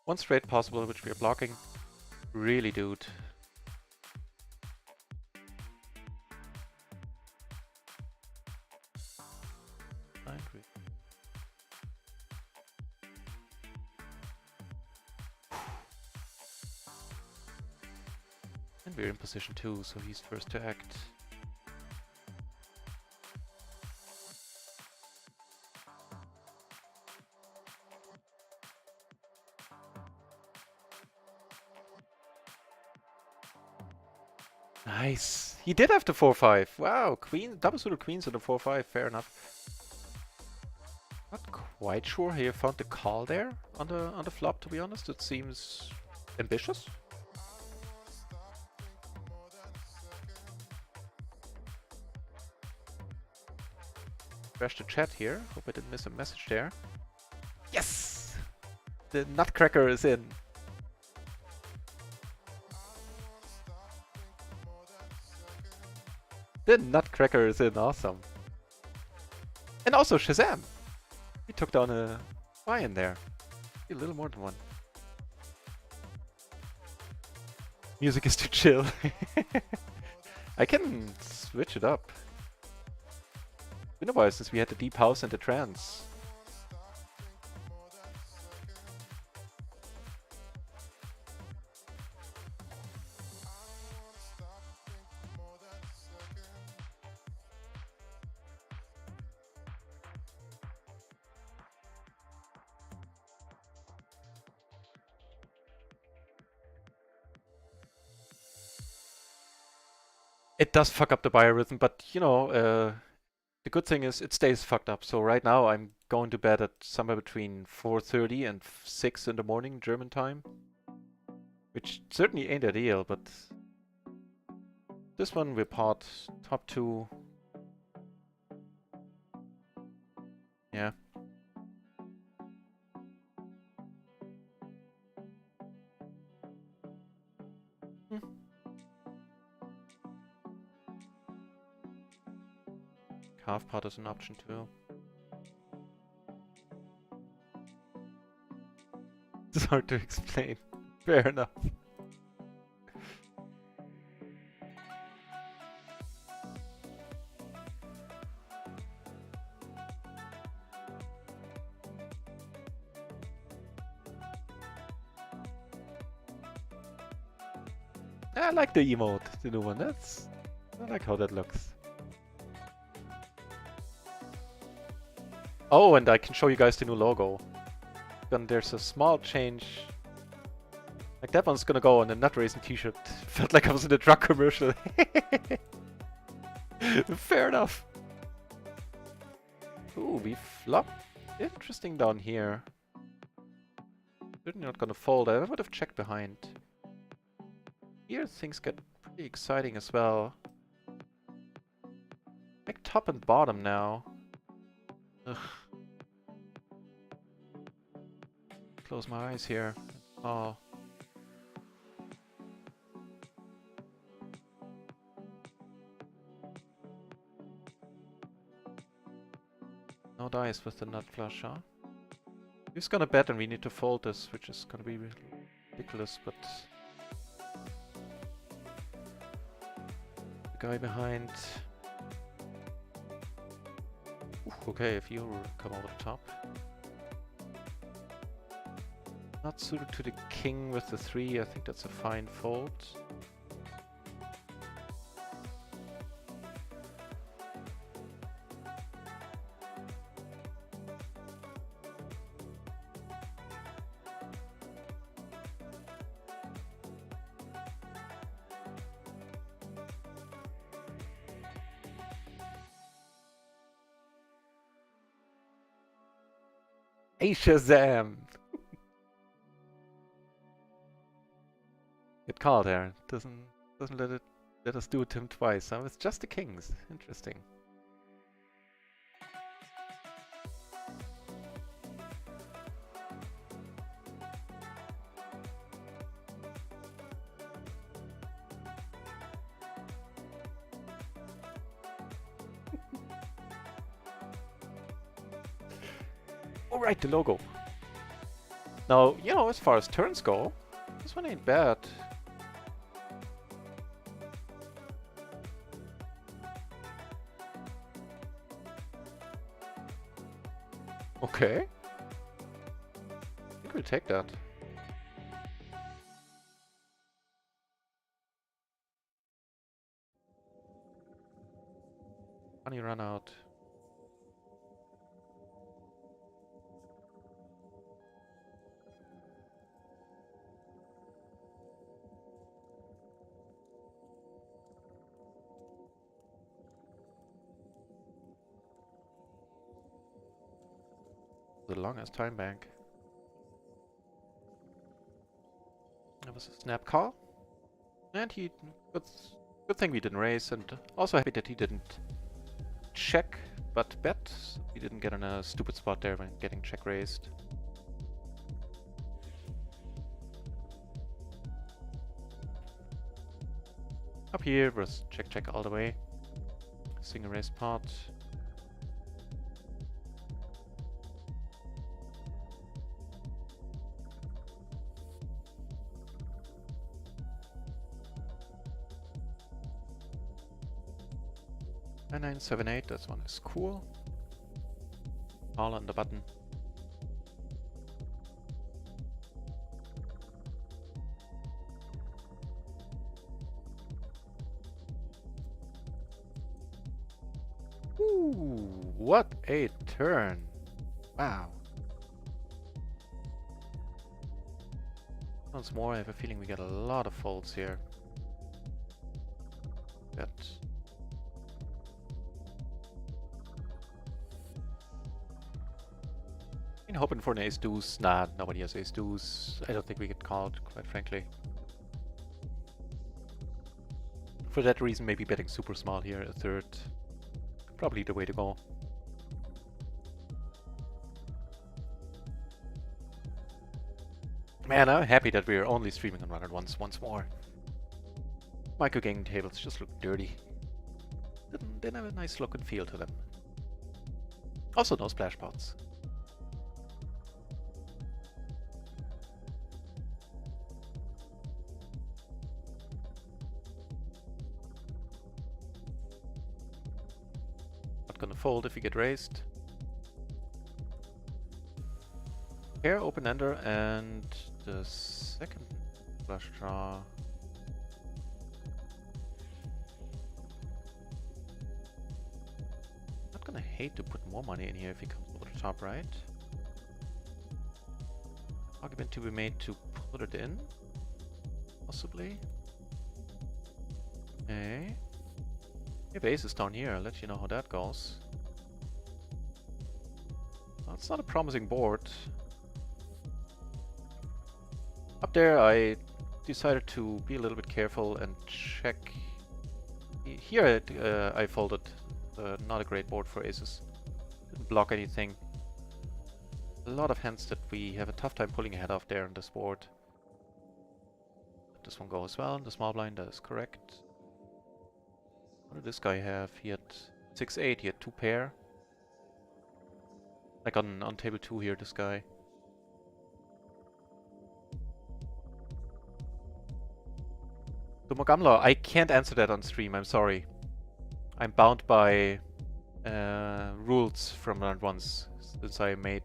One straight possible, which we are blocking. Really, dude. And we're in position too, so he's first to act. Nice. He did have the 4-5. Wow, queen, double suited queens and the 4-5. Fair enough. Not quite sure he found the call there on the flop. To be honest, it seems ambitious. Crash the chat here. Hope I didn't miss a message there. Yes, the nutcracker is in. The nutcracker is in, awesome. And also Shazam! He took down a lion there. A little more than one. Music is too chill. I can switch it up. It's been a while since we had the deep house and the trance. It does fuck up the biorhythm, but you know, the good thing is it stays fucked up. So right now I'm going to bed at somewhere between 4:30 and 6 in the morning German time, which certainly ain't ideal, but this one we pot top 2. Yeah. Half pot is an option too. It's hard to explain. Fair enough. I like the emote, the new one. I like how that looks. Oh, and I can show you guys the new logo. Then there's a small change. Like that one's gonna go on a nut racing t-shirt. Felt like I was in a truck commercial. Fair enough. Ooh, we flop. Interesting down here. Certainly not gonna fold. I would have checked behind. Here things get pretty exciting as well. Like top and bottom now. Ugh. Close my eyes here. Oh. No dice with the nut flush, huh? He's gonna bet and we need to fold this, which is gonna be ridiculous, but... The guy behind... Ooh, okay, if you come over the top. Not suited to the king with the 3, I think that's a fine fold. Hey Shazam! Get caught there. Doesn't let us do it to him twice. Huh? It's just the kings. Interesting. Alright, the logo. Now, you know, as far as turns go, this one ain't bad. Okay. I think we'll take that. Money run out. The longest time bank. That was a snap call. And good thing we didn't raise, and also happy that he didn't check but bet. He didn't get in a stupid spot there when getting check raised. Up here was check all the way. Single raised pot. Nine, 9, 7, 8, this one is cool. All on the button. Ooh, what a turn. Wow. Once more, I have a feeling we get a lot of folds here. But been hoping for an ace deuce. Nah, nobody has ace deuce. I don't think we get called, quite frankly. For that reason, maybe betting super small here, a third. Probably the way to go. Man, I'm happy that we're only streaming on Run It once more. Micro gaming tables just look dirty. Didn't have a nice look and feel to them. Also no splash pots. Not gonna fold if we get raised. Here, open ender, and the second flush draw. Not gonna hate to put more money in here if he comes over the top, right? Argument to be made to put it in, possibly. Okay. If ace is down here, I'll let you know how that goes. Well, it's not a promising board. Up there, I decided to be a little bit careful and check. Here I folded. Not a great board for aces. Didn't block anything. A lot of hands that we have a tough time pulling ahead of there on this board. Let this one go as well. The small blind, that is correct. What did this guy have? He had 6-8. He had 2 pair. Like on table 2 here, this guy. So Mogamla, I can't answer that on stream, I'm sorry. I'm bound by rules from round 1 since I made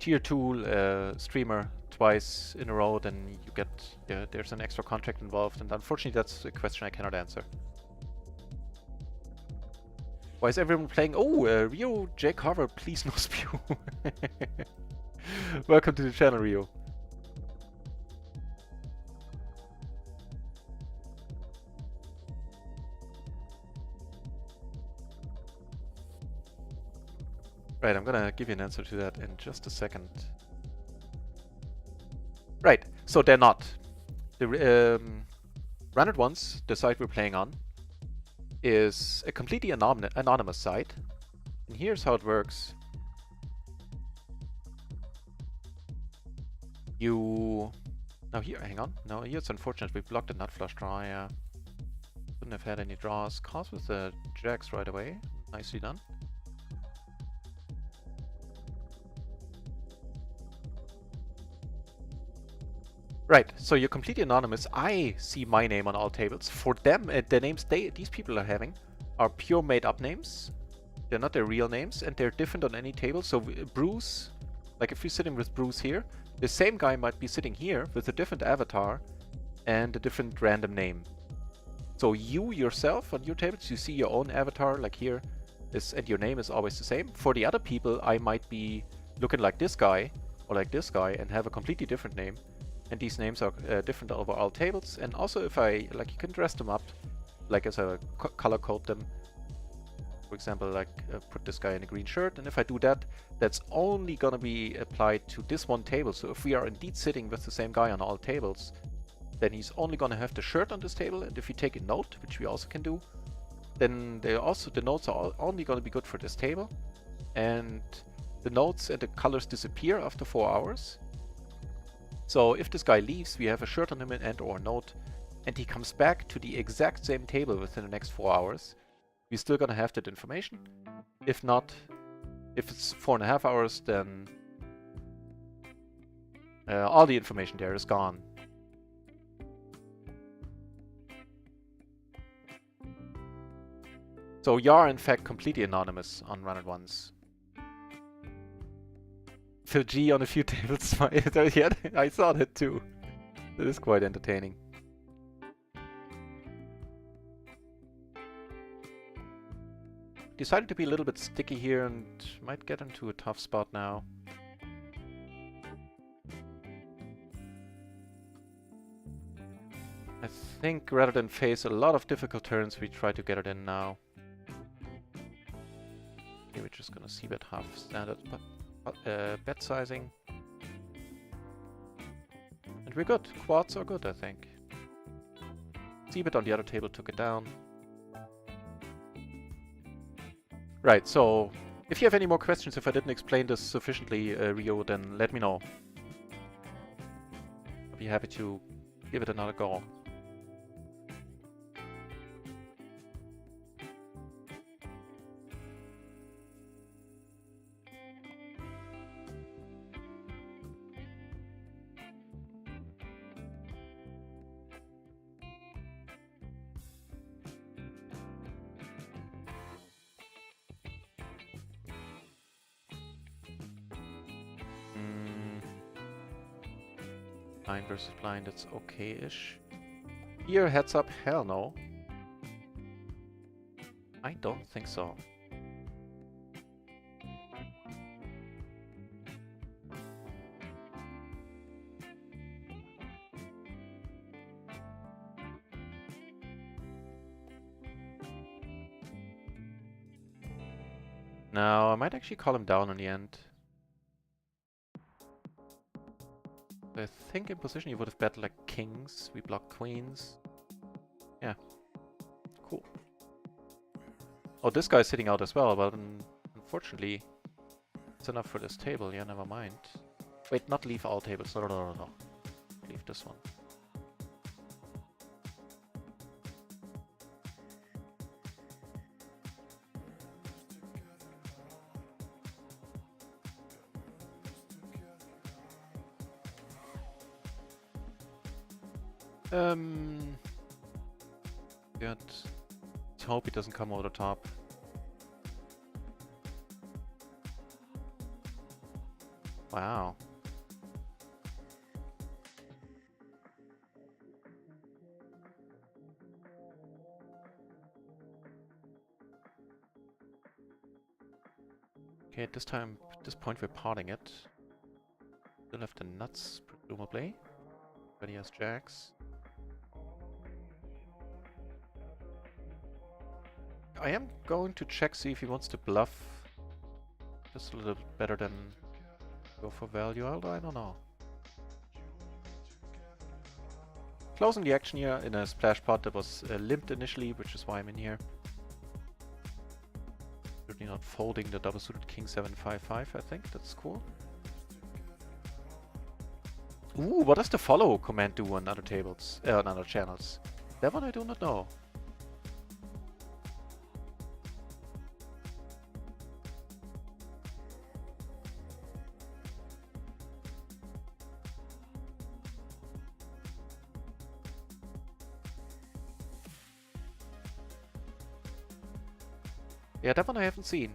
tier 2 streamer twice in a row, then you get, there's an extra contract involved, and unfortunately that's a question I cannot answer. Why is everyone playing? Oh, Rio J. Carver, please no spew. Welcome to the channel, Rio. Right, I'm gonna give you an answer to that in just a second. Right, so they're not. The Run-It Once, the site we're playing on, is a completely anonymous site. And here's how it works. Now here, hang on. No, here it's unfortunate we blocked the nut flush draw. Yeah. Couldn't have had any draws. Calls with the jacks right away. Nicely done. Right, so you're completely anonymous. I see my name on all tables. For them, the names these people are having are pure made-up names. They're not their real names, and they're different on any table. So Bruce, like if you're sitting with Bruce here, the same guy might be sitting here with a different avatar and a different random name. So you yourself on your tables, you see your own avatar, like here, and your name is always the same. For the other people, I might be looking like this guy or like this guy and have a completely different name. And these names are different over all tables. And also if I, like, you can dress them up, like as I color code them. For example, like put this guy in a green shirt. And if I do that, that's only gonna be applied to this one table. So if we are indeed sitting with the same guy on all tables, then he's only gonna have the shirt on this table. And if you take a note, which we also can do, then the notes are only gonna be good for this table. And the notes and the colors disappear after 4 hours. So if this guy leaves, we have a shirt on him and or a note, and he comes back to the exact same table within the next 4 hours, we're still gonna have that information. If not, if it's 4.5 hours, then all the information there is gone. So you are in fact completely anonymous on Run-It Once. Phil G on a few tables. Yeah, I saw that too. That is quite entertaining. Decided to be a little bit sticky here and might get into a tough spot now. I think rather than face a lot of difficult turns, we try to get it in now. Okay, we're just gonna see bet half standard bet sizing. And we're good. Quads are good, I think. C-bet on the other table took it down. Right, so if you have any more questions, if I didn't explain this sufficiently, Rio, then let me know. I'll be happy to give it another go. Blind versus blind, that's okay-ish. Here, heads up, hell no. I don't think so. No, I might actually call him down in the end. I think in position you would have bet like kings, we block queens. Yeah. Cool. Oh, this guy's sitting out as well, but unfortunately it's enough for this table, yeah, never mind. Wait, not leave all tables, no. Leave this one. Good. Let's hope he doesn't come over the top. Wow. Okay, at this point we're potting it. Still have the nuts, presumably. But he has jacks. I am going to check, see if he wants to bluff Just a little bit better than go for value, although I don't know. Closing the action here in a splash pot that was limped initially, which is why I'm in here. Certainly not folding the double suited king 7-5-5, I think. That's cool. Ooh, what does the follow command do on other tables, on other channels? That one I do not know. Yeah, that one I haven't seen.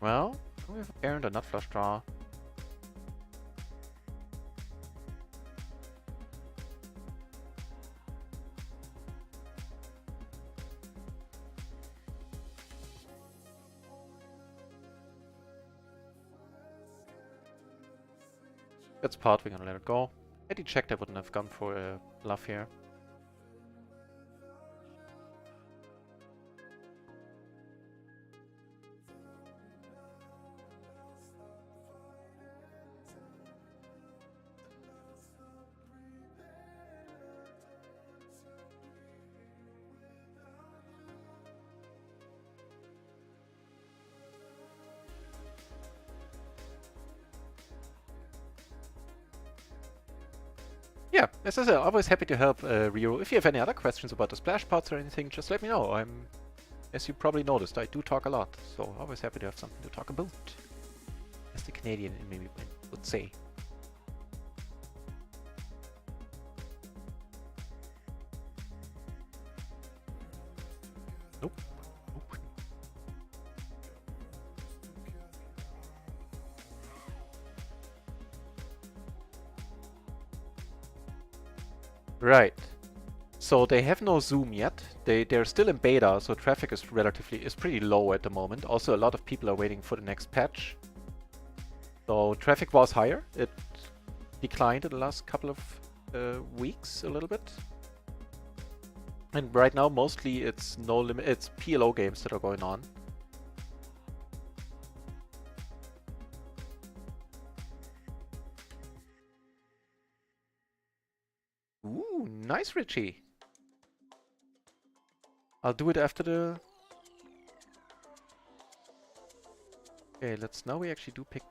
Well, we have earned a nut flush draw. That's part, we're gonna let it go. Had he checked, I wouldn't have gone for a bluff here. Yeah, as I said, always happy to help Rio. If you have any other questions about the splash pots or anything, just let me know. As you probably noticed, I do talk a lot, so always happy to have something to talk about. As the Canadian in me would say. Nope. Nope. Right. So they have no zoom yet. They're still in beta, so traffic is pretty low at the moment. Also, a lot of people are waiting for the next patch. So traffic was higher. It declined in the last couple of weeks a little bit. And right now, mostly it's no limit. It's PLO games that are going on. Ooh, nice, Richie. I'll do it after the... Okay, now we actually do pick...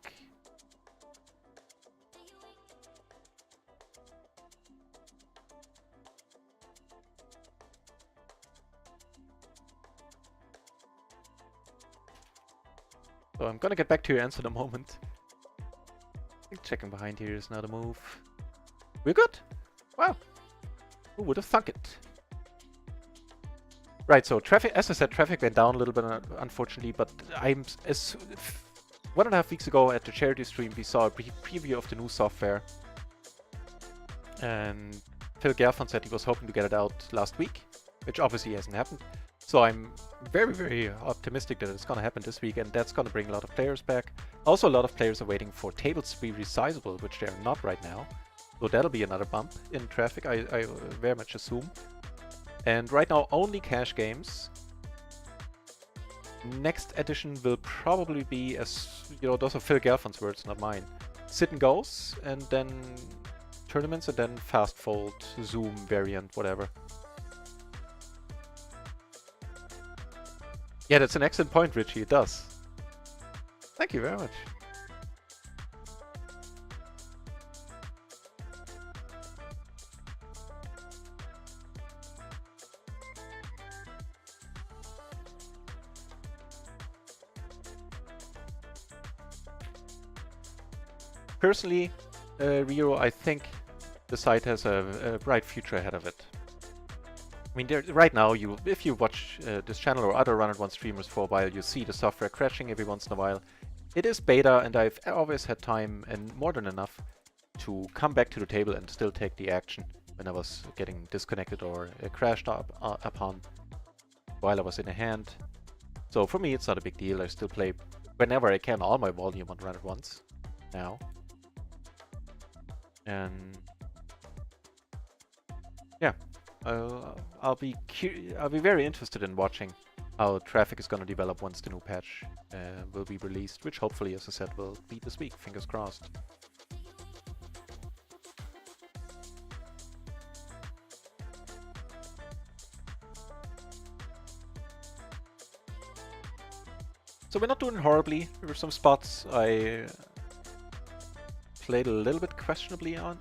So I'm gonna get back to your answer in a moment. I think checking behind here is not a move. We're good? Wow. Who would have thunk it? Right, so traffic, as I said, traffic went down a little bit, unfortunately, but 1.5 weeks ago at the charity stream, we saw a preview of the new software. And Phil Gerfon said he was hoping to get it out last week, which obviously hasn't happened. So I'm very, very optimistic that it's going to happen this week, and that's going to bring a lot of players back. Also, a lot of players are waiting for tables to be resizable, which they're not right now. So that'll be another bump in traffic, I very much assume. And right now, only cash games. Next edition will probably be, those are Phil Gelfon's words, not mine. Sit and goes, and then tournaments, and then fast fold, zoom variant, whatever. Yeah, that's an excellent point, Richie. It does. Thank you very much. Personally, Rio, I think the site has a bright future ahead of it. I mean, right now, if you watch this channel or other Run-It-One streamers for a while, you see the software crashing every once in a while. It is beta, and I've always had time, and more than enough, to come back to the table and still take the action when I was getting disconnected or crashed upon while I was in a hand. So for me, it's not a big deal. I still play whenever I can, all my volume on Run at Once now. And yeah, I'll be very interested in watching how traffic is going to develop once the new patch will be released, which hopefully, as I said, will be this week. Fingers crossed. So we're not doing horribly. There were some spots I played a little bit questionably on,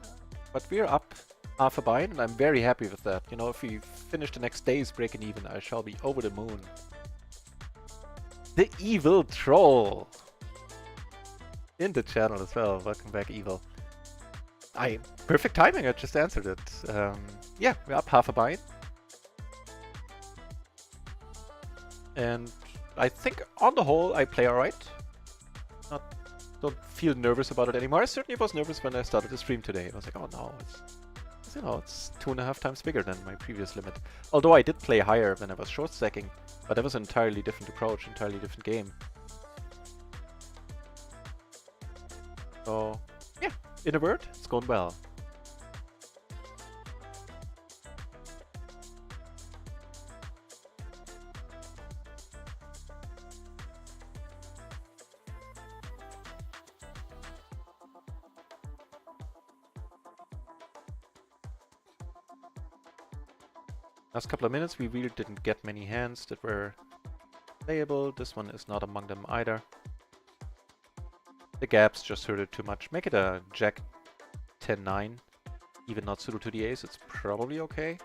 but we're up half a bind, and I'm very happy with that. You know, if we finish the next day's breaking even, I shall be over the moon. The Evil Troll in the channel as well. Welcome back, Evil. Perfect timing, I just answered it. Yeah, we're up half a bind. And I think on the whole I play alright. Don't feel nervous about it anymore. I certainly was nervous when I started the stream today. I was like, oh no, it's 2.5 times bigger than my previous limit. Although I did play higher when I was short stacking, but that was an entirely different approach, entirely different game. So yeah, in a word, it's going well. Last couple of minutes, we really didn't get many hands that were playable. This one is not among them either. The gaps just hurt it too much. Make it a Jack 10-9, even not suited to the ace. It's probably okay.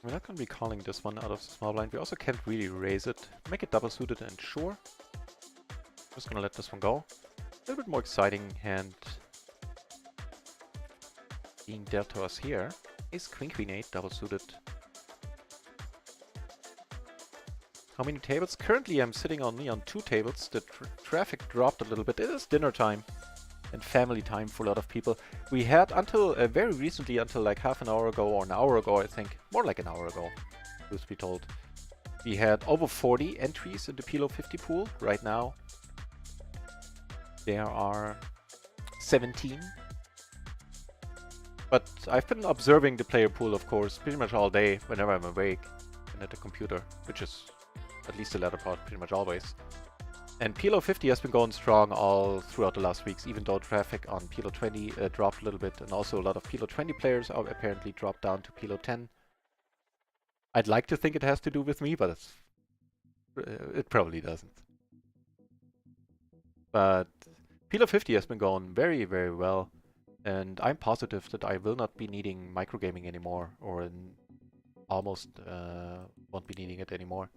We're not going to be calling this one out of the small blind. We also can't really raise it. Make it double suited and sure. Just going to let this one go. A little bit more exciting hand being dealt to us here is Queen Queen 8 double suited. How many tables? Currently I'm sitting only on 2 tables. The traffic dropped a little bit. It is dinner time and family time for a lot of people. We had until very recently, until like half an hour ago or an hour ago, I think, more like an hour ago, truth be told, we had over 40 entries in the PLO 50 pool. Right now there are 17. But I've been observing the player pool, of course, pretty much all day whenever I'm awake and at the computer, which is at least the latter part pretty much always. And PLO 50 has been going strong all throughout the last weeks, even though traffic on PLO 20 dropped a little bit, and also a lot of PLO 20 players are apparently dropped down to PLO 10. I'd like to think it has to do with me, but it probably doesn't. But PLO 50 has been going very, very well, and I'm positive that I will not be needing microgaming anymore, or almost won't be needing it anymore.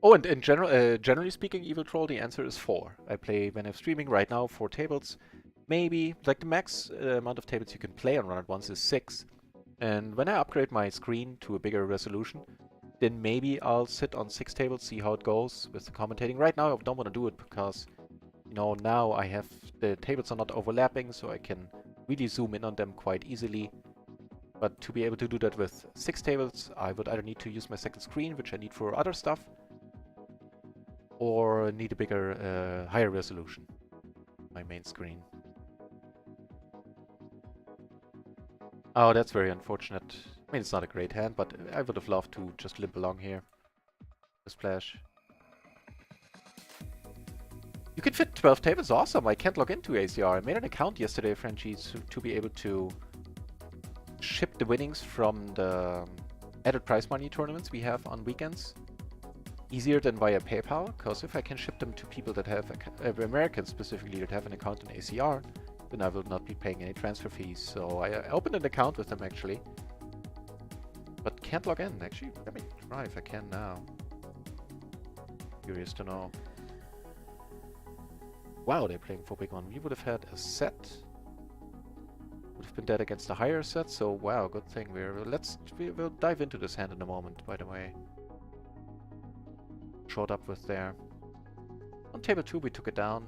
Oh, and in general, generally speaking, Evil Troll, the answer is 4. I play, when I'm streaming right now, 4 tables. Maybe, like the max amount of tables you can play on Run at Once is 6. And when I upgrade my screen to a bigger resolution, then maybe I'll sit on 6 tables, see how it goes with the commentating. Right now I don't want to do it because, you know, now I have, the tables are not overlapping, so I can really zoom in on them quite easily. But to be able to do that with 6 tables, I would either need to use my second screen, which I need for other stuff, or need a bigger, higher resolution, my main screen. Oh, that's very unfortunate. I mean, it's not a great hand, but I would have loved to just limp along here. The splash. You can fit 12 tables, awesome! I can't log into ACR. I made an account yesterday, Frenchie, to be able to ship the winnings from the added prize money tournaments we have on weekends. Easier than via PayPal, because if I can ship them to people that have, Americans specifically, that have an account in ACR, then I will not be paying any transfer fees. So I opened an account with them actually, but can't log in. Actually, let me try if I can now. Curious to know. Wow, they're playing 4 big one. We would have had a set. Would have been dead against a higher set, so wow, good thing. We'll dive into this hand in a moment, by the way. Short up with there. On table 2 we took it down.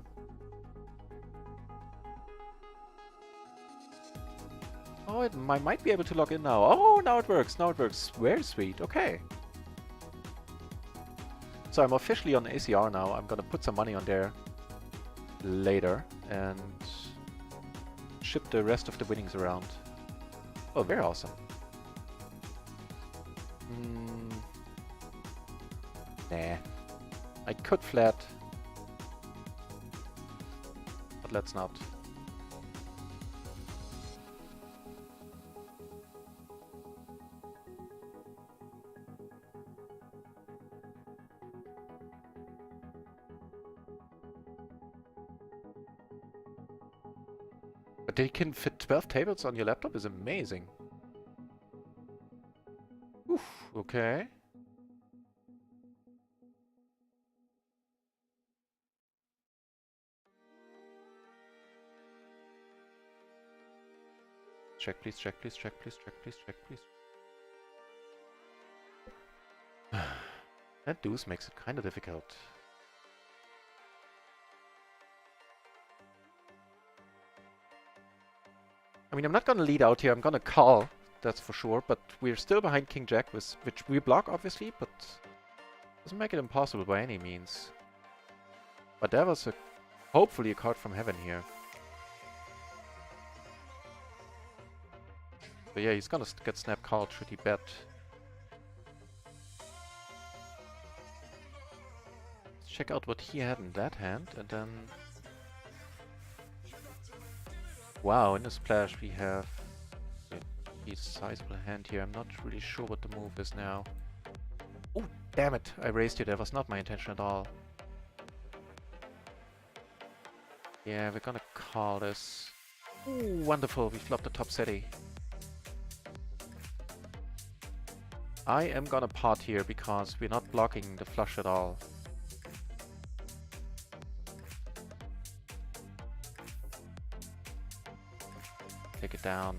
Oh, I might be able to log in now. Oh, now it works, now it works. Very sweet, okay. So I'm officially on ACR now. I'm gonna put some money on there later and ship the rest of the winnings around. Oh, very awesome. Nah. I could flat. But let's not. But they can fit 12 tables on your laptop is amazing. Oof, okay. Check, please, check, please, check, please, check, please, check, please. That deuce makes it kind of difficult. I mean, I'm not gonna lead out here, I'm gonna call, that's for sure, but we're still behind King Jack, which we block, obviously, but doesn't make it impossible by any means. But that was hopefully a card from heaven here. But yeah, he's gonna get snap called, should he bet. Let's check out what he had in that hand, and then... Wow, in the splash we have a sizable hand here. I'm not really sure what the move is now. Oh, damn it! I raised you. That was not my intention at all. Yeah, we're gonna call this. Ooh, wonderful. We flopped the top city. I am gonna pot here because we're not blocking the flush at all. Take it down.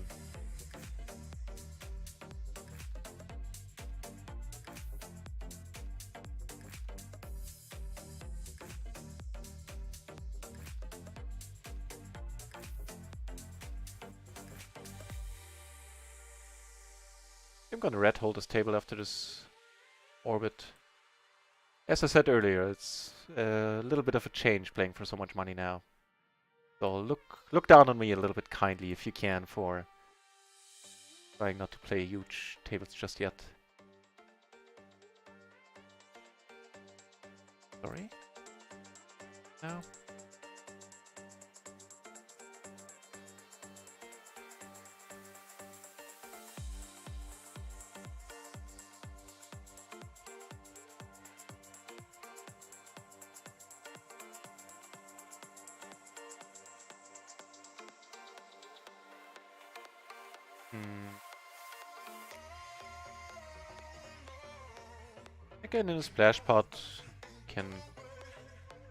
I'm gonna red hold this table after this orbit. As I said earlier, it's a little bit of a change playing for so much money now. So look down on me a little bit kindly if you can for trying not to play huge tables just yet. Sorry? No? Again, in a splash pot, can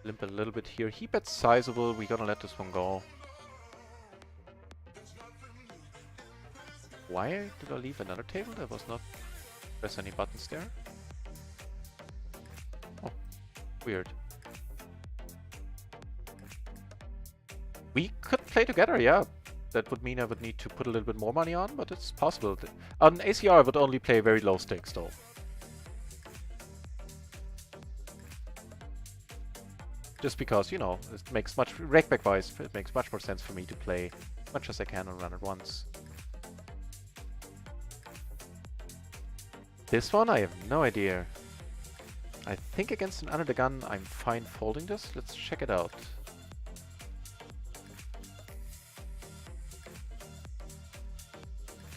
limp a little bit here. He bets sizable. We're gonna let this one go. Why did I leave another table? There was not press any buttons there. Oh, weird. We could play together, yeah. That would mean I would need to put a little bit more money on, but it's possible. On ACR, I would only play very low stakes, though. Just because, you know, it makes much, rakeback-wise, it makes much more sense for me to play as much as I can and run at once. This one, I have no idea. I think against an under the gun, I'm fine folding this. Let's check it out.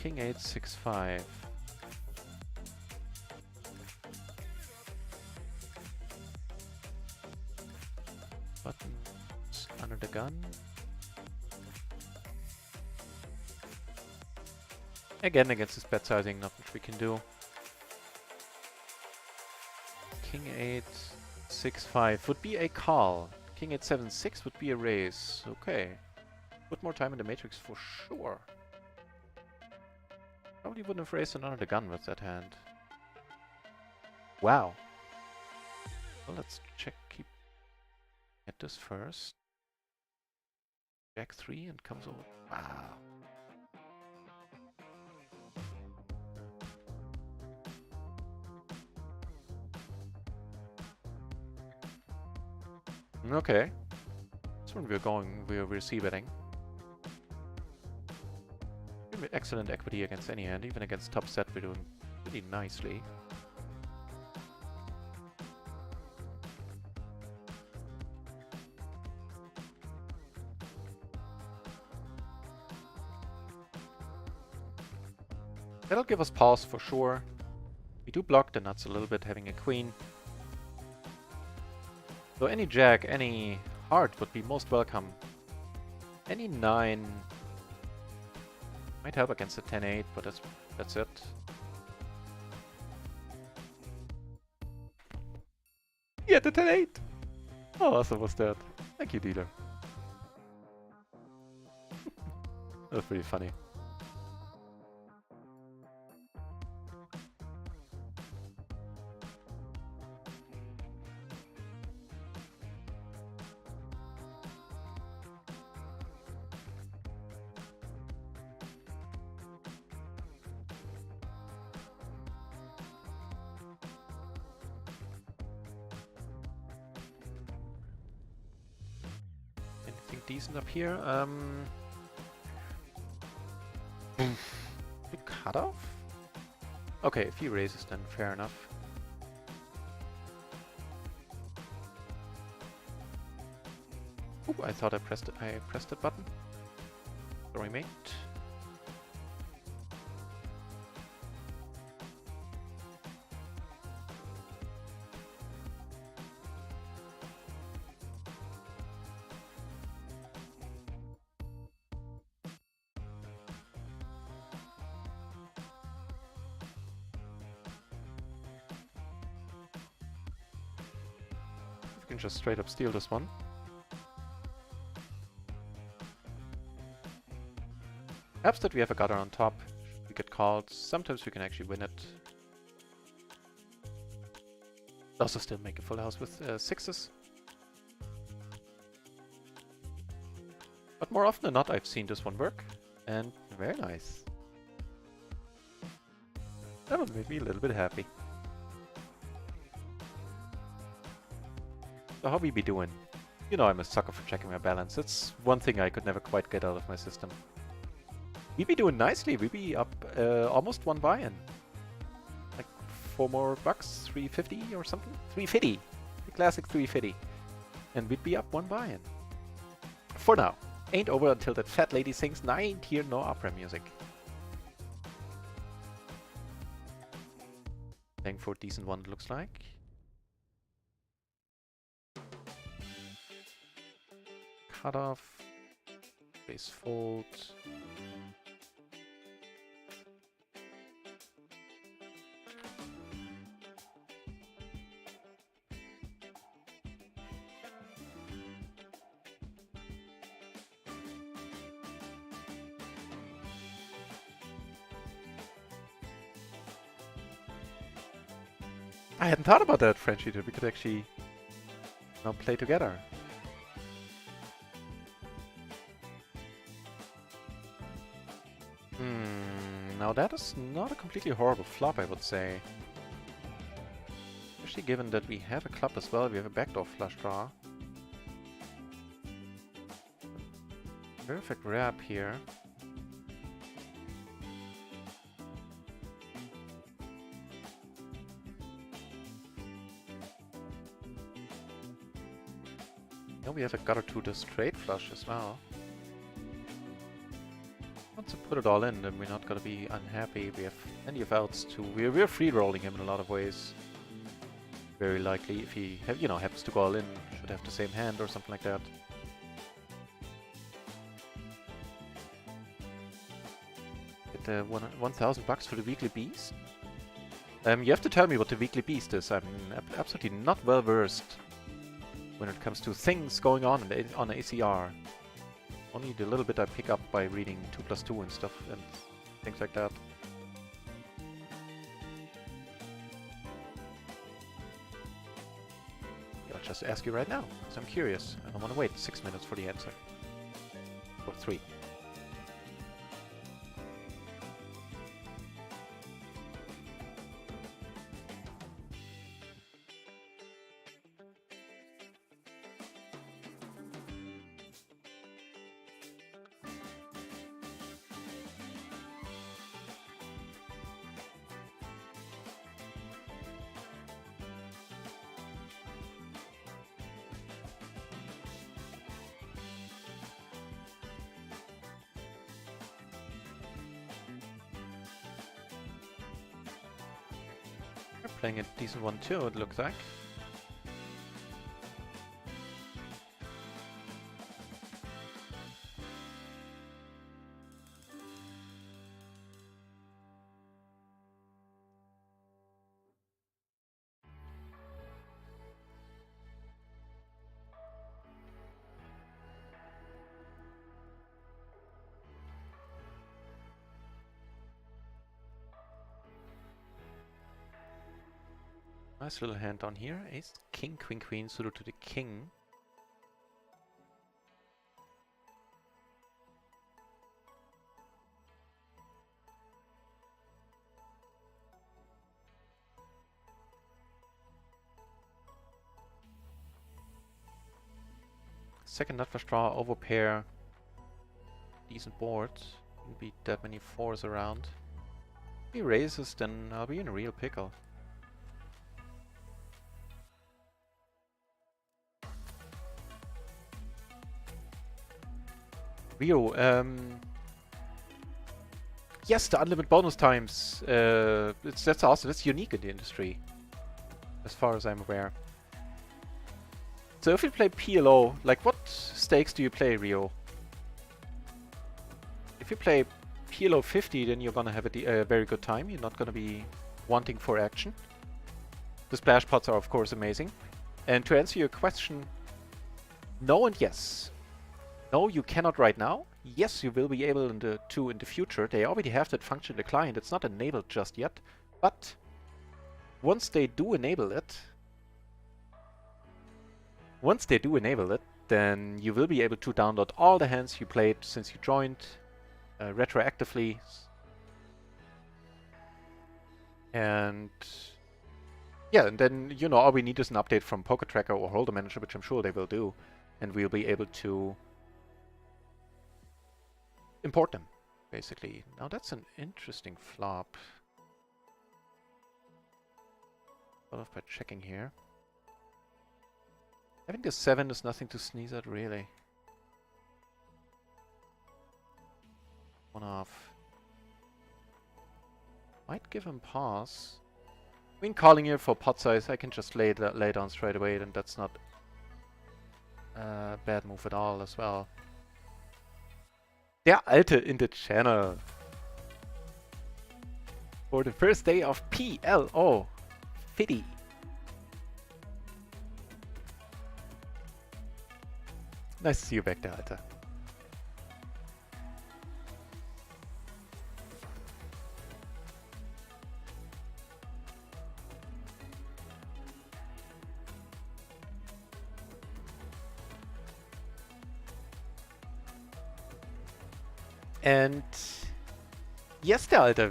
King 8, 6, 5. Buttons under the gun. Again, against this bet sizing, not much we can do. King 8, 6, 5 would be a call. King 8-7-6 would be a raise. Okay. Put more time in the matrix for sure. Probably wouldn't have raised another gun with that hand. Wow. Well, let's check. Keep at this first. Jack 3 and comes over. Wow. Okay. That's when we're c-betting. Excellent equity against any hand, even against top set we're doing pretty nicely. That'll give us pause for sure. We do block the nuts a little bit having a queen. So any jack, any heart would be most welcome. Any 9 might help against the 10-8, but that's it. Yeah, the 10-8! Oh, awesome was that. Thank you, dealer. That was pretty funny. Decent up here. The cutoff? Okay, if he raises, then fair enough. Ooh, I thought I pressed the button. Sorry, mate. We can just straight up steal this one. Perhaps that we have a gutter on top. We get called. Sometimes we can actually win it. Also still make a full house with 6s. But more often than not I've seen this one work. And very nice. That one made me a little bit happy. So how we be doing? You know I'm a sucker for checking my balance. It's one thing I could never quite get out of my system. We be doing nicely. We be up almost 1 buy-in. Like 4 more bucks, 350 or something? 350! The classic 350. And we'd be up 1 buy-in. For now. Ain't over until that fat lady sings "I ain't hear no opera music." Playing for a decent one, it looks like. Cut off. Base fold. I hadn't thought about that, Frenchie, that we could actually now play together. Now that is not a completely horrible flop, I would say. Especially given that we have a club as well, we have a backdoor flush draw. Perfect wrap here. Now we have a gutter to the straight flush as well. Once we put it all in, then we're not gonna be unhappy. We have plenty of outs too. We're free rolling him in a lot of ways. Very likely, if he happens to go all in, should have the same hand or something like that. Get the 1,000 bucks for the weekly beast. You have to tell me what the weekly beast is. I'm absolutely not well versed when it comes to things going on on ACR. Only the little bit I pick up by reading 2+2 and stuff and things like that. I'll just ask you right now, because I'm curious. I don't want to wait 6 minutes for the answer. Or 3. Playing a decent one too, it looks like. Nice little hand on here. Ace, king, queen, queen, suited to the king. Second nut flush draw, overpair. Decent board. Won't be that many fours around. If he raises, then I'll be in a real pickle. Rio, yes, the unlimited bonus times. That's awesome. That's unique in the industry, as far as I'm aware. So if you play PLO, like what stakes do you play, Rio? If you play PLO 50, then you're gonna have a very good time. You're not gonna be wanting for action. The splash pots are of course amazing. And to answer your question, no and yes. No, you cannot right now. Yes, you will be able to in the future. They already have that function in the client. It's not enabled just yet. But once they do enable it, then you will be able to download all the hands you played since you joined retroactively. And yeah, and then, you know, all we need is an update from Poker Tracker or Holder Manager, which I'm sure they will do. And we'll be able to import them, basically. Now that's an interesting flop. Start off by checking here. Having the 7 is nothing to sneeze at, really. 1 off. Might give him pass. I mean, calling here for pot size, I can just lay down straight away, and that's not a bad move at all as well. Der Alte in the channel. For the first day of PLO. Fitty. Nice to see you back, der Alte. And yes, der Alte,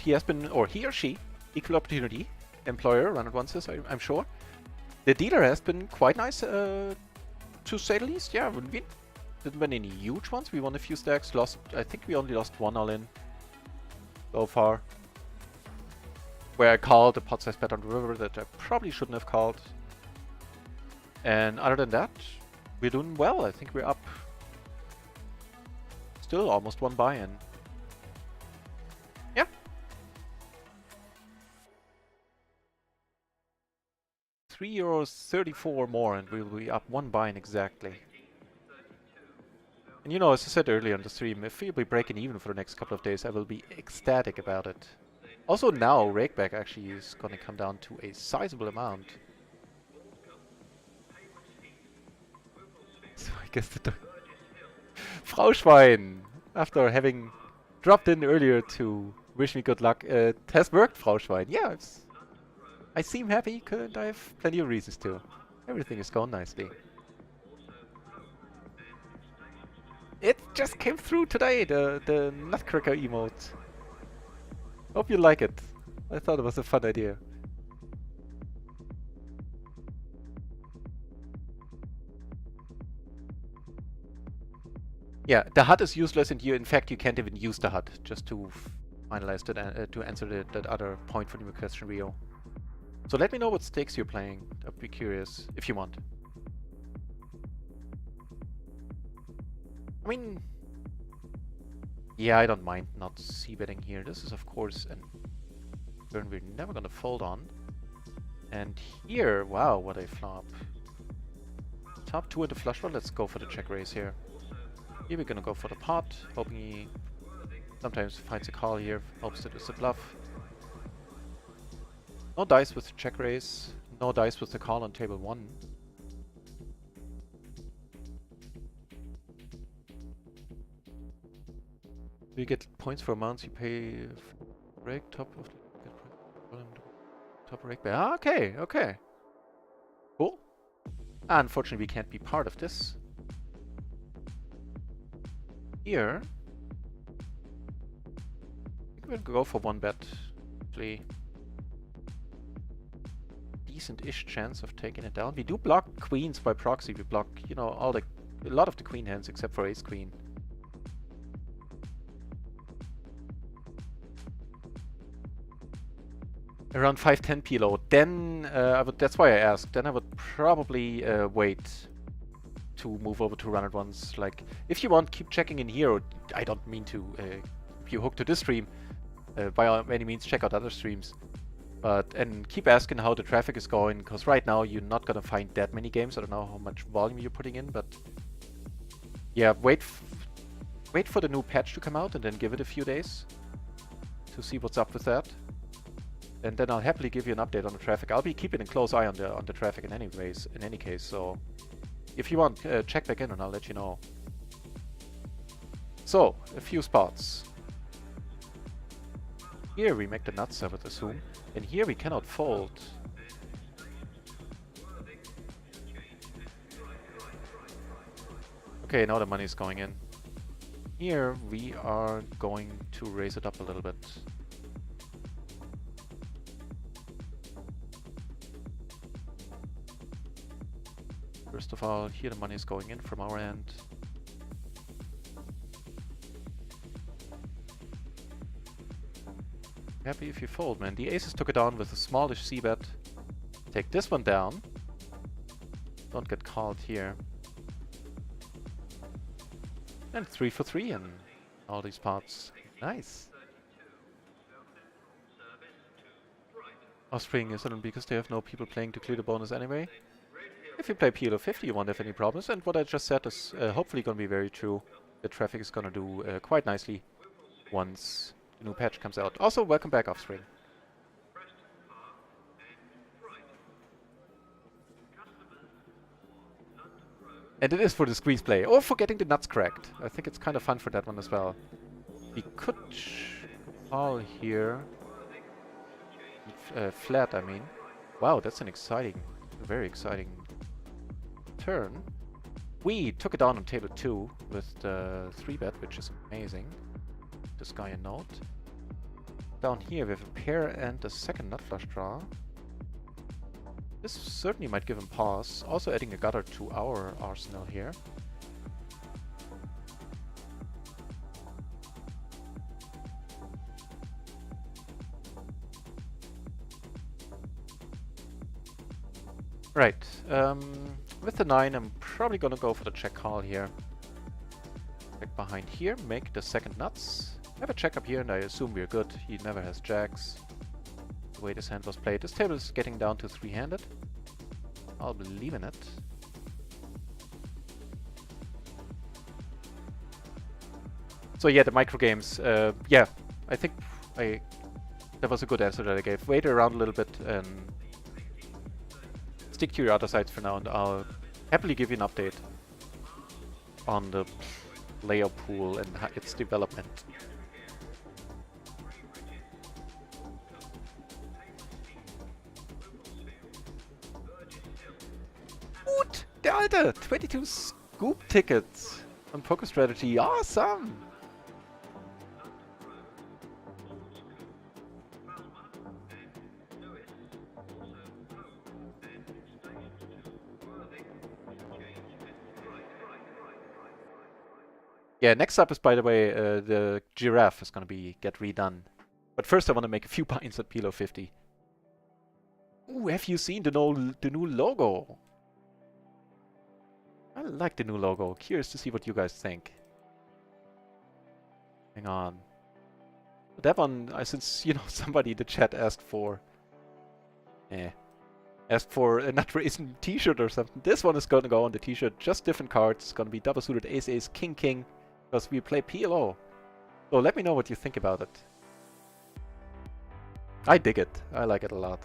he has been, or he or she, equal opportunity employer, run it once, I'm sure. The dealer has been quite nice, to say the least. Yeah, we didn't win any huge ones. We won a few stacks. I think we only lost 1 all in so far. Where I called a pot size bet on the river that I probably shouldn't have called. And other than that, we're doing well. I think we're up. Still almost 1 buy-in. Yeah. €3.34 more and we'll be up 1 buy-in exactly. And you know, as I said earlier on the stream, if we'll be breaking even for the next couple of days, I will be ecstatic about it. Also now, rakeback actually is gonna come down to a sizable amount. guess the Frau Schwein, after having dropped in earlier to wish me good luck, it has worked, Frau Schwein. Yeah, I seem happy, and I have plenty of reasons to. Everything is going nicely. It just came through today, the Nutcracker emote. Hope you like it. I thought it was a fun idea. Yeah, the HUD is useless, and in fact, you can't even use the HUD. Just to finalize that, to answer that other point from your question, Rio. So let me know what stakes you're playing. I'd be curious, if you want. I mean, yeah, I don't mind not c-betting here. This is, of course, an turn we're never gonna fold on. And here, wow, what a flop. Top 2 into flush draw. Let's go for the check raise here. Here we're gonna go for the pot, hoping he sometimes finds a call here, hopes that it's a bluff. No dice with the check raise, no dice with the call on table 1. Do you get points for amounts you pay break top of the top rake? Ah, okay, okay. Cool. Unfortunately, we can't be part of this. Here, I think we'll go for one bet. Actually, decent-ish chance of taking it down. We do block queens by proxy. We block, you know, a lot of the queen hands except for ace queen. Around 5-10 PLO. Then that's why I asked. Then I would probably wait to move over to run it once. Like, if you want, keep checking in here. Or I don't mean to keep you hooked to this stream. By any means, check out other streams. And keep asking how the traffic is going, because right now you're not gonna find that many games. I don't know how much volume you're putting in, but yeah, wait for the new patch to come out and then give it a few days to see what's up with that. And then I'll happily give you an update on the traffic. I'll be keeping a close eye on the traffic in any case. So if you want, check back in and I'll let you know. So a few spots. Here we make the nuts, I would assume. And here we cannot fold. Okay, now the money is going in. Here we are going to raise it up a little bit. First of all, here the money is going in from our end. Happy if you fold, man. The aces took it down with a smallish c-bet. Take this one down. Don't get called here. And 3 for 3 in all these pots. Nice. Offspring is on because they have no people playing to clear the bonus anyway. If you play PLO 50, you won't have any problems. And what I just said is hopefully going to be very true. The traffic is going to do quite nicely once the new patch comes out. Also, welcome back, Offspring. And it is for the squeeze play, or for getting the nuts cracked. I think it's kind of fun for that one as well. We could call here. Flat, I mean. Wow, that's an exciting, very exciting turn. We took it down on table 2 with the 3-bet, which is amazing. This guy a note. Down here we have a pair and a second nut flush draw. This certainly might give him pause. Also adding a gutter to our arsenal here. Right. With the 9, I'm probably gonna go for the check call here. Check behind here, make the second nuts. Have a check up here, and I assume we're good. He never has jacks. The way this hand was played. This table is getting down to 3-handed. I'll believe in it. So yeah, the micro games. Yeah, I think that was a good answer that I gave. Wait around a little bit and stick to your other sides for now, and I'll happily give you an update on the player pool and its development. Gut, der Alte! 22 Scoop Tickets on Poker Strategy. Awesome! Yeah, next up is, by the way, the giraffe is gonna get redone. But first I want to make a few pints at PLO 50. Ooh, have you seen the new logo? I like the new logo. Curious to see what you guys think. Hang on. That one, since, you know, somebody in the chat asked for... asked for a Nut Raisin t-shirt or something. This one is gonna go on the t-shirt. Just different cards. It's gonna be double suited ace, ace, king, king. Because we play PLO. So let me know what you think about it. I dig it. I like it a lot.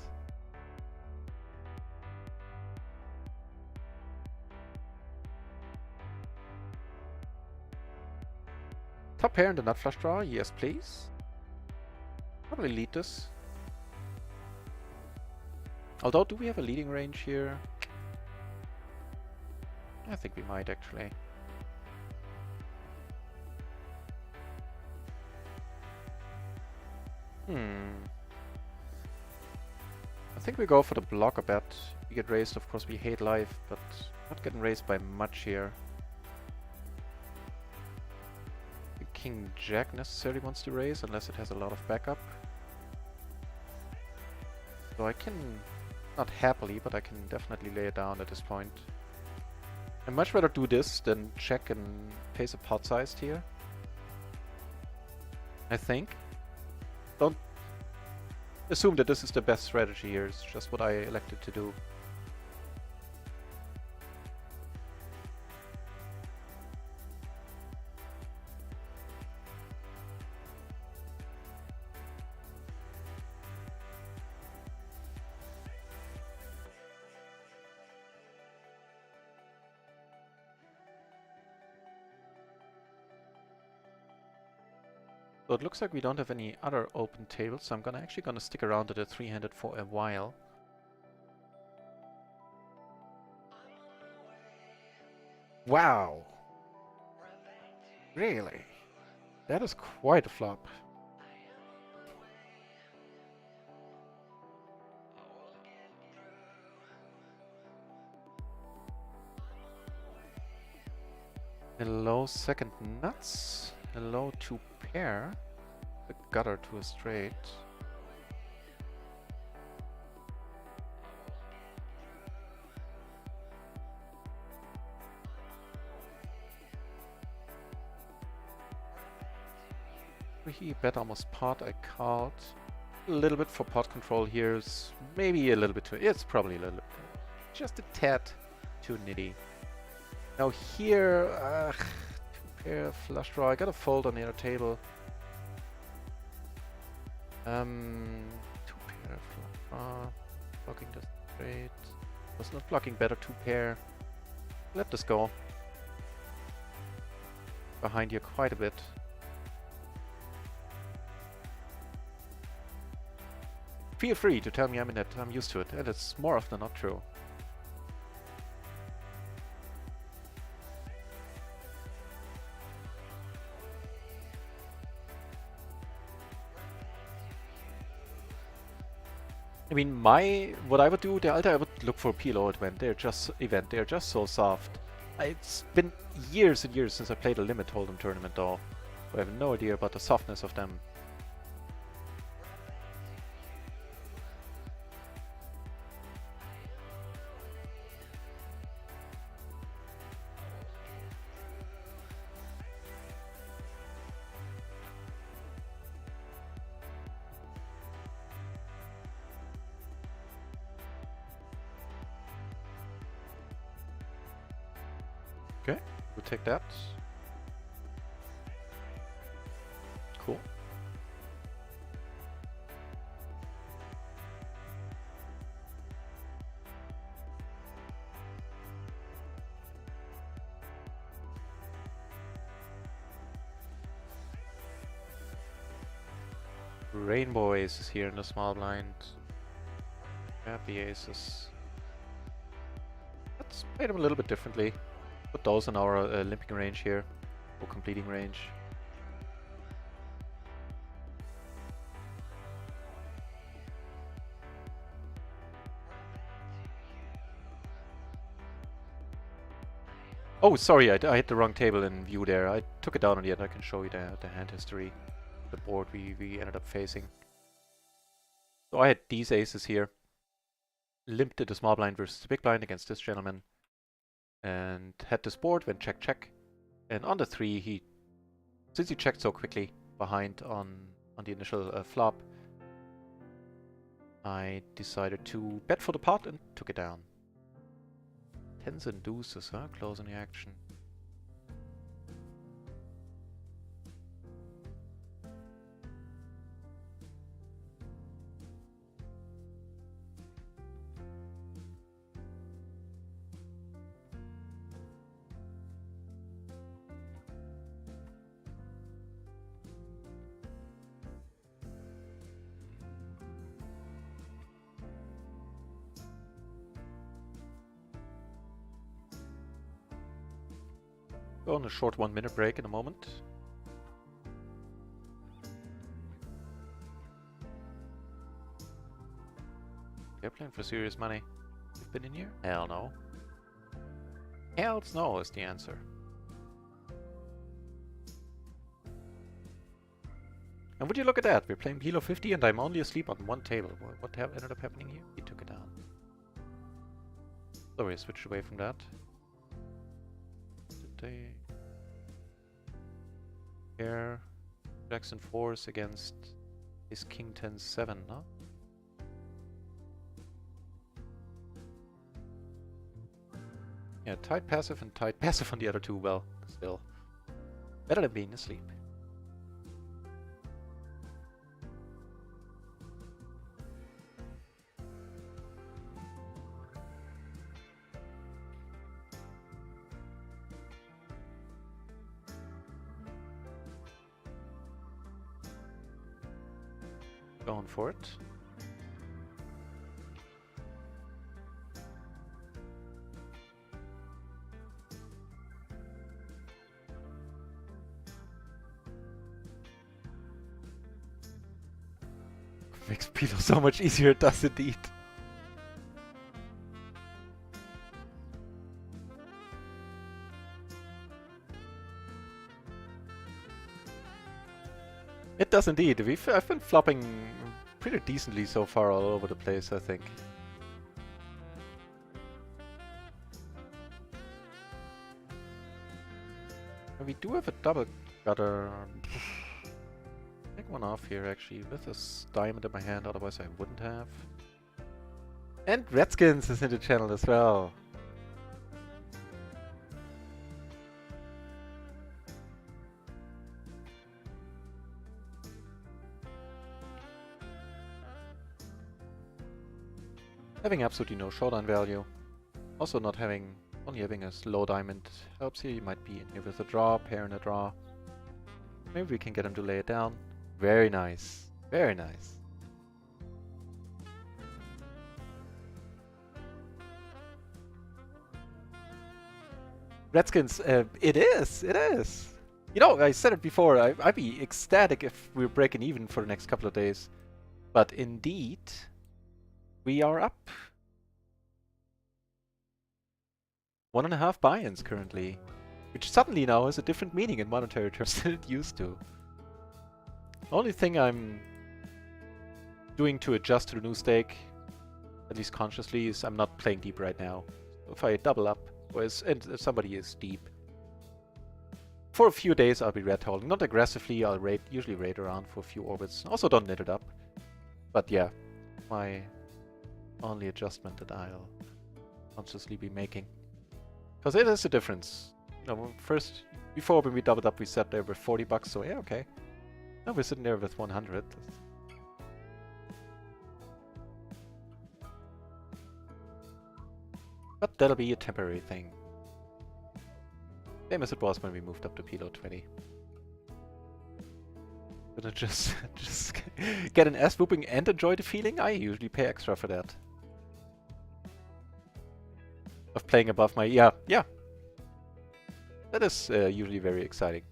Top pair in the nut flush draw. Yes, please. Probably lead this. Although, do we have a leading range here? I think we might, actually. I think we go for the blocker bet. We get raised, of course we hate life, but not getting raised by much here. The King Jack necessarily wants to raise, unless it has a lot of backup. So I can, not happily, but I can definitely lay it down at this point. I'd much rather do this than check and place a pot sized here. I think. Don't assume that this is the best strategy here, it's just what I elected to do. So it looks like we don't have any other open tables, so I'm actually gonna stick around at a three-handed for a while. Wow! Really? That is quite a flop. Hello, second nuts. Hello, two pair. The gutter to a straight. We bet almost pot. I called a little bit for pot control here. Maybe a little bit too. It's probably a little bit. Just a tad too nitty. Now here, two pair flush draw. I got a fold on the other table. Two pair flush draw. Blocking the straight. Was not blocking better. Two pair. Let this go. Behind here quite a bit. Feel free to tell me I'm in it. I'm used to it, and it's more often not true. I mean, what I would do, the Alta, I would look for a PLO event. They're just so soft. It's been years and years since I played a Limit Hold'em tournament, though. I have no idea about the softness of them. Okay, we'll take that. Cool. rainbow aces here in the small blind. Grab the aces. Let's play them a little bit differently. Put those in our limping range here, or completing range. Oh, sorry, I hit the wrong table in view there. I took it down on the end. I can show you the hand history, the board we ended up facing. So I had these aces here. Limped to the small blind versus the big blind against this gentleman. And had this board, went check, check. And on the 3, since he checked so quickly behind on the initial flop, I decided to bet for the pot and took it down. Tens and deuces, huh? Closing the action. Go on a short 1-minute break in a moment. They're playing for serious money. You've been in here? Hell no. Hells no is the answer. And would you look at that? We're playing PLO 50 and I'm only asleep on one table. What ended up happening here? He took it down. So we switched away from that. Here, Jackson 4s against his King 10-7, huh? Yeah, tight passive and tight passive on the other two, well, still. Better than being asleep. Going for it. Makes PLO so much easier, it does indeed. It does indeed. I've been flopping pretty decently so far all over the place, I think. And we do have a double gutter. Take one off here actually with this diamond in my hand, otherwise I wouldn't have. And Redskins is in the channel as well. Having absolutely no showdown value. Also not having, only having a low diamond helps here. You might be in here with a draw, pair and a draw. Maybe we can get him to lay it down. Very nice. Very nice. Redskins, it is! It is! You know, I said it before, I'd be ecstatic if we're breaking even for the next couple of days. But indeed, we are up 1.5 buy-ins currently, which suddenly now has a different meaning in monetary terms than it used to. Only thing I'm doing to adjust to the new stake, at least consciously, is I'm not playing deep right now. If I double up, and if somebody is deep, for a few days I'll be red holding. Not aggressively, I'll usually raid around for a few orbits. Also don't knit it up. But yeah, my only adjustment that I'll consciously be making. Because it is a difference. You know, first, before when we doubled up, we sat there with 40 bucks, so yeah, okay. Now we're sitting there with 100. But that'll be a temporary thing. Same as it was when we moved up to PLO 20. Gonna just get an ass whooping and enjoy the feeling? I usually pay extra for that. Of playing above my... Yeah. That is usually very exciting.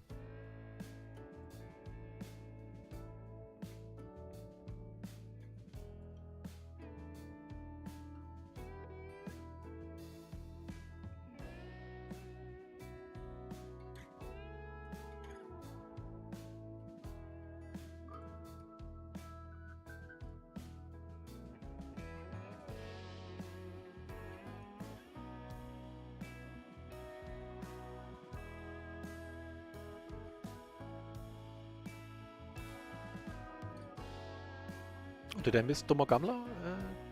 Did I miss Domogamla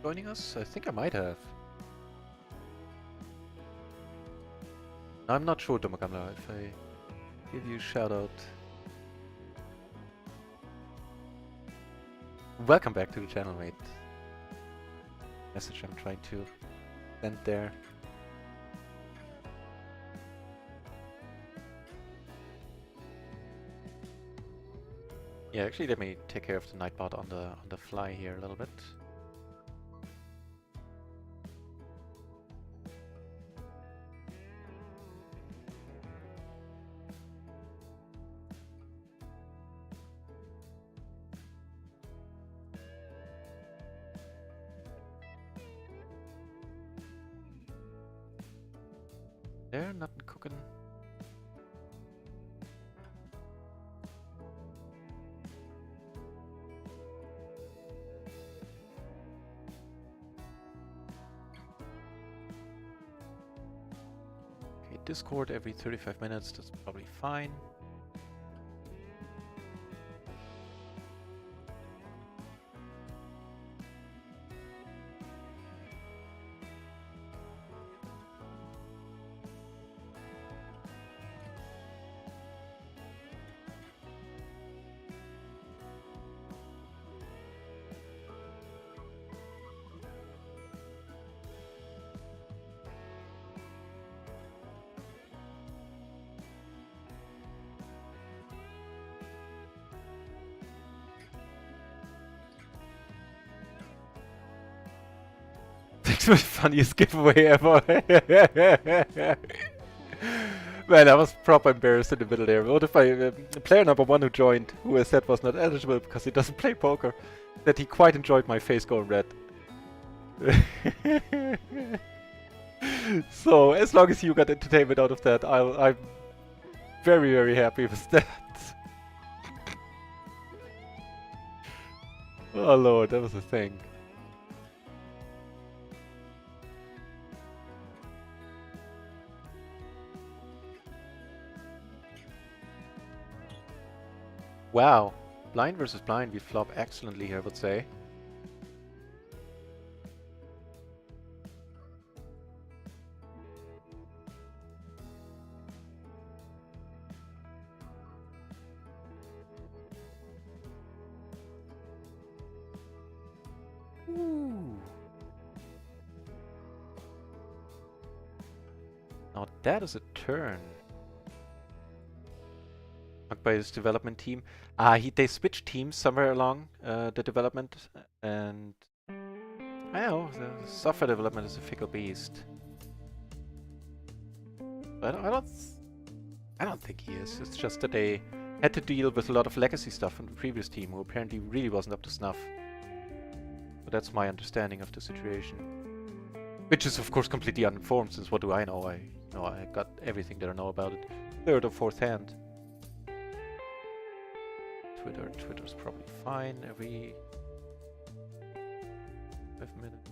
joining us? I think I might have. I'm not sure, Domogamla, if I give you a shout out. Welcome back to the channel, mate. Message I'm trying to send there. Yeah, actually, let me take care of the Nightbot on the fly here a little bit. There, nothing cooking. Discord every 35 minutes, that's probably fine. That's the funniest giveaway ever. Man, I was proper embarrassed in the middle there. What if player number 1 who joined, who I said was not eligible because he doesn't play poker, that he quite enjoyed my face going red. So, as long as you got entertainment out of that, I'm very, very happy with that. Oh lord, that was a thing. Wow, blind versus blind, we flop excellently here, I would say. Ooh. Now that is a turn. By his development team. They switched teams somewhere along the development, and I know the software development is a fickle beast. But I don't think he is. It's just that they had to deal with a lot of legacy stuff from the previous team, who apparently really wasn't up to snuff. But that's my understanding of the situation, which is of course completely uninformed. Since what do I know? I got everything that I know about it, third or fourth hand. Twitter's probably fine every 5 minutes.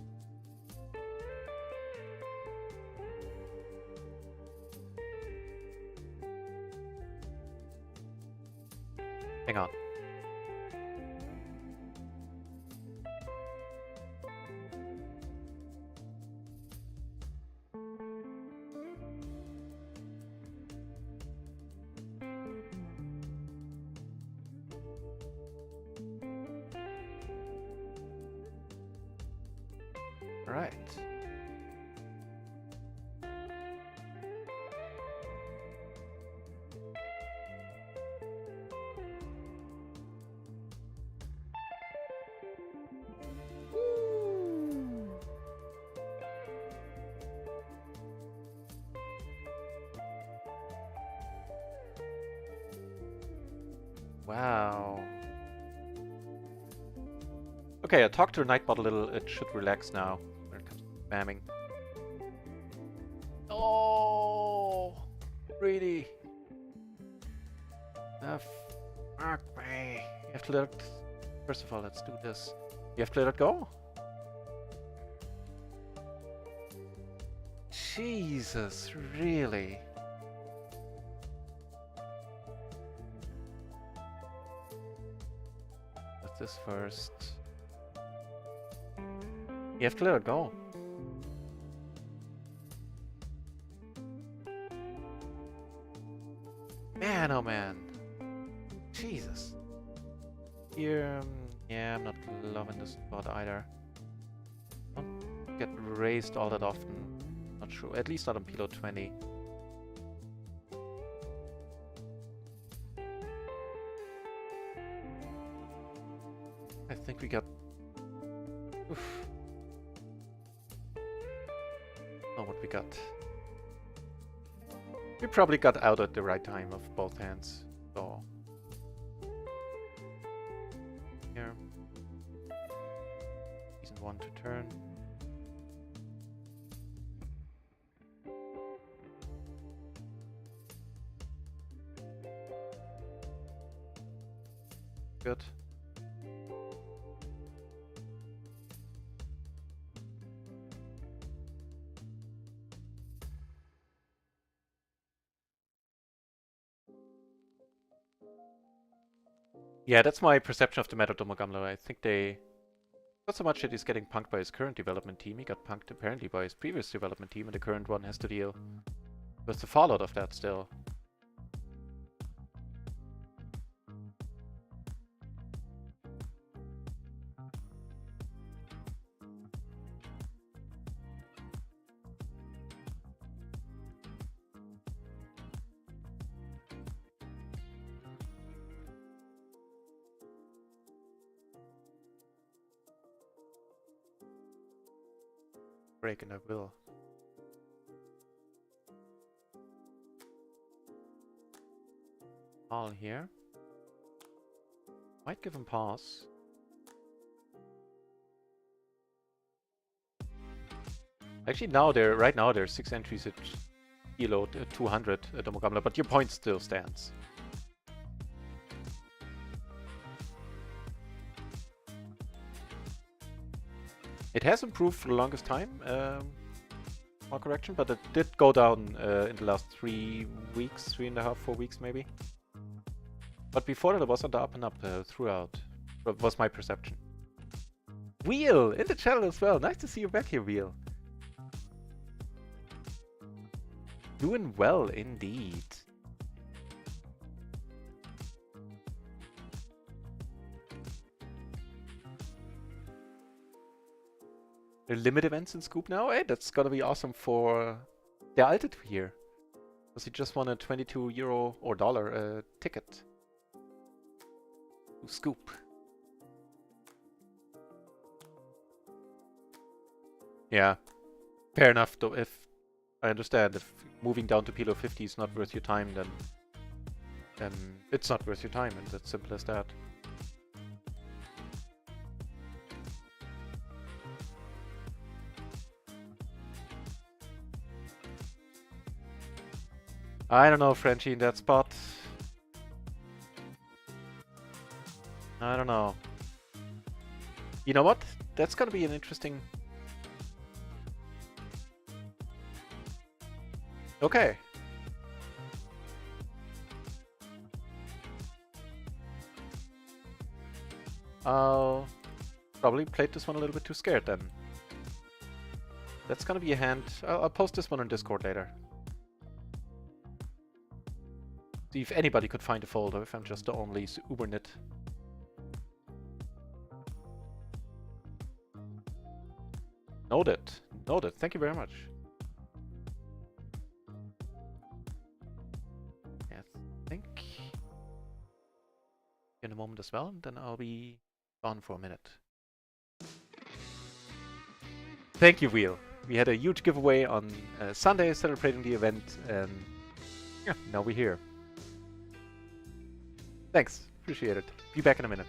Hang on. Right. Wow. Okay, I talked to Nightbot a little. It should relax now when it comes to spamming. Oh, really? Fuck me. You have to let it... First of all, let's do this. You have to let it go? Jesus, really? Let's this first. You have to let it go. Man, oh man. Jesus. Here, yeah, I'm not loving this spot either. Don't get raised all that often. Not sure. At least not on PLO 20. I think we got... Oof. Oh, what we got. We probably got out at the right time of both hands, so... Here. Decent one to turn. Good. Yeah, that's my perception of the Meta Domogamlo. I think they... Not so much that he's getting punked by his current development team, he got punked apparently by his previous development team, and the current one has to deal with the fallout of that still. Break and I will. All here. Might give him pause. Actually, right now there's 6 entries at PLO 200 at Domogamla, but your point still stands. It has improved for the longest time, more correction, but it did go down in the last 3 weeks, 3.5, 4 weeks maybe. But before that it was on the up and up throughout, was my perception. Wheel, in the channel as well, nice to see you back here, Wheel. Doing well indeed. The limit events in Scoop now? Hey, that's gonna be awesome for the Alted here. Because he just won a €22 or dollar ticket to Scoop. Yeah, fair enough though. If I understand, if moving down to PLO 50 is not worth your time, then it's not worth your time, and it's simple as that. I don't know, Frenchie, in that spot. I don't know. You know what? That's gonna be an interesting... Okay. I'll probably played this one a little bit too scared then. That's gonna be a hand. I'll post this one on Discord later. See if anybody could find a folder, if I'm just the only Ubernit. Noted. Noted. Thank you very much. I think in a moment as well, and then I'll be gone for a minute. Thank you, Wheel. We had a huge giveaway on Sunday celebrating the event, and yeah, now we're here. Thanks. Appreciate it. Be back in a minute.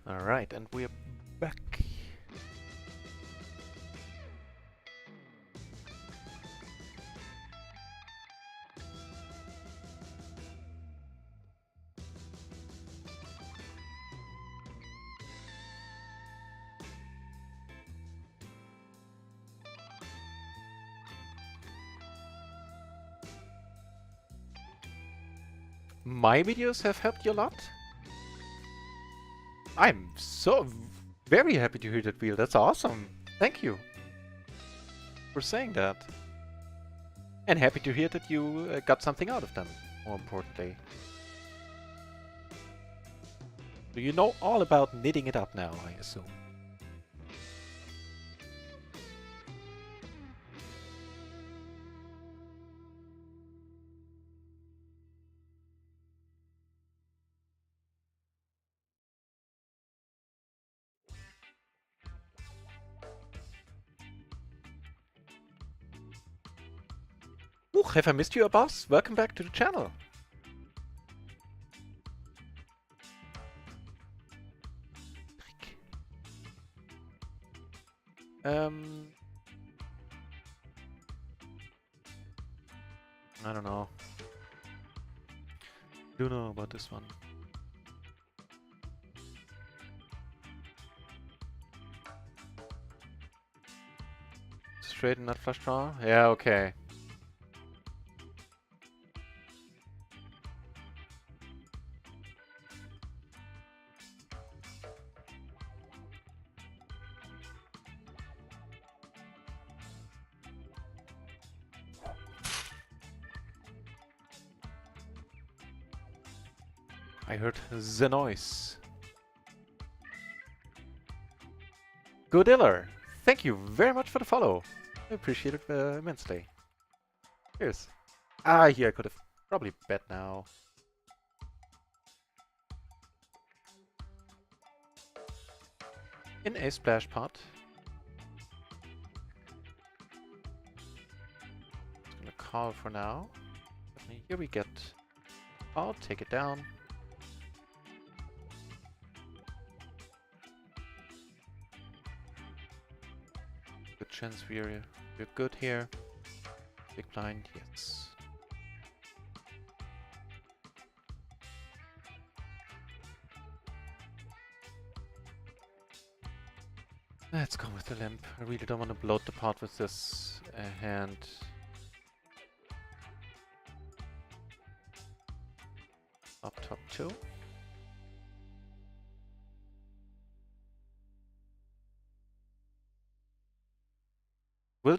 Alright, and we're back. My videos have helped you a lot? I'm so very happy to hear that, Wheel. That's awesome. Thank you for saying that. And happy to hear that you got something out of them, more importantly. So you know all about knitting it up now, I assume. Ooh, have I missed you, boss? Welcome back to the channel. I don't know. Don't know about this one. Straight and not flush draw? Yeah, okay. I heard the noise. Goodiller, thank you very much for the follow. I appreciate it immensely. Cheers. Ah, here I could have probably bet now. In a splash pot. Just gonna call for now. Here we get. I'll take it down. Good chance we're good here. Big blind, yes. Let's go with the limp. I really don't want to bloat the pot with this hand. Up top 2. Will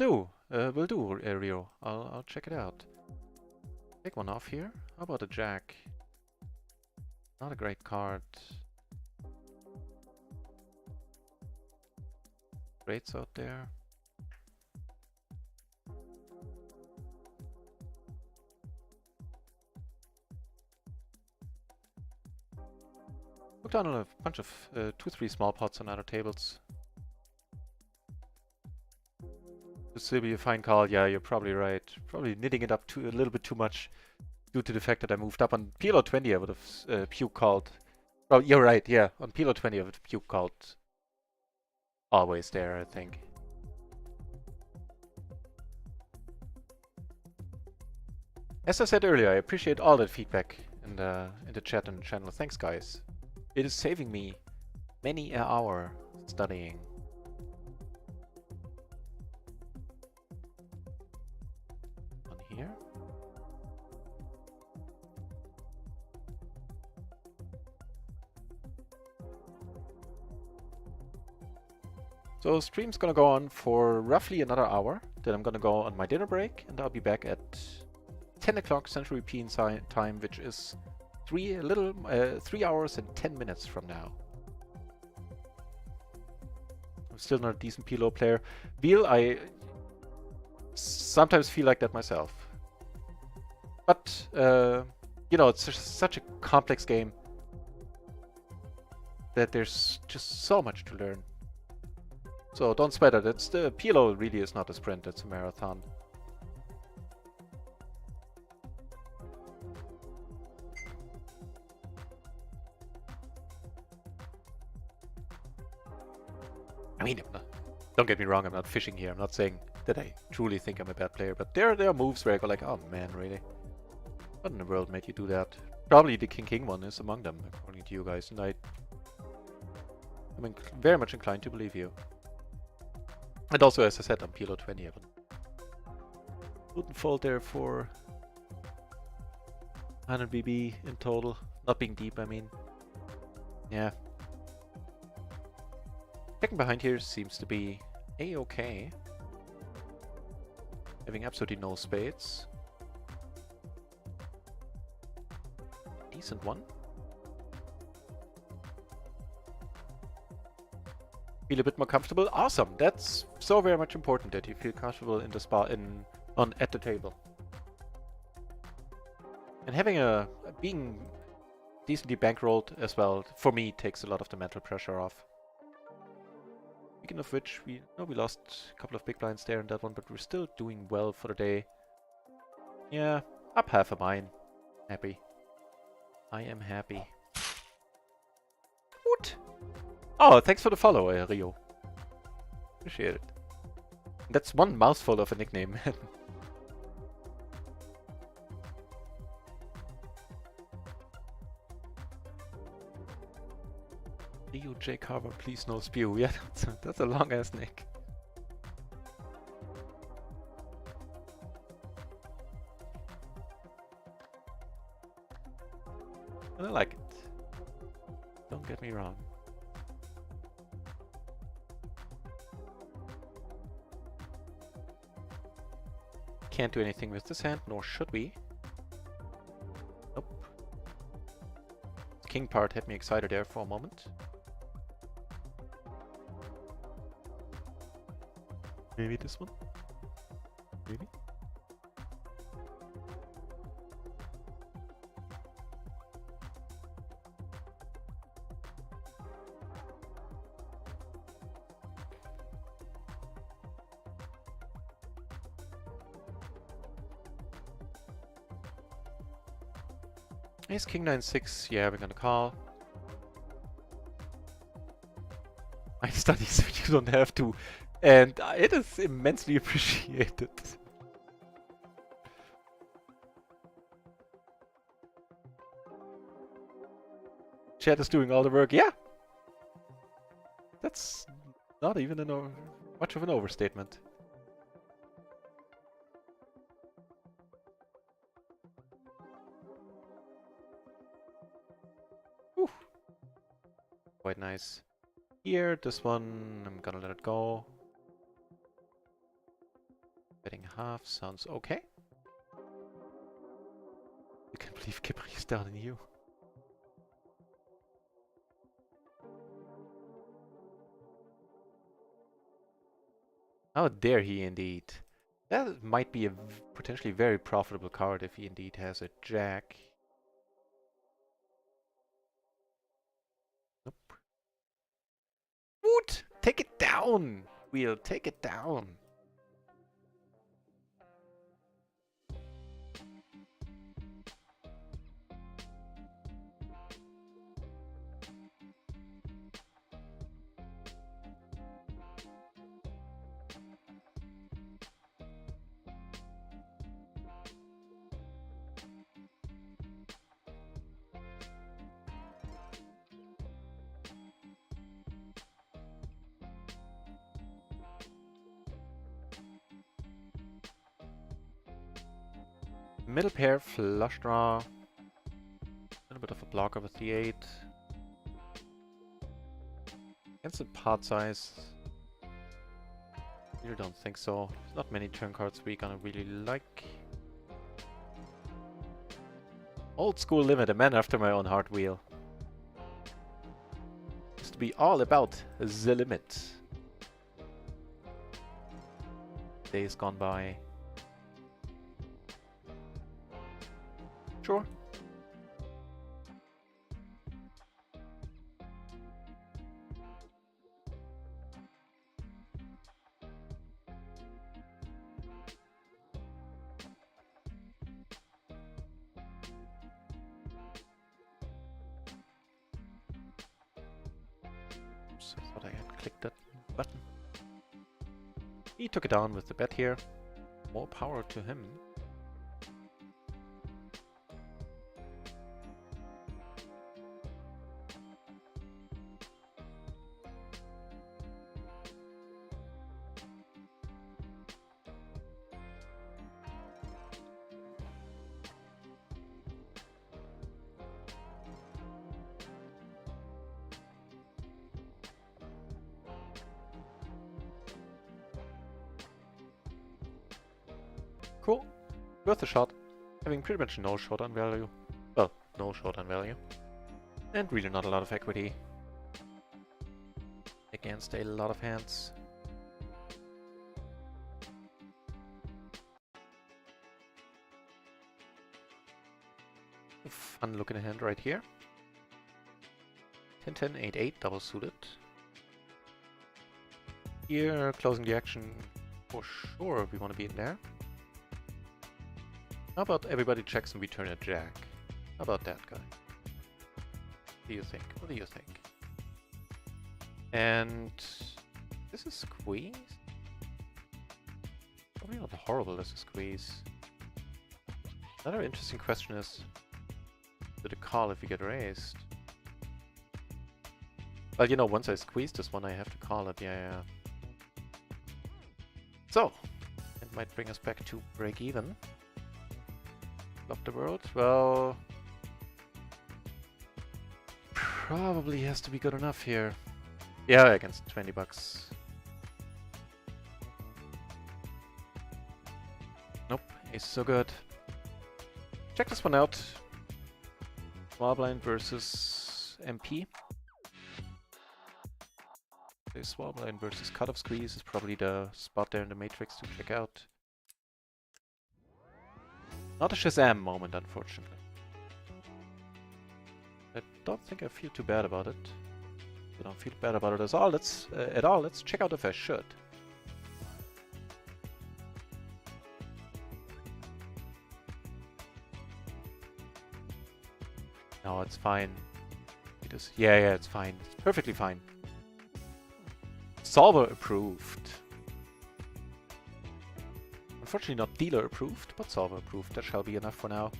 do, Rio. I'll check it out. Take one off here. How about a jack? Not a great card. Greats out there. Put down a bunch of 2-3 small pots on other tables. This will be a fine call. Yeah, you're probably right. Probably knitting it up a little bit too much due to the fact that I moved up. On PLO 20 I would have puke called. Oh, you're right, yeah. On PLO 20 I would have puke called always there, I think. As I said earlier, I appreciate all that feedback in the chat and the channel. Thanks, guys. It is saving me many an hour studying. On here. So stream's gonna go on for roughly another hour. Then I'm gonna go on my dinner break, and I'll be back at 10 o'clock Central European time, which is 3 hours and 10 minutes from now. I'm still not a decent PLO player. Veal, I sometimes feel like that myself. But, you know, it's just such a complex game that there's just so much to learn. So don't sweat it. The PLO really is not a sprint, it's a marathon. I mean, don't get me wrong, I'm not fishing here. I'm not saying that I truly think I'm a bad player, but there are moves where I go like, oh man, really? What in the world made you do that? Probably the King one is among them, according to you guys, and I'm very much inclined to believe you. And also, as I said, I'm PLO 20. I wouldn't fold there for 100 BB in total. Not being deep, I mean. Yeah. Checking behind here seems to be a-okay. Having absolutely no spades. Decent one. Feel a bit more comfortable. Awesome. That's so very much important that you feel comfortable in the spot at the table. And having being decently bankrolled as well, for me, takes a lot of the mental pressure off. Speaking of which, we lost a couple of big blinds there in that one, but we're still doing well for the day. Yeah, up half a mine. Happy. I am happy. What? Oh, thanks for the follow, Rio. Appreciate it. That's one mouthful of a nickname. Rio J. Carver, please no spew. Yeah, that's a long ass nick. And I like it. Don't get me wrong. Can't do anything with this hand, nor should we. Nope. King part had me excited there for a moment. Maybe this one? Maybe? Ace King 9-6, yeah, we're gonna call. I study so you don't have to, and it is immensely appreciated. Chat is doing all the work, yeah! That's not even much of an overstatement. Quite nice. Here, this one, I'm gonna let it go. Betting half sounds okay. You can't believe Kipper is down in you. How dare he indeed. That might be a potentially very profitable card if he indeed has a jack. Take it down! Wheel, take it down! Middle pair, flush draw. A little bit of a blocker with the 8. Against the pot size. Really don't think so. There's not many turn cards we're gonna really like. Old school limit, a man after my own heart, Wheel. Used to be all about the limit. Days gone by. Sure. Oops, I thought I had clicked that button. He took it down with the bet here. More power to him. Cool. Worth a shot. Having pretty much no showdown value. Well, no showdown value. And really not a lot of equity. Against a lot of hands. Fun looking hand right here. 10-10, 8-8, double suited. Here, closing the action. For sure, we want to be in there. How about everybody checks and we turn a jack? How about that, guy? What do you think? What do you think? And this is squeeze? Probably not horrible as a squeeze. Another interesting question is, did it call if we get raised? Well, you know, once I squeeze this one, I have to call it. Yeah. So, it might bring us back to break even. Of the world? Well, probably has to be good enough here. Yeah, against 20 bucks. Nope, ace so good. Check this one out. Small blind versus MP. Okay, small blind versus cutoff squeeze is probably the spot there in the matrix to check out. Not a Shazam moment, unfortunately. I don't think I feel too bad about it. I don't feel bad about it at all. Let's check out if I should. No, it's fine. It is. Yeah, it's fine. It's perfectly fine. Solver approved. Unfortunately not dealer approved, but solver approved. That shall be enough for now.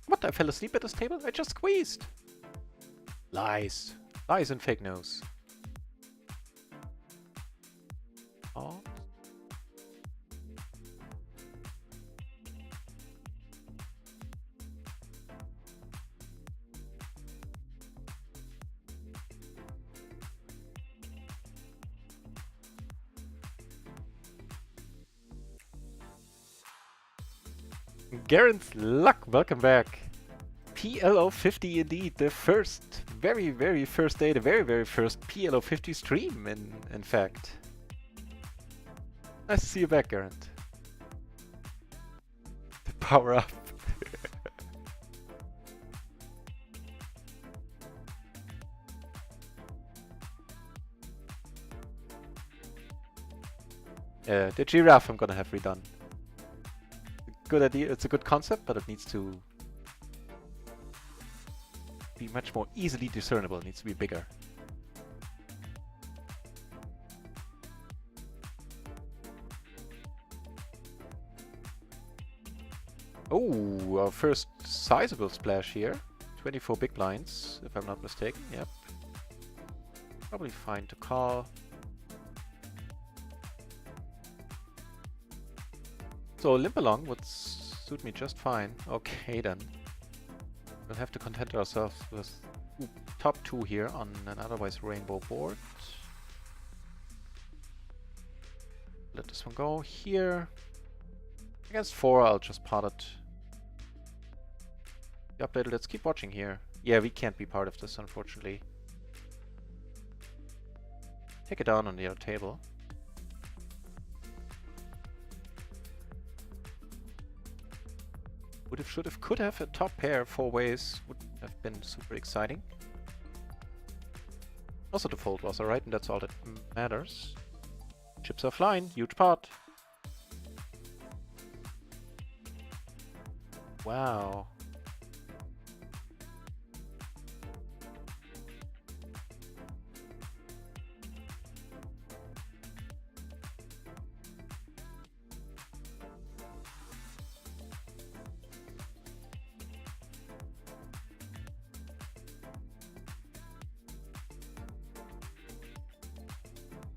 What? I fell asleep at this table? I just squeezed! Lies. Lies and fake news. Oh. Garen's Luck, welcome back. PLO 50 indeed, the first, very first day, the very first PLO 50 stream in fact. Nice to see you back, Garant. The power up. The giraffe I'm gonna have redone. Good idea, it's a good concept, but it needs to be much more easily discernible. It needs to be bigger. Oh, our first sizable splash here. 24 big blinds, if I'm not mistaken. Yep. Probably fine to call. So limp along would suit me just fine. Okay then. We'll have to content ourselves with top 2 here on an otherwise rainbow board. Let this one go here. Against 4 I'll just pot it. Updated, let's keep watching here. Yeah, we can't be part of this unfortunately. Take it down on the other table. Would have, should have, could have. A top pair 4 ways would have been super exciting. Also the fold was alright, and that's all that matters. Chips are flying, huge pot. Wow.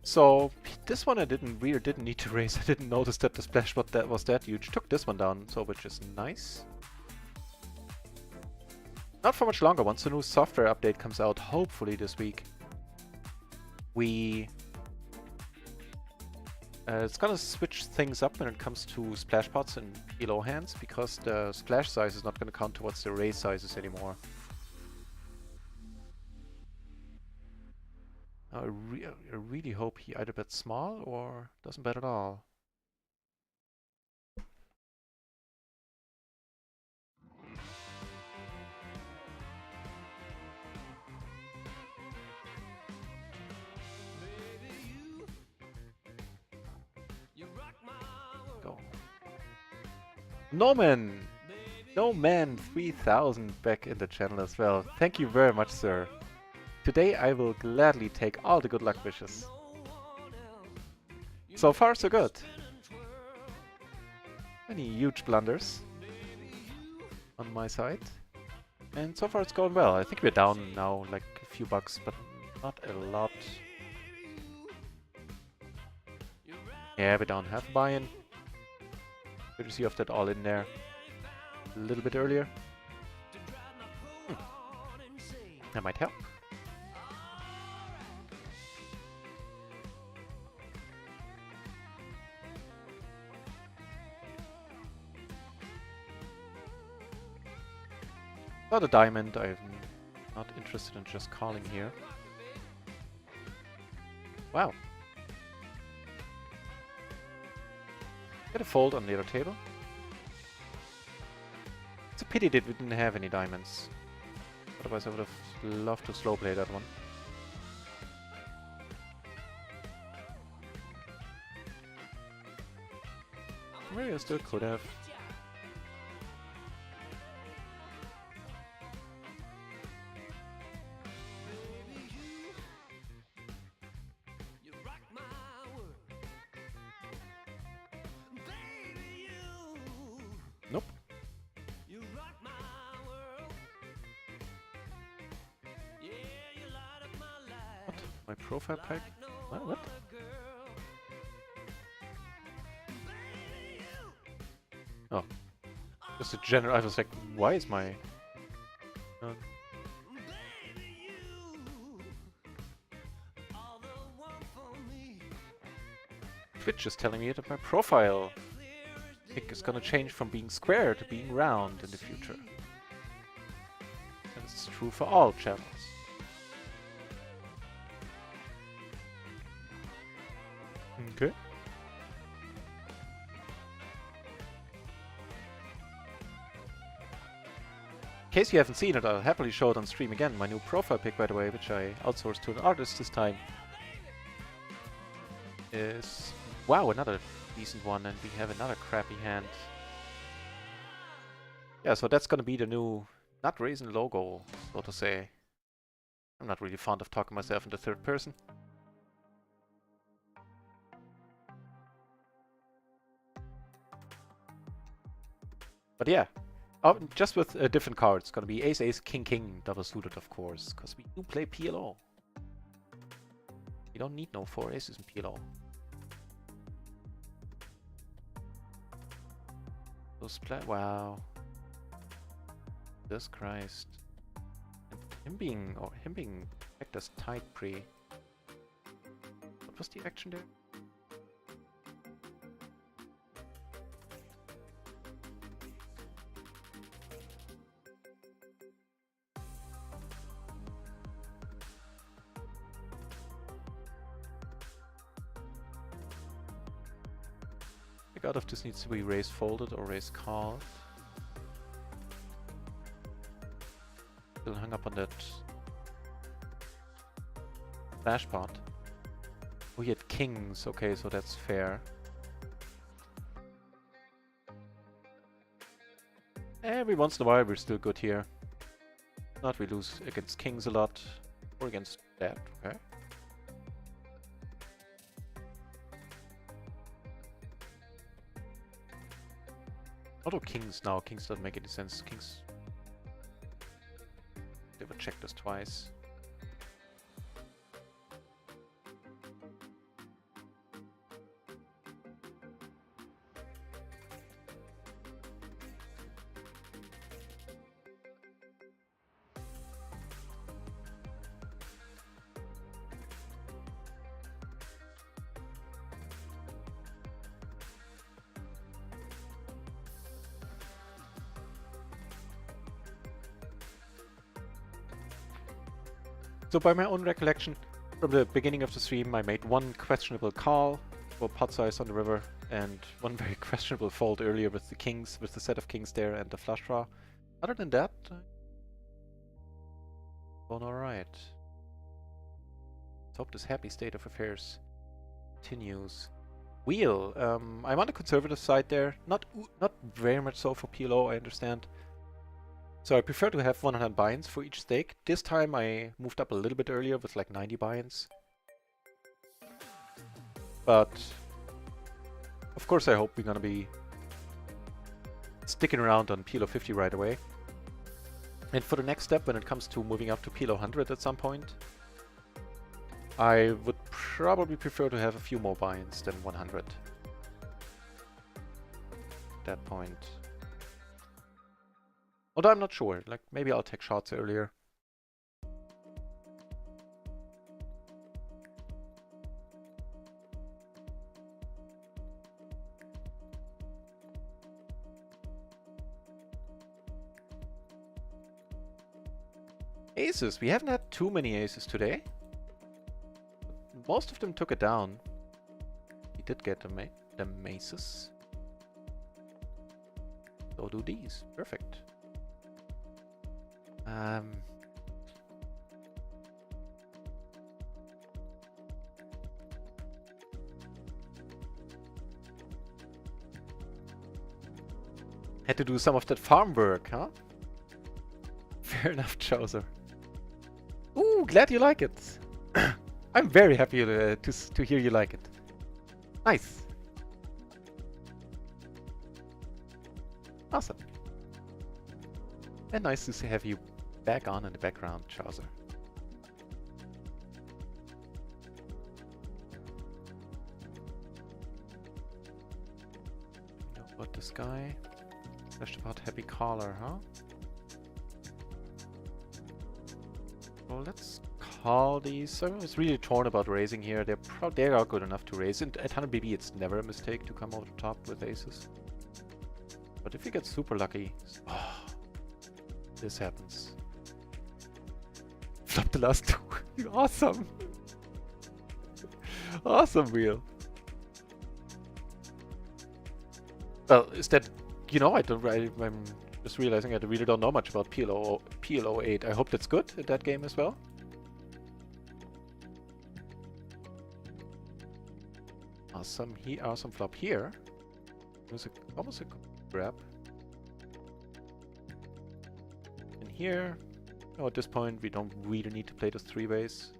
So this one I didn't need to raise. I didn't notice that the splash was that huge. Took this one down, so which is nice. Not for much longer. Once the new software update comes out, hopefully this week, it's gonna switch things up when it comes to splash pots and PLO hands, because the splash size is not gonna count towards the raise sizes anymore. I really hope he either bets small or doesn't bet at all. Go. Norman! No man 3000 back in the channel as well. Thank you very much, sir. Today I will gladly take all the good luck wishes. So far so good. Any huge blunders on my side. And so far it's going well. I think we're down now like a few bucks, but not a lot. Yeah, we're down half a buy-in. Good to see off that all in there a little bit earlier. That might help. Not a diamond, I'm not interested in just calling here. Wow. Get a fold on the other table. It's a pity that we didn't have any diamonds. Otherwise I would have loved to slow play that one. Maybe I still could have. Nope. What? My profile pack? What? Oh. Just a general. I was like, why is my. Twitch is telling me that my profile pic is gonna change from being square to being round in the future. And it's true for all channels. Okay. In case you haven't seen it, I'll happily show it on stream again. My new profile pic, by the way, which I outsourced to an artist this time, is... Wow, another decent one, and we have another crappy hand. Yeah, so that's gonna be the new Not Raisin logo, so to say. I'm not really fond of talking myself in the third person. But yeah, just with different cards. It's gonna be Ace, Ace, King, King, double suited, of course, because we do play PLO. You don't need no 4 aces in PLO. Those wow. Jesus Christ. And him being checked as tight pre. What was the action there? I forgot if this needs to be raise folded or raise called. Still hung up on that flash pot. Oh, he had kings. Okay, so that's fair. Every once in a while we're still good here. Not we lose against kings a lot. Or against that, okay. Although kings now, kings don't make any sense. Kings... Never checked this twice. So by my own recollection, from the beginning of the stream, I made one questionable call for pot size on the river, and one very questionable fold earlier with the kings, with the set of kings there and the flush draw. Other than that, going alright. Let's hope this happy state of affairs continues. Wheel, I'm on the conservative side there, not very much so for PLO, I understand. So I prefer to have 100 buy-ins for each stake. This time I moved up a little bit earlier with like 90 buy-ins. But of course I hope we're gonna be sticking around on PLO 50 right away. And for the next step, when it comes to moving up to PLO 100 at some point, I would probably prefer to have a few more buy-ins than 100. At that point. Although I'm not sure, like maybe I'll take shots earlier. Aces, we haven't had too many aces today. Most of them took it down. We did get the maces. So do these, perfect. Had to do some of that farm work, huh? Fair enough, Chowser. Ooh, glad you like it. I'm very happy to hear you like it. Nice. Awesome. And nice to have you back on in the background, Chowser. What this guy? Just about happy caller, huh? Well, let's call these. I was really torn about raising here. They are good enough to raise. And at 100 BB, it's never a mistake to come over the top with aces. But if you get super lucky, oh, this happens. Flop the last two. Awesome. Awesome, Wheel. Well, is that, you know, I'm Just realizing I really don't know much about PLO 8. I hope that's good at that game as well. Awesome flop here. There's almost a grab. And here, at this point we don't really need to play those three ways.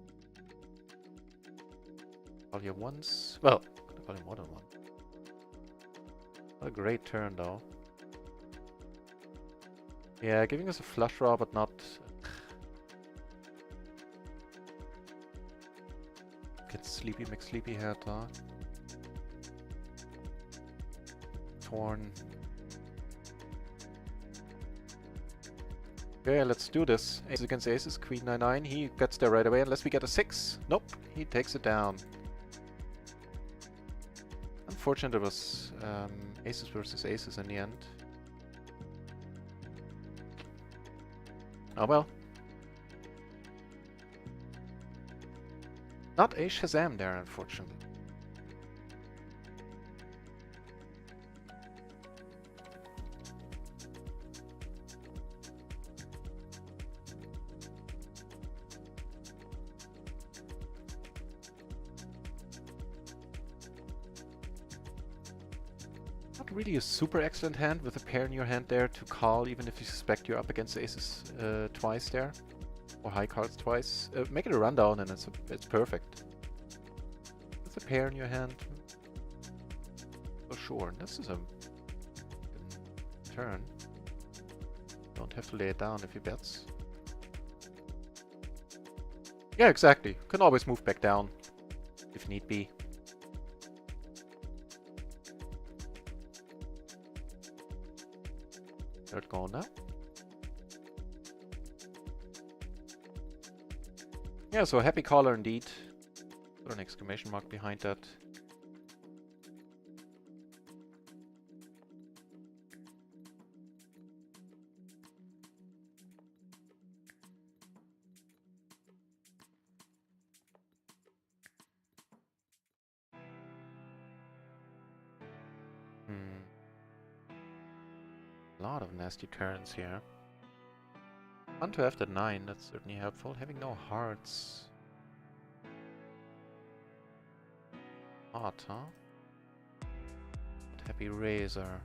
Call here once. Well, I'm gonna call him more than one. Not a great turn though. Yeah, giving us a flush draw, but not. Get sleepy, McSleepy head, huh? Torn. Okay, let's do this. Aces against aces, queen 9-9. He gets there right away unless we get a 6. Nope, he takes it down. Unfortunate it was aces versus aces in the end. Oh well. Not a Shazam there, unfortunately. Not really a super excellent hand with a pair in your hand there to call, even if you suspect you're up against aces twice there. Or high cards twice. Make it a rundown and it's perfect. With a pair in your hand. For sure. This is a turn. Don't have to lay it down if he bets. Yeah, exactly. Can always move back down if need be. Third call now. Yeah, so happy caller indeed. Put an exclamation mark behind that. A lot of nasty turns here. Fun to have the 9, that's certainly helpful. Having no hearts. Odd, huh? But happy razor.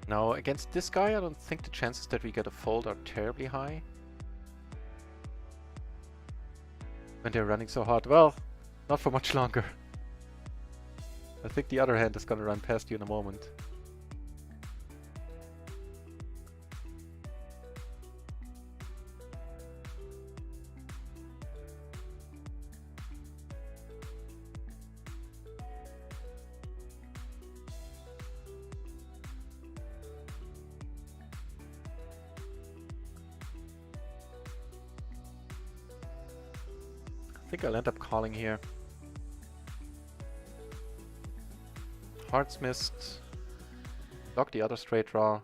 Now, against this guy, I don't think the chances that we get a fold are terribly high. When they're running so hard. Well, not for much longer. I think the other hand is gonna run past you in a moment. I think I'll end up calling here. Hearts missed. Block the other straight draw.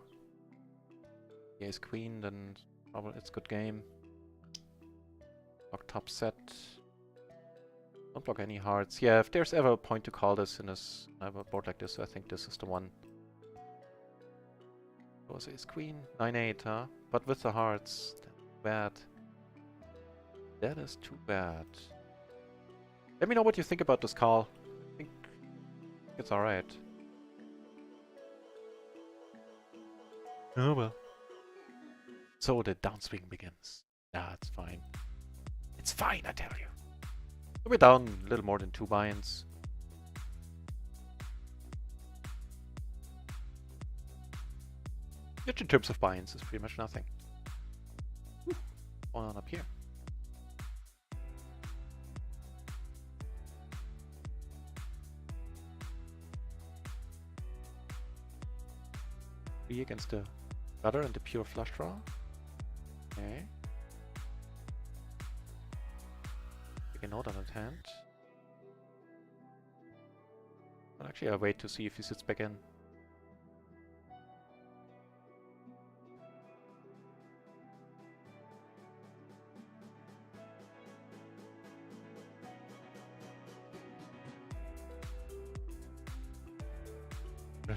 The ace queen, then probably it's good game. Block top set. Don't block any hearts. Yeah, if there's ever a point to call this in a board like this, I think this is the one. What was ace queen? 9-8, huh? But with the hearts. Bad. That is too bad. Let me know what you think about this call. I think it's alright. Oh well. So the downswing begins. Nah, it's fine. It's fine, I tell you. We're down a little more than 2 buy-ins. Which in terms of buy-ins is pretty much nothing. One on up here. Against the gutter and the pure flush draw. Okay. Take a note on that hand. Well, actually, I'll wait to see if he sits back in.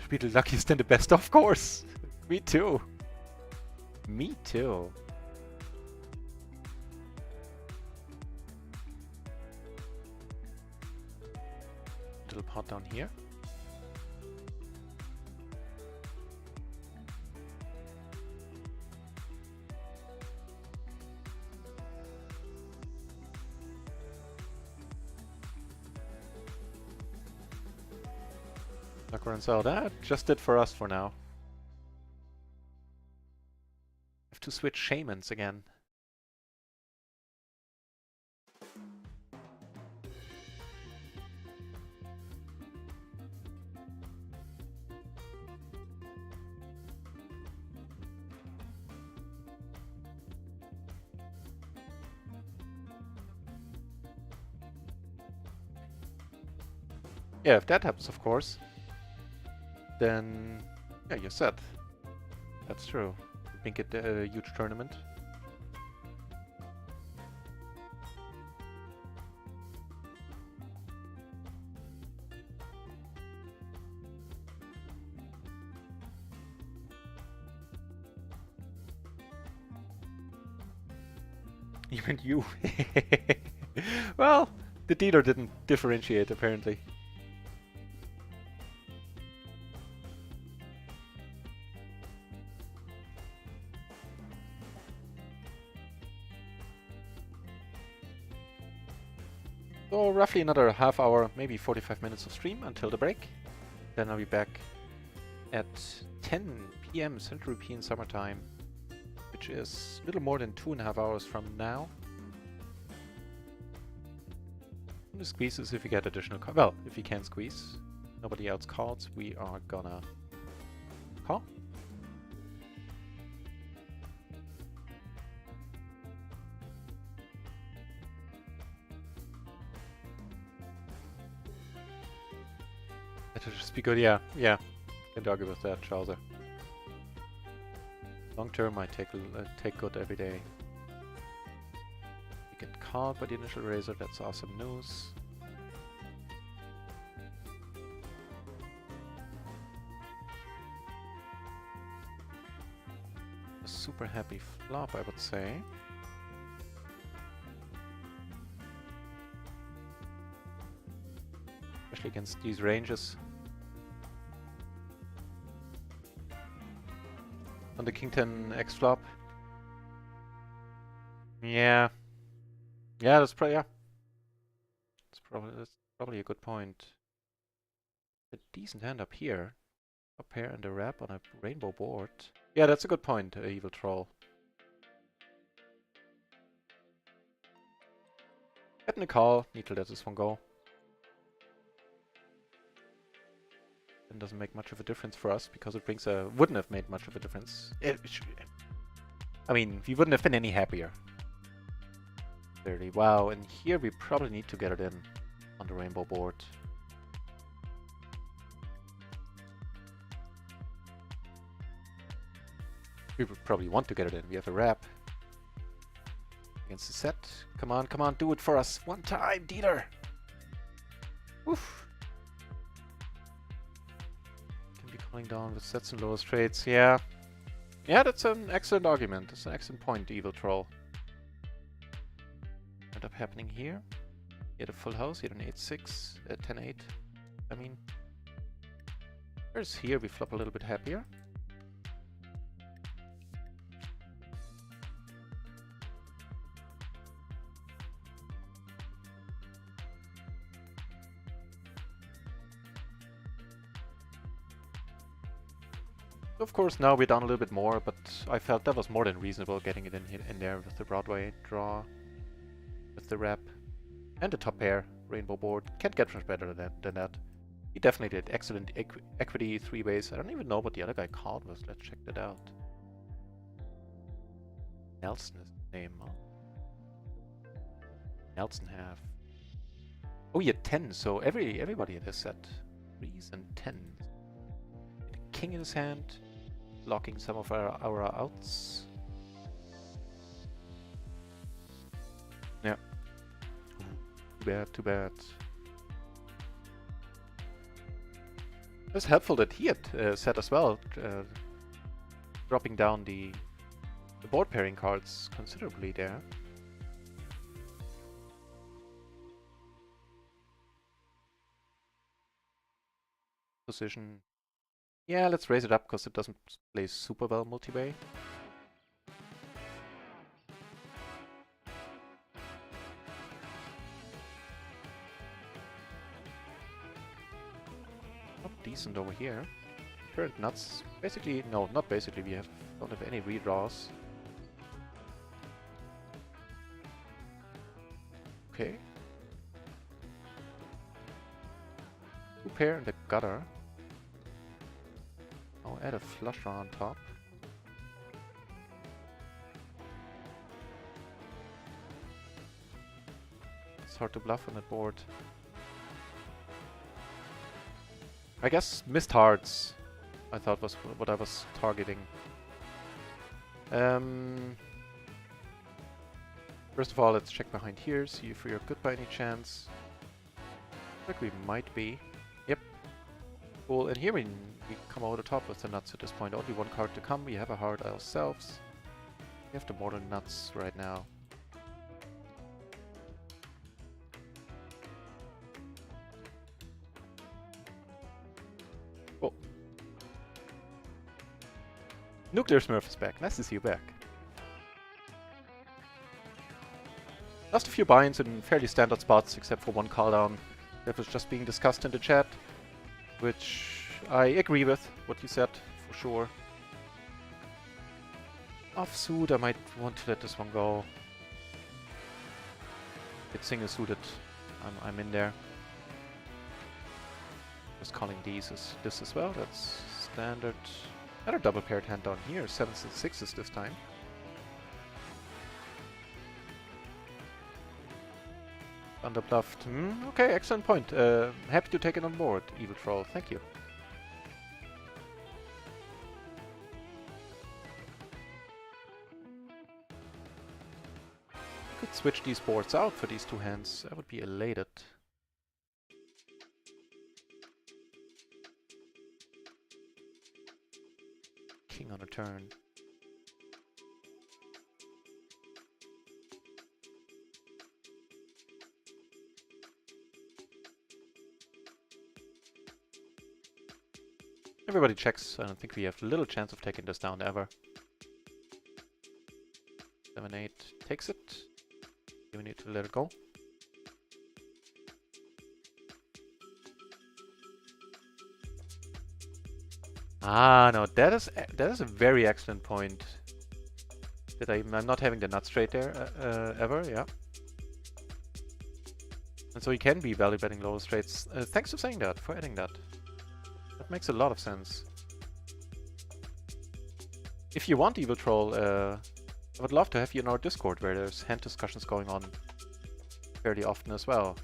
Be the luckiest and the best, of course. Me too. Me too. Little pot down here. Luck runs out. That just did for us for now. Have to switch shamans again. Yeah, if that happens, of course, then yeah, you're set. That's true. Make it a huge tournament. Even you. Well, the dealer didn't differentiate apparently. So roughly another half hour, maybe 45 minutes of stream until the break. Then I'll be back at 10 PM Central European Summertime, which is a little more than 2.5 hours from now. And the squeeze is if you get additional well, if you can squeeze. Nobody else calls, we are gonna call. That should just be good, yeah. Can't argue with that, Chowser. Long term, I take good every day. You get called by the initial raiser, that's awesome news. A super happy flop, I would say. Especially against these ranges. On the King 10 X flop. Yeah. Yeah, that's probably that's probably a good point. A decent hand up here. Up here and a wrap on a rainbow board. Yeah, that's a good point, Evil Troll. Getting a call, need to let this one go. It doesn't make much of a difference for us because it brings a... wouldn't have made much of a difference. I mean, we wouldn't have been any happier. Clearly. Wow, and here we probably need to get it in on the rainbow board. We would probably want to get it in. We have a wrap against the set. Come on, come on, do it for us. One time, dealer! Oof. Calling down with sets and lower straights, yeah. Yeah, that's an excellent argument. That's an excellent point, Evil Troll. End up happening here. You had a full house, you had an 8-6, 10-8. I mean, whereas here we flop a little bit happier. Of course, now we're down a little bit more, but I felt that was more than reasonable getting it in there with the Broadway draw, with the wrap, and the top pair, rainbow board. Can't get much better than that. He definitely did excellent equity 3-ways. I don't even know what the other guy called was. Let's check that out. Nelson is the name. Huh? Nelson have. Oh, he had 10, so everybody had a set. 3s and 10s. The king in his hand. Blocking some of our outs. Yeah. Too bad, too bad. was helpful that he had said as well, dropping down the board pairing cards considerably there. Position. Yeah, let's raise it up because it doesn't play super well multi-way. Not decent over here. Current nuts. Basically, no, not basically. We don't have any redraws. Okay. Two pair in the gutter. I'll add a flush draw on top. It's hard to bluff on the board. I guess missed hearts, I thought was what I was targeting. First of all, let's check behind here, see if we are good by any chance. I think we might be. Yep. Cool, and here we come over the top with the nuts at this point. Only one card to come, we have a heart ourselves. We have the modern nuts right now. Oh. Nuclear Smurf is back, nice to see you back. Lost a few buy-ins in fairly standard spots, except for one call down that was just being discussed in the chat, which I agree with what you said, for sure. Offsuit, I might want to let this one go. It's single suited, I'm in there. Just calling these as this as well, that's standard. Another double paired hand down here, 7s and 6s this time. Underbluffed. Okay, excellent point. Happy to take it on board, Evil Troll. Thank you. Could switch these boards out for these two hands. I would be elated. King on a turn. Everybody checks. I don't think we have little chance of taking this down ever. 7-8 takes it. We need to let it go. Ah, no, that is a very excellent point. That I'm not having the nut straight there ever, yeah. And so he can be value betting lower straights. Thanks for saying that, for adding that. That makes a lot of sense. If you want, Evil Troll, I would love to have you in our Discord where there's hand discussions going on fairly often as well.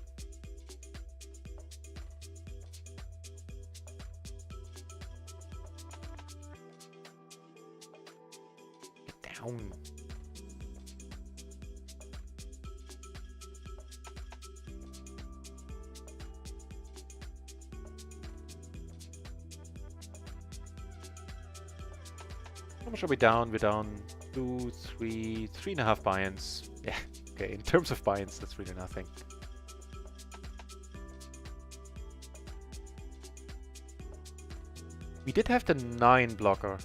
Get down. How much are we down? We're down 2, 3, 3.5 buy-ins. Yeah, okay, in terms of buy-ins, that's really nothing. We did have the 9 blocker.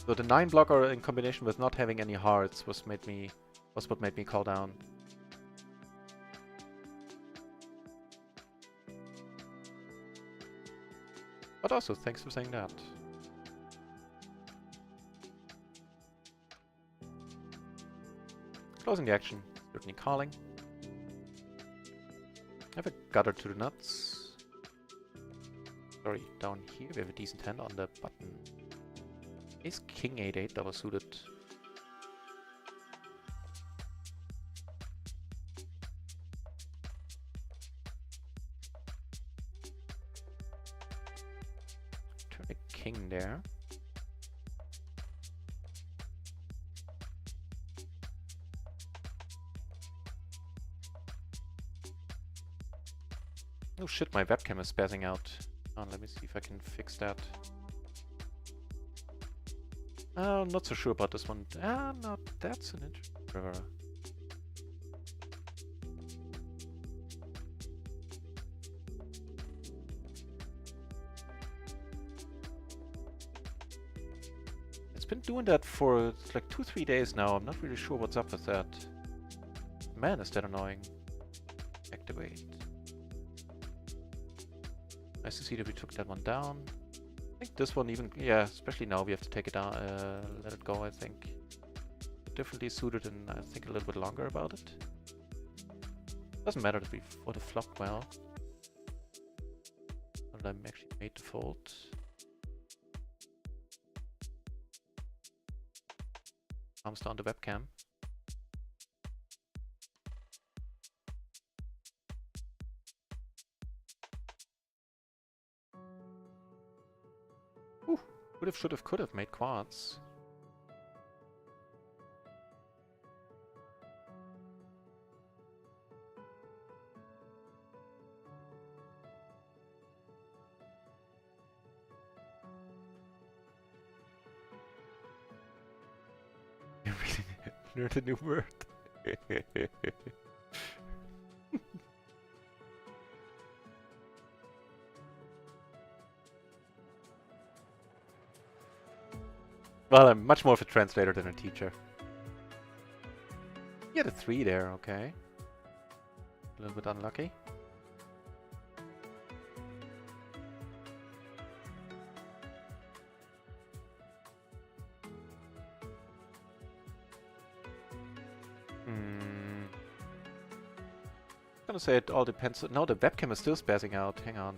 So the 9 blocker in combination with not having any hearts was what made me call down. But also, thanks for saying that. Closing the action, certainly calling. I have a gutter to the nuts. Sorry, down here we have a decent hand on the button. Ace King 8-8 double suited. Turn a king there. Oh shit, my webcam is spazzing out. Let me see if I can fix that. I'm not so sure about this one. No, that's an interesting. It's been doing that for like 2-3 days now. I'm not really sure what's up with that. Man, is that annoying. Activate. Nice to see that we took that one down. I think this one even, yeah, especially now we have to take it down, let it go, I think. Definitely suited and I think a little bit longer about it. Doesn't matter that we would have flopped well. And I'm actually made the fold. Comes down the webcam. Ooh, would have, should have, could have made quads. You really learned a new word. Well, I'm much more of a translator than a teacher. You had a 3 there, okay. A little bit unlucky. I'm gonna say it all depends. No, the webcam is still spazzing out. Hang on.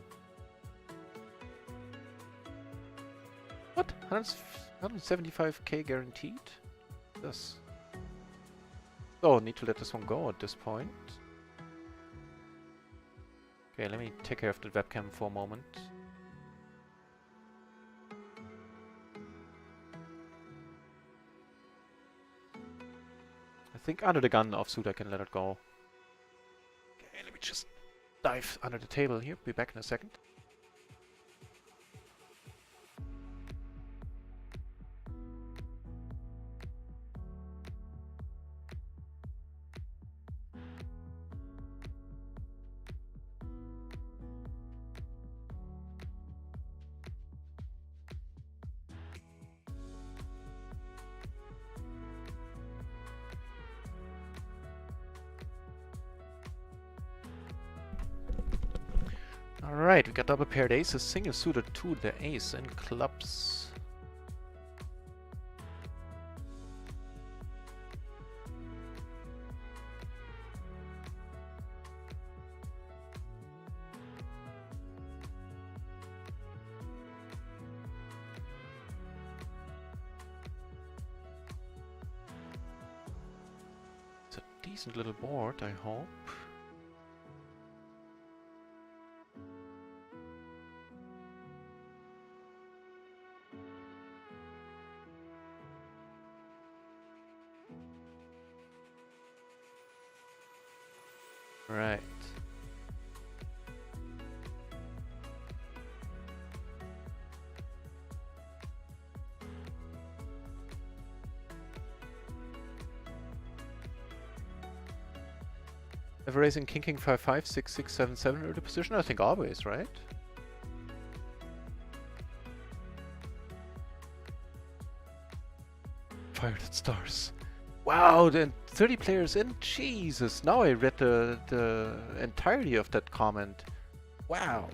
What? 175k guaranteed? This. Oh, need to let this one go at this point. Okay, let me take care of the webcam for a moment. I think under the gun offsuit I can let it go. Okay, let me just dive under the table here. Be back in a second. Alright, we got double paired aces, single suited to the ace and clubs. It's a decent little board, I hope. Right. Ever raising king 5-5, 6-6, 7-7 early position? I think always, right? Fired at stars. Wow, then 30 players in? Jesus, now I read the entirety of that comment. Wow.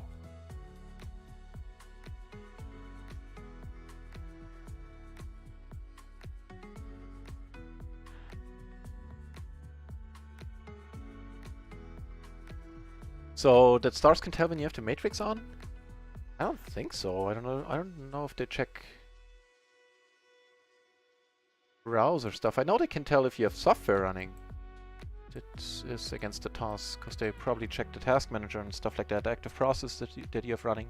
So that stars can tell when you have the matrix on? I don't think so. I don't know if they check browser stuff. I know they can tell if you have software running. It is against the TOS, because they probably check the task manager and stuff like that, the active process that you have running.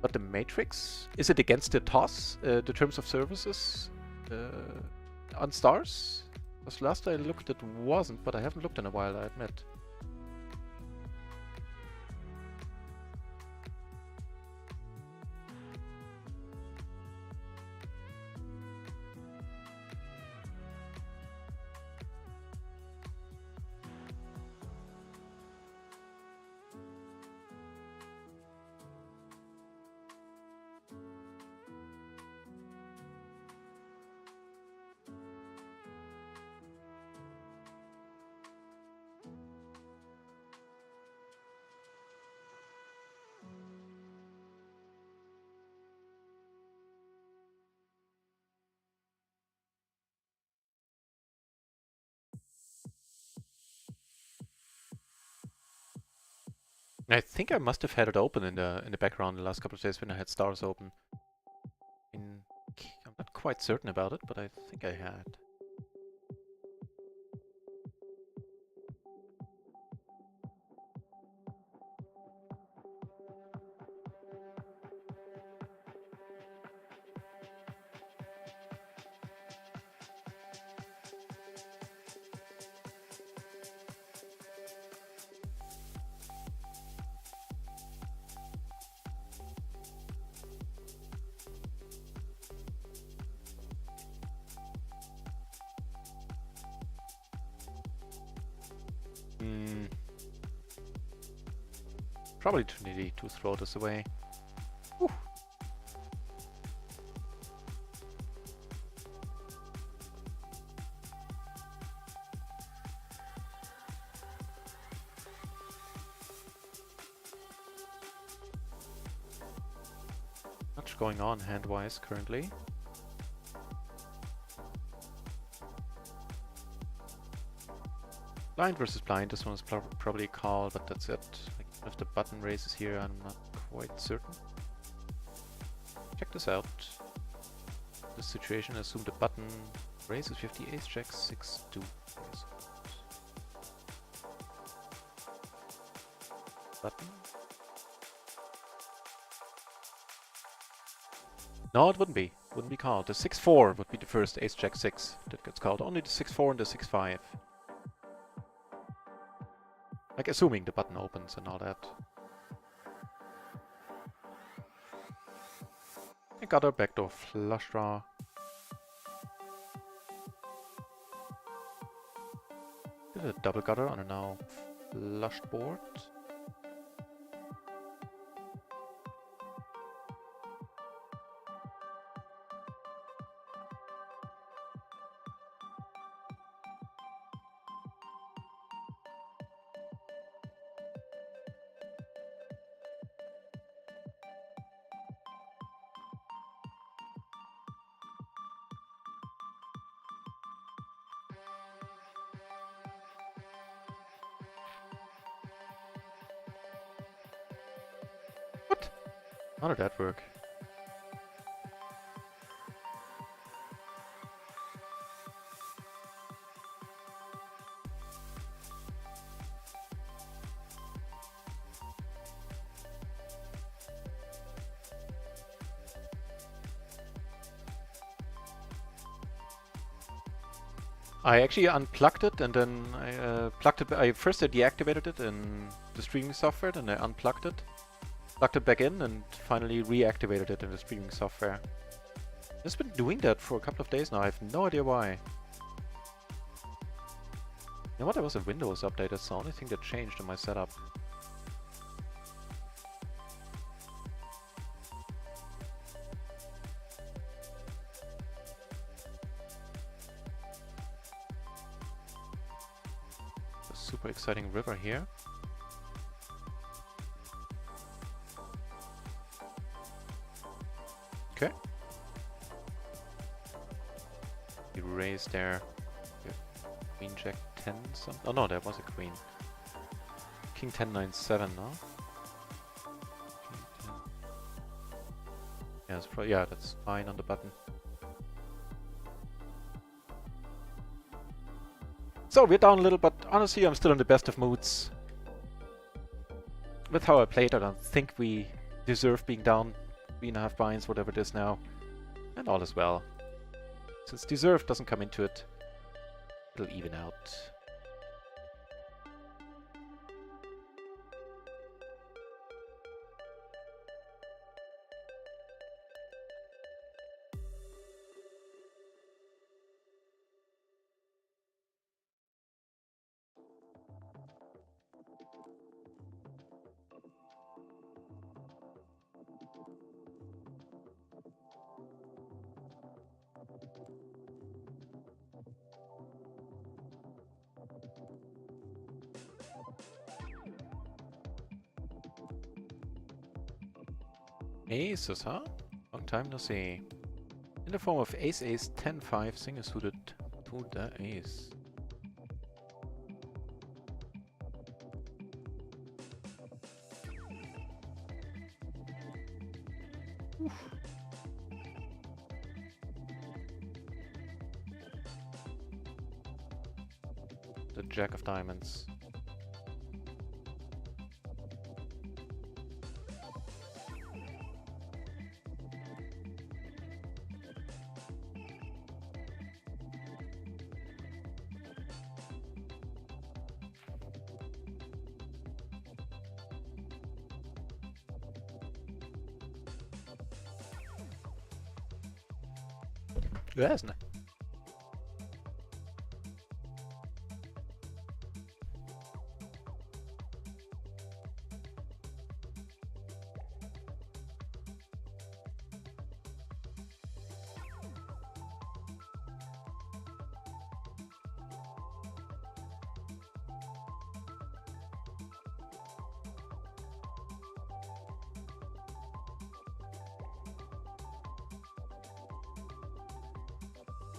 But the matrix, is it against the TOS, the terms of services on stars? Because last I looked it wasn't, but I haven't looked in a while, I admit. I think I must have had it open in the background the last couple of days when I had stars open. I'm not quite certain about it, but I think I had. Probably Trinity to throw this away. Whew. Much going on hand-wise currently. Blind versus blind, this one is probably a call, but that's it. Like, if the button raises here, I'm not quite certain. Check this out. This situation, assume the button raises 50, ace jack 6-2. Button. No, it wouldn't be. Wouldn't be called. The 6-4 would be the first ace jack 6 that gets called. Only the 6-4 and the 6-5. Like, assuming the button opens and all that. I got a backdoor flush draw. Did a double gutter on a now flushed board. What? How did that work? I actually unplugged it and then I plugged it. I first deactivated it in the streaming software, then I unplugged it, plugged it back in, and finally reactivated it in the streaming software. It's been doing that for a couple of days now. I have no idea why. You know what? There was a Windows update. That's the only thing that changed in my setup. Super exciting river here. Okay. You raise there. Queen Jack 10 some. Oh no, there was a queen. King 10 9 7, no? Yeah, that's fine on the button. So we're down a little, but honestly I'm still in the best of moods. With how I played, I don't think we deserve being down 3.5 binds, whatever it is now. And all is well. Since deserved doesn't come into it, it'll even out. Aces, huh? Long time no see. In the form of ace ace 10-5 single suited to the ace. The Jack of Diamonds. Ja, isn't it?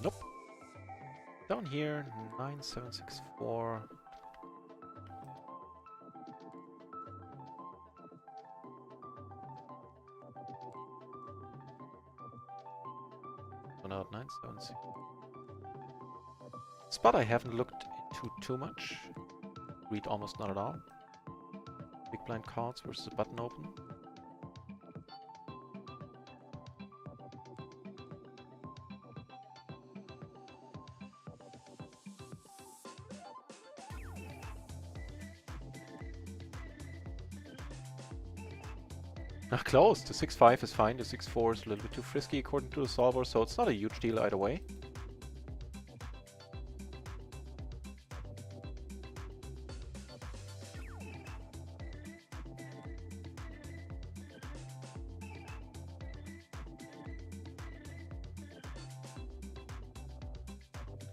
Nope. Down here, 9764. One out 976. Spot I haven't looked into too much. Read almost not at all. Big blind cards versus a button open. Close. The 6-5 is fine. The 6-4 is a little bit too frisky according to the solver, so it's not a huge deal either way.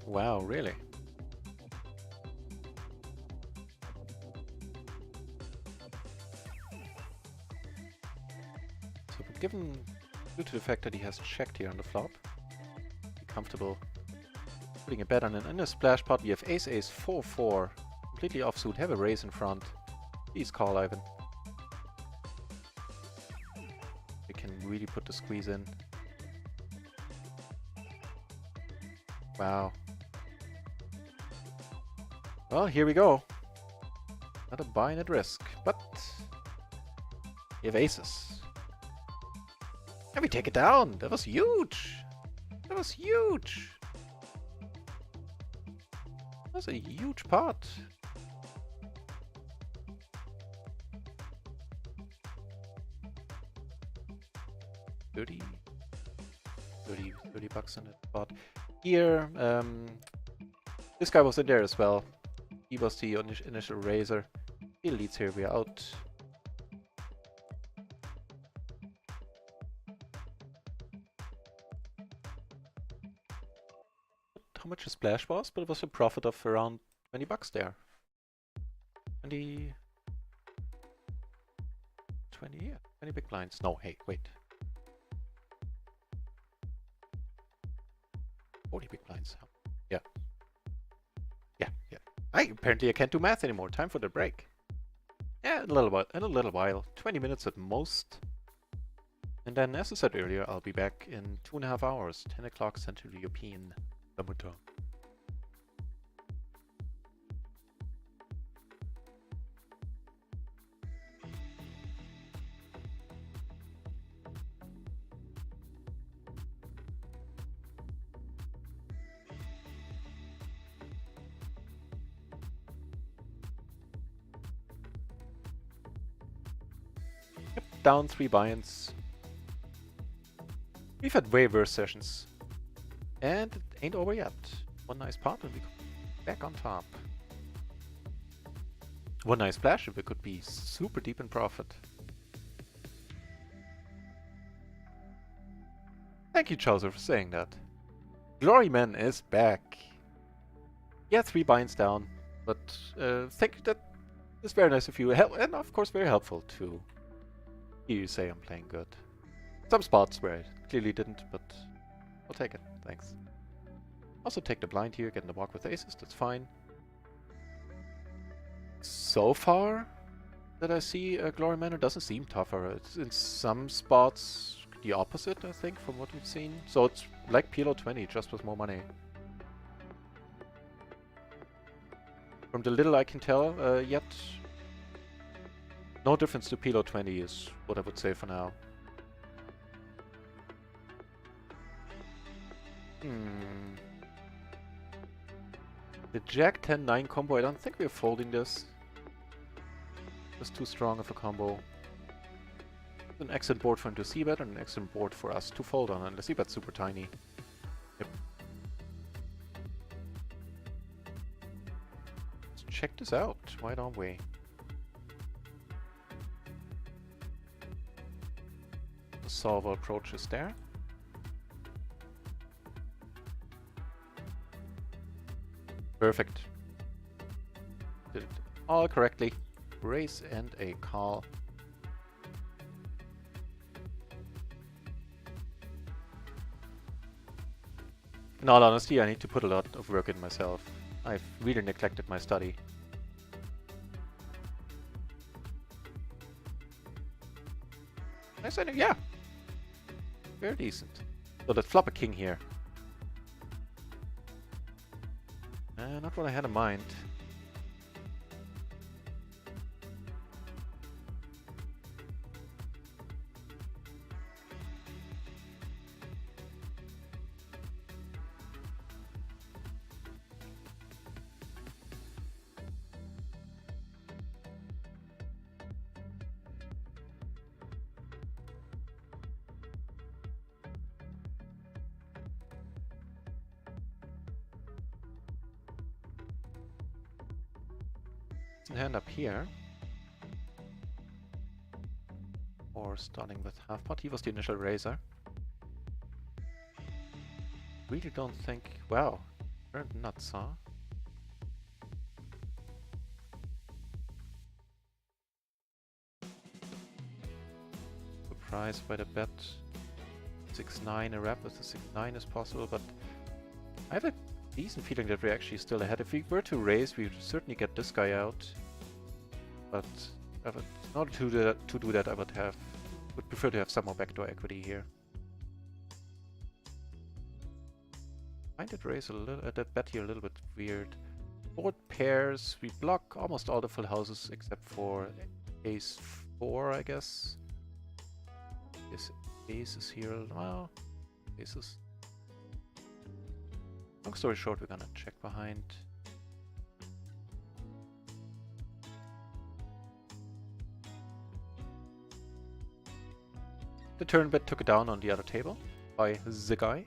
Wow, really? Given, due to the fact that he has checked here on the flop, be comfortable putting a bet on it. In a splash pot, we have ace, 4-4, completely offsuit, have a raise in front. Please call, Ivan. We can really put the squeeze in. Wow. Well, here we go. Not a buy and at risk, but we have aces. And we take it down! That was huge! That was huge! That was a huge pot. $30 bucks in the pot. Here, this guy was in there as well. He was the initial raiser. He leads here, we are out. How much the splash was, but it was a profit of around 20 bucks there. 20 big blinds. No, hey, wait. 40 big blinds. Yeah. Apparently I can't do math anymore. Time for the break. Yeah, in a little while. 20 minutes at most. And then, as I said earlier, I'll be back in 2.5 hours. 10 o'clock Central European. Summertime. Yep, down 3 buy-ins. We've had way worse sessions. And it ain't over yet. One nice pot and we could be back on top. One nice splash and we could be super deep in profit. Thank you, Chowser, for saying that. Gloryman is back. Yeah, 3 buy-ins down, but thank you. That is very nice of you, and of course very helpful to hear you say I'm playing good. Some spots where I clearly didn't, but I'll take it. Thanks. Also take the blind here, get in the walk with aces, that's fine. So far that I see Glory Manor doesn't seem tougher. It's in some spots the opposite, I think, from what we've seen. So it's like PLO 20, just with more money. From the little I can tell, yet no difference to PLO 20 is what I would say for now. The Jack 10-9 combo, I don't think we're folding this. It's too strong of a combo. It's an excellent board for him to c-bet and an excellent board for us to fold on, and the c-bet's super tiny. Yep. Let's check this out, why don't we? The solver approach is there. Perfect. Did it all correctly. Raise and a call. In all honesty, I need to put a lot of work in myself. I've really neglected my study. Nice idea, yeah. Very decent. So let's flop a king here. Not what I had in mind. Hand up here, or starting with half pot. He was the initial raiser. Really don't think. Wow, turned nuts, huh? Surprised by the bet. 6-9 a wrap with the 6-9 is possible, but I have a decent feeling that we're actually still ahead. If we were to raise, we would certainly get this guy out. But in order to do that, I would prefer to have some more backdoor equity here. I find that raise that bet here a little bit weird. Board pairs, we block almost all the full houses except for ace 4, I guess. This ace is here. Well, aces. Long story short, we're gonna check behind. The turn bet took it down on the other table by the guy.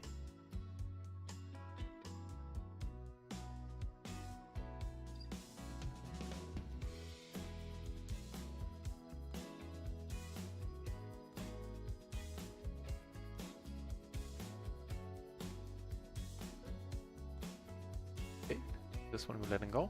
Okay, this one we're letting go.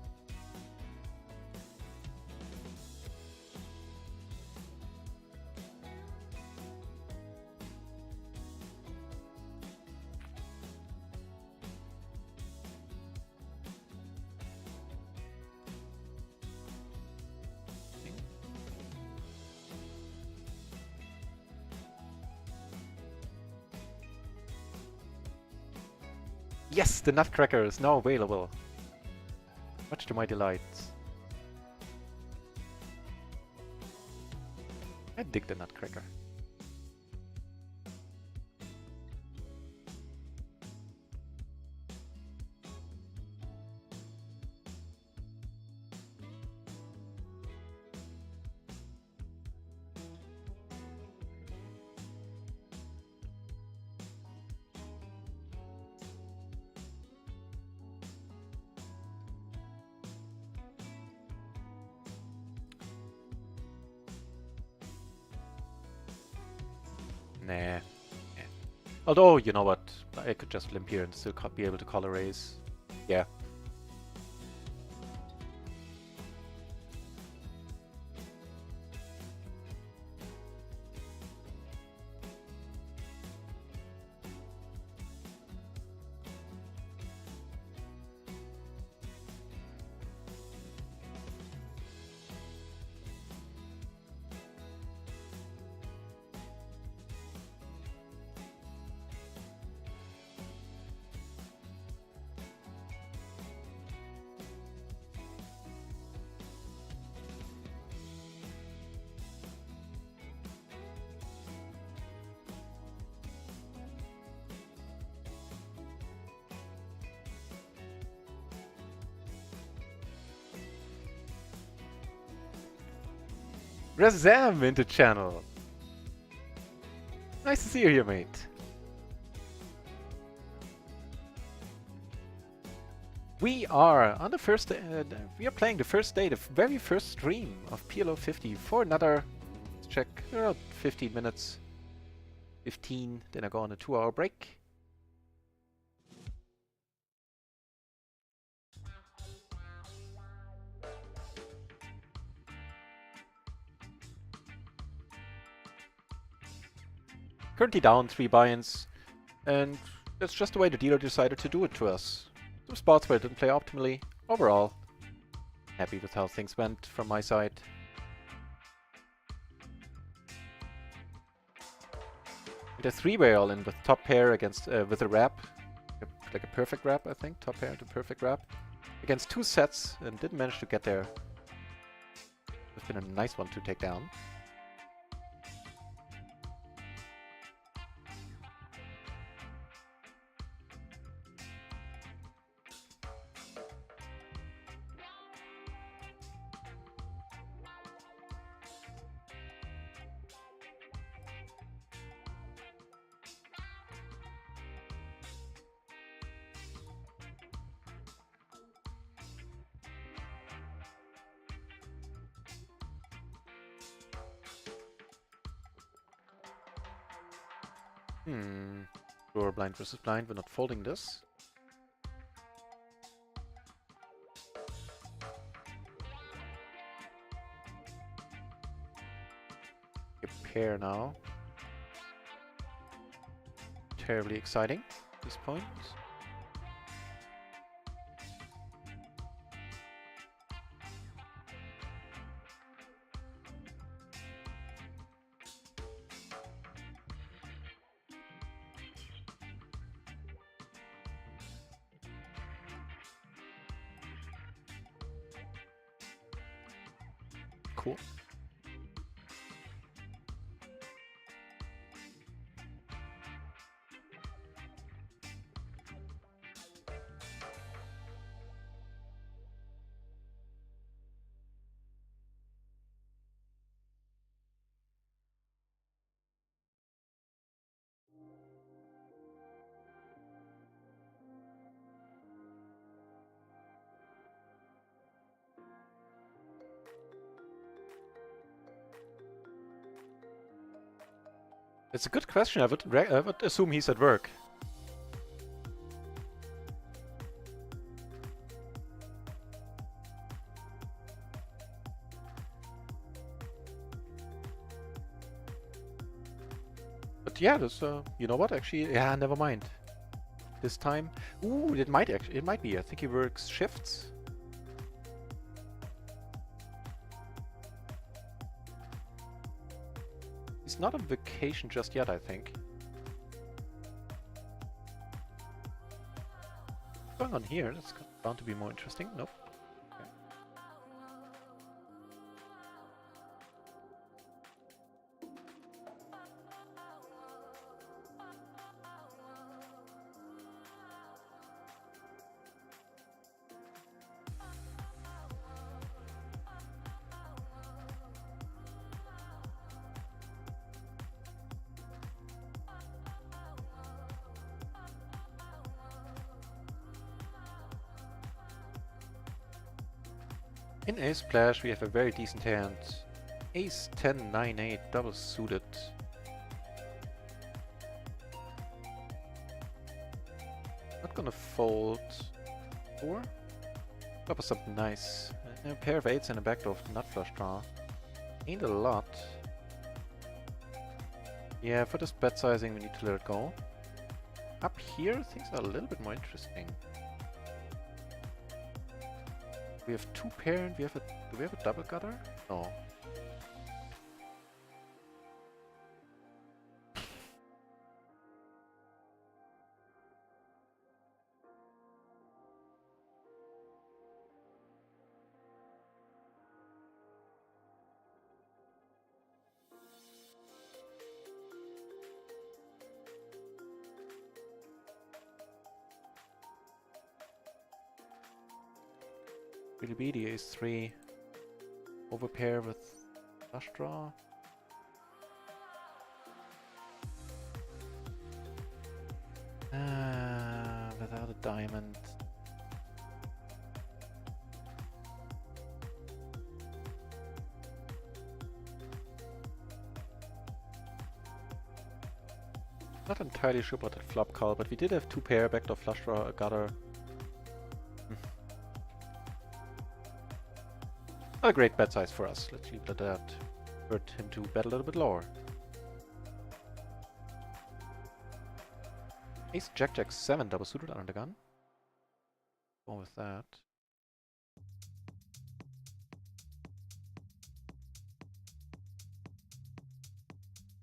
Yes, the Nutcracker is now available. Much to my delight. I dig the Nutcracker. Nah. Yeah. Although, you know what? I could just limp here and still be able to call a raise. Yeah. Razam into channel. Nice to see you here, mate. We are on the first. We are playing the first day, the very first stream of PLO 50 for another. Let's check. 15 minutes. 15. Then I go on a 2-hour break. Currently down 3 buy-ins, and that's just the way the dealer decided to do it to us. Some spots where it didn't play optimally. Overall, happy with how things went from my side. The 3-way all in with top pair against with a wrap, like a perfect wrap, I think. Top pair to perfect wrap against 2 sets, and didn't manage to get there. It's been a nice one to take down. Drawer blind versus blind. We're not folding this. A pair now. Terribly exciting at this point. Cool. It's a good question. I would assume he's at work. But yeah, this, you know what? Actually, yeah, never mind. This time, ooh, it might be. I think he works shifts. He's not on vacation just yet, I think. What's going on here? That's bound to be more interesting. Nope. Okay. In Ace Splash we have a very decent hand. Ace 10, 9, 8, double suited. Not gonna fold 4. Up with something nice. A pair of 8s and a backdoor nut flush draw. Ain't a lot. Yeah, for this bet sizing we need to let it go. Up here things are a little bit more interesting. We have 2 pair and do we have a double gutter? No. Really be the ace 3 over pair with Flush draw. Without a diamond. Not entirely sure about that flop call, but we did have 2 pair, backdoor flush draw, a gutter. Not a great bet size for us. Let's leave it at that. Hurt him to bet a little bit lower. Ace Jack Jack 7 double suited under the gun. Go with that.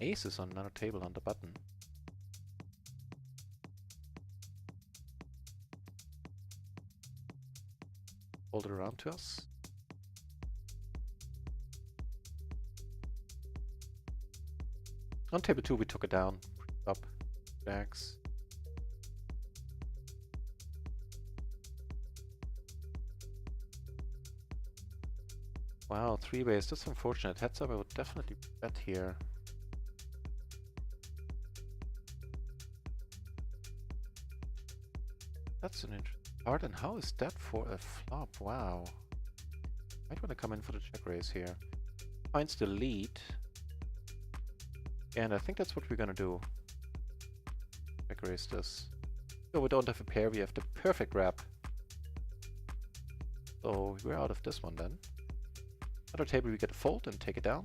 Ace is on another table on the button. Hold it around to us. On table 2 we took it down. Up. Jacks. Wow, 3-ways. That's unfortunate. Heads up, I would definitely bet here. That's an interesting card. And how is that for a flop? Wow. Might want to come in for the check raise here. Finds the lead. And I think that's what we're gonna do. Check raise this. So we don't have a pair, we have the perfect wrap. So we're out of this one then. Other table we get a fold and take it down.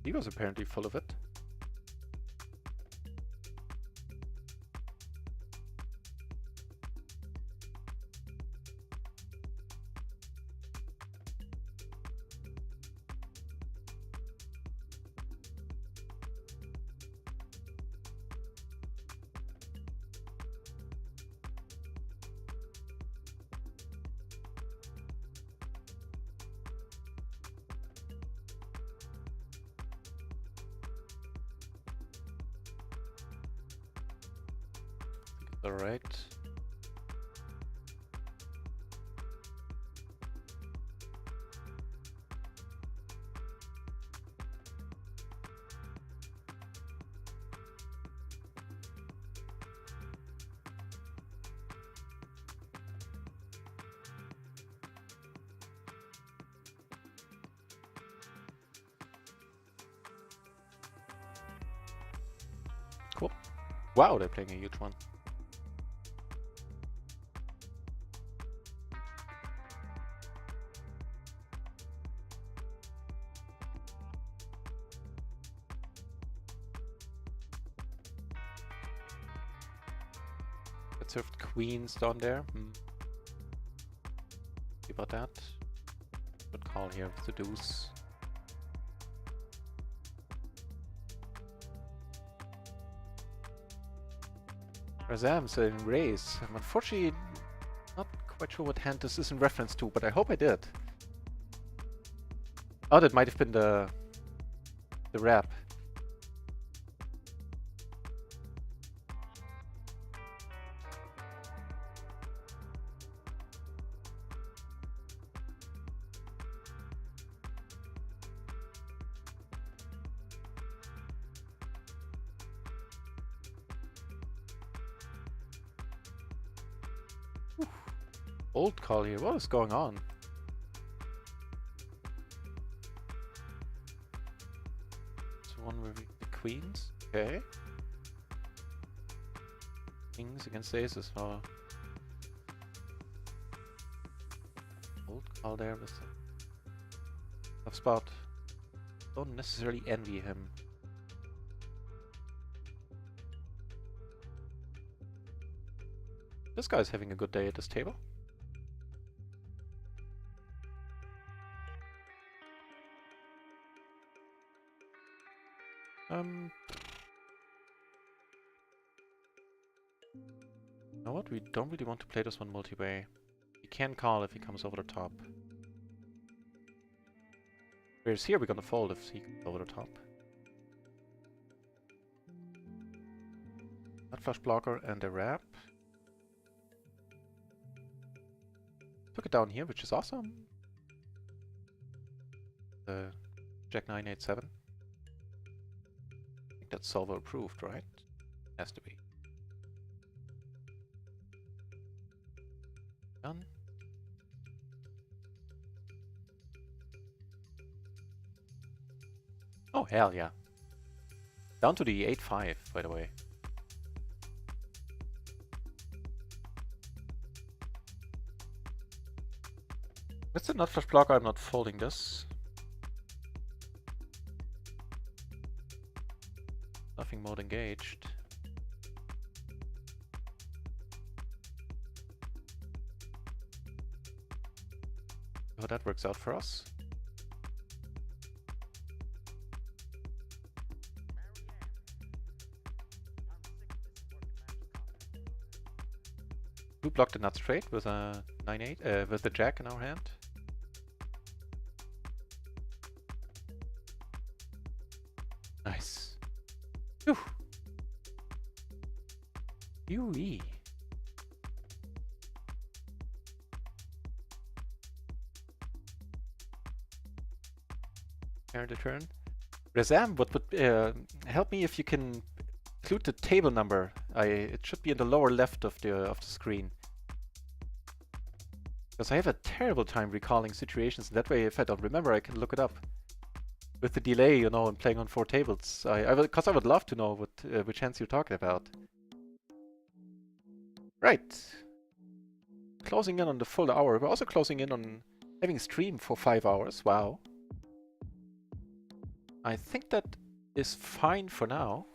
He was apparently full of it. Alright. Cool. Wow, they're playing a huge one. Served queens down there. See about that? Good call here with the deuce. Razam's in raise. I'm unfortunately not quite sure what hand this is in reference to, but I hope I did. Oh, that might have been the wrap. Old call here. What is going on? It's one where we the queens. Okay. Kings against aces. Oh. Old call there with a tough spot. Don't necessarily envy him. This guy's having a good day at this table. You know what? We don't really want to play this one multi-way. He can call if he comes over the top. Whereas here we're gonna fold if he comes over the top. Nut flush blocker and a wrap. Took it down here, which is awesome. Jack 987. I think that's solver approved, right? Has to be. Done. Oh, hell yeah. Down to the 8-5, by the way. That's a nut flush blocker. I'm not folding this. Nothing mode engaged. How that works out for us. We blocked the nut straight with a 9-8, with the jack in our hand. Nice. Phew. UE. Turn to turn. Razam, what would help me if you can include the table number. It should be in the lower left of the screen. Because I have a terrible time recalling situations. That way, if I don't remember, I can look it up. With the delay, you know, and playing on 4 tables, because I would love to know what which hands you're talking about. Right. Closing in on the full hour. We're also closing in on having stream for 5 hours. Wow. I think that is fine for now.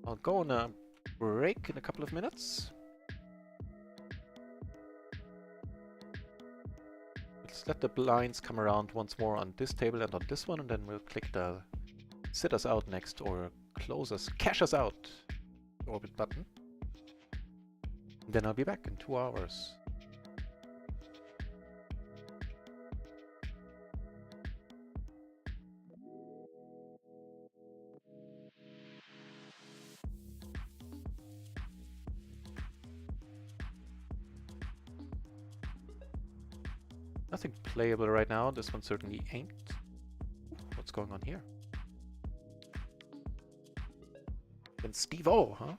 I'll go on a break in a couple of minutes. Let's let the blinds come around once more on this table and on this one, and then we'll click the sit us out next, or close us, cash us out orbit button. And then I'll be back in 2 hours. Nothing playable right now. This one certainly ain't. What's going on here? And Steve-O, huh?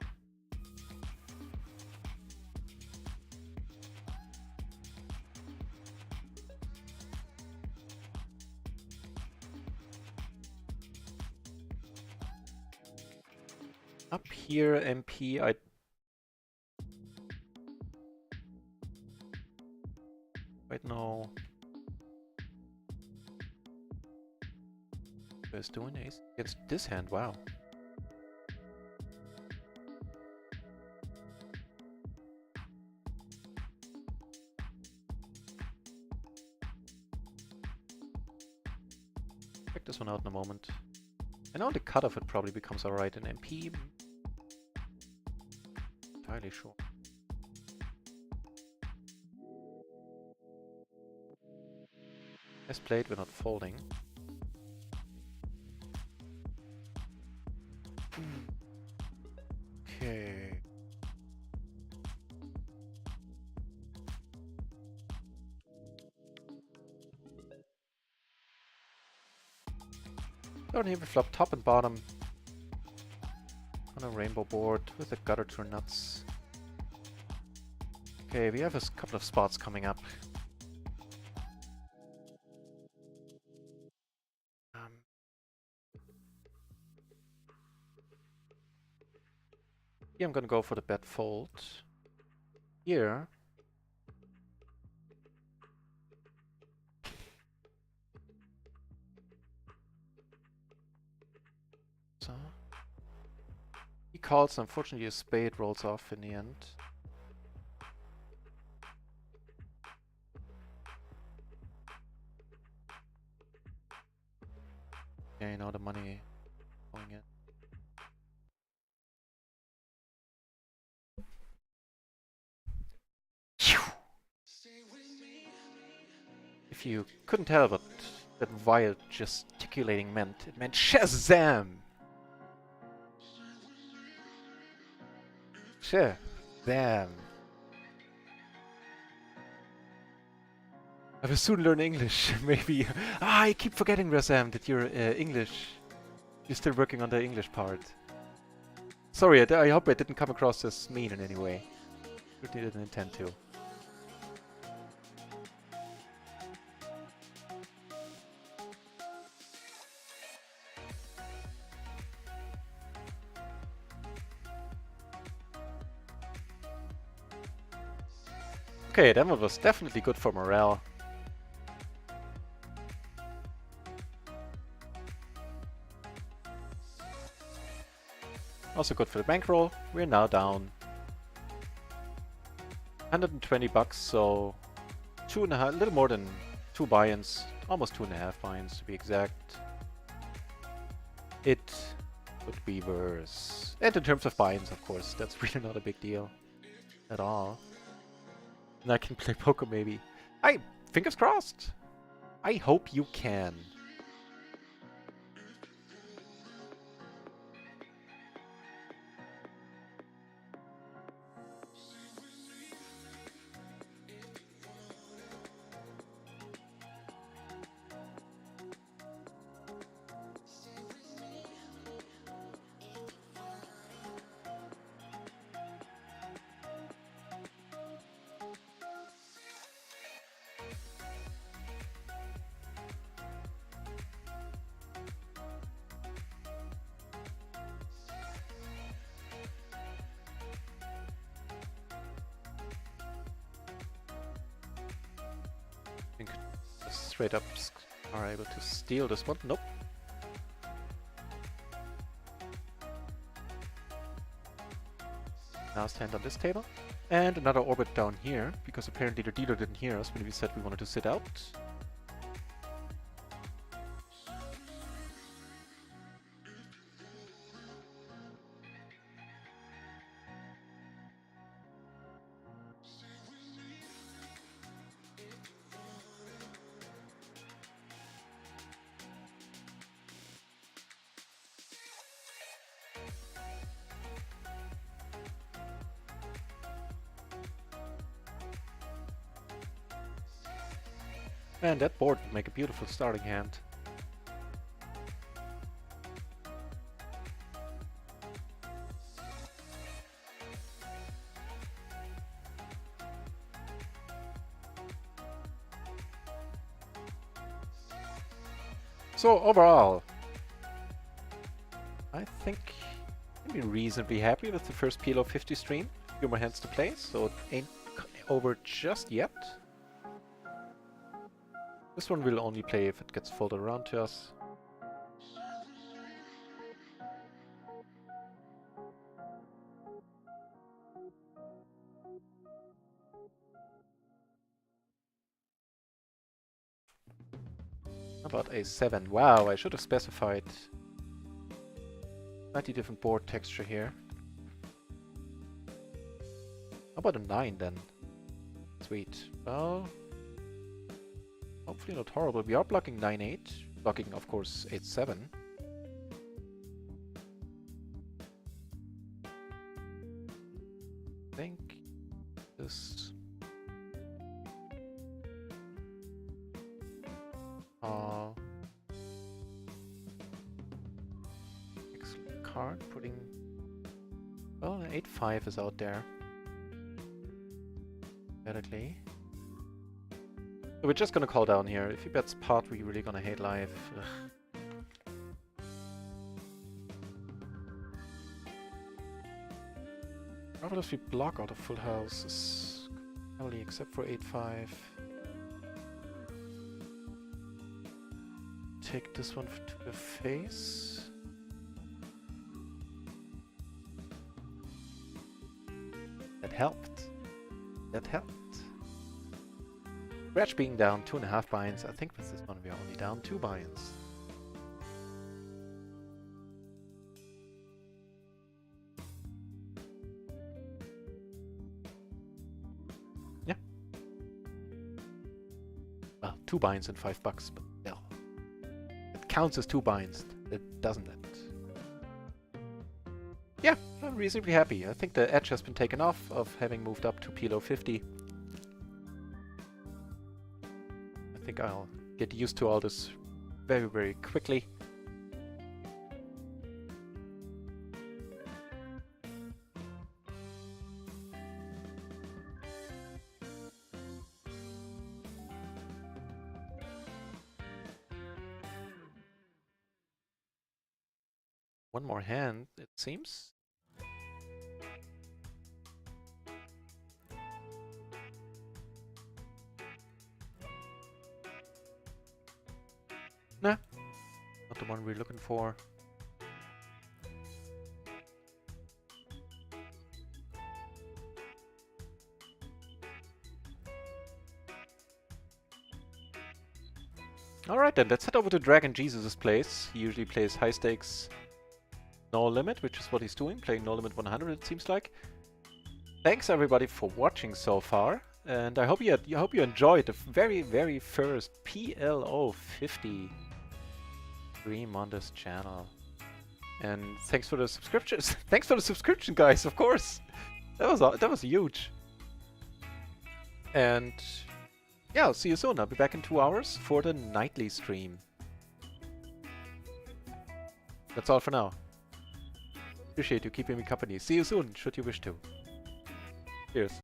Up here, MP, right now. Where's doing ace against this hand? Wow. Check this one out in a moment. I know the cutoff it probably becomes alright in MP. Entirely sure. As played, we're not folding. Okay. Don't even flop top and bottom on a rainbow board with a gutter turn nuts. Okay, we have a couple of spots coming up. Here I'm gonna go for the bet fold. Here. So. He calls, unfortunately a spade rolls off in the end. Yeah, you know the money going in. If you couldn't tell what that wild gesticulating meant, it meant Shazam! Shazam! I will soon learn English, maybe. I keep forgetting, Razam, that you're English. You're still working on the English part. Sorry, I hope I didn't come across as mean in any way. Certainly didn't intend to. Okay, that one was definitely good for morale. Also good for the bankroll. We're now down 120 bucks, so a little more than 2 buy-ins, almost 2.5 buy-ins to be exact. It could be worse. And in terms of buy-ins, of course, that's really not a big deal at all. And I can play poker maybe. Fingers crossed. I hope you can. I think straight up are able to steal this one. Nope. Last hand on this table. And another orbit down here, because apparently the dealer didn't hear us when we said we wanted to sit out. And that board would make a beautiful starting hand. So overall, I think I'd be reasonably happy with the first PLO 50 stream. A few more hands to play, so it ain't over just yet. This one we'll only play if it gets folded around to us. How about a 7? Wow, I should have specified. Slightly different board texture here. How about a 9 then? Sweet. Well, hopefully not horrible. We are blocking 9-8. Blocking, of course, 8-7. I think this... excellent card. Putting... well, an 8-5 is out there. Theoretically. So we're just gonna call down here. If he bets pot, we're really gonna hate life. Ugh. How if we block out of full houses? Only except for 8-5. Take this one to the face. That helped. That helped. Scratch being down 2.5 buy-ins. I think with this one we are only down 2 buy-ins. Yeah. Well, 2 buy-ins and $5, but still. It counts as 2 buy-ins. It doesn't it? Yeah, I'm reasonably happy. I think the edge has been taken off of having moved up to PLO 50. think I'll get used to all this very, very quickly. One more hand, it seems. Nah, not the one we're looking for. Alright then, let's head over to Dragon Jesus' place. He usually plays high stakes no limit, which is what he's doing, playing no limit 100 it seems like. Thanks everybody for watching so far, and I hope you enjoyed the very, very first PLO 50 stream on this channel. And thanks for the subscriptions. Thanks for the subscription, guys, of course. That was huge. And yeah, I'll see you soon. I'll be back in 2 hours for the nightly stream. That's all for now. Appreciate you keeping me company. See you soon, should you wish to. Cheers.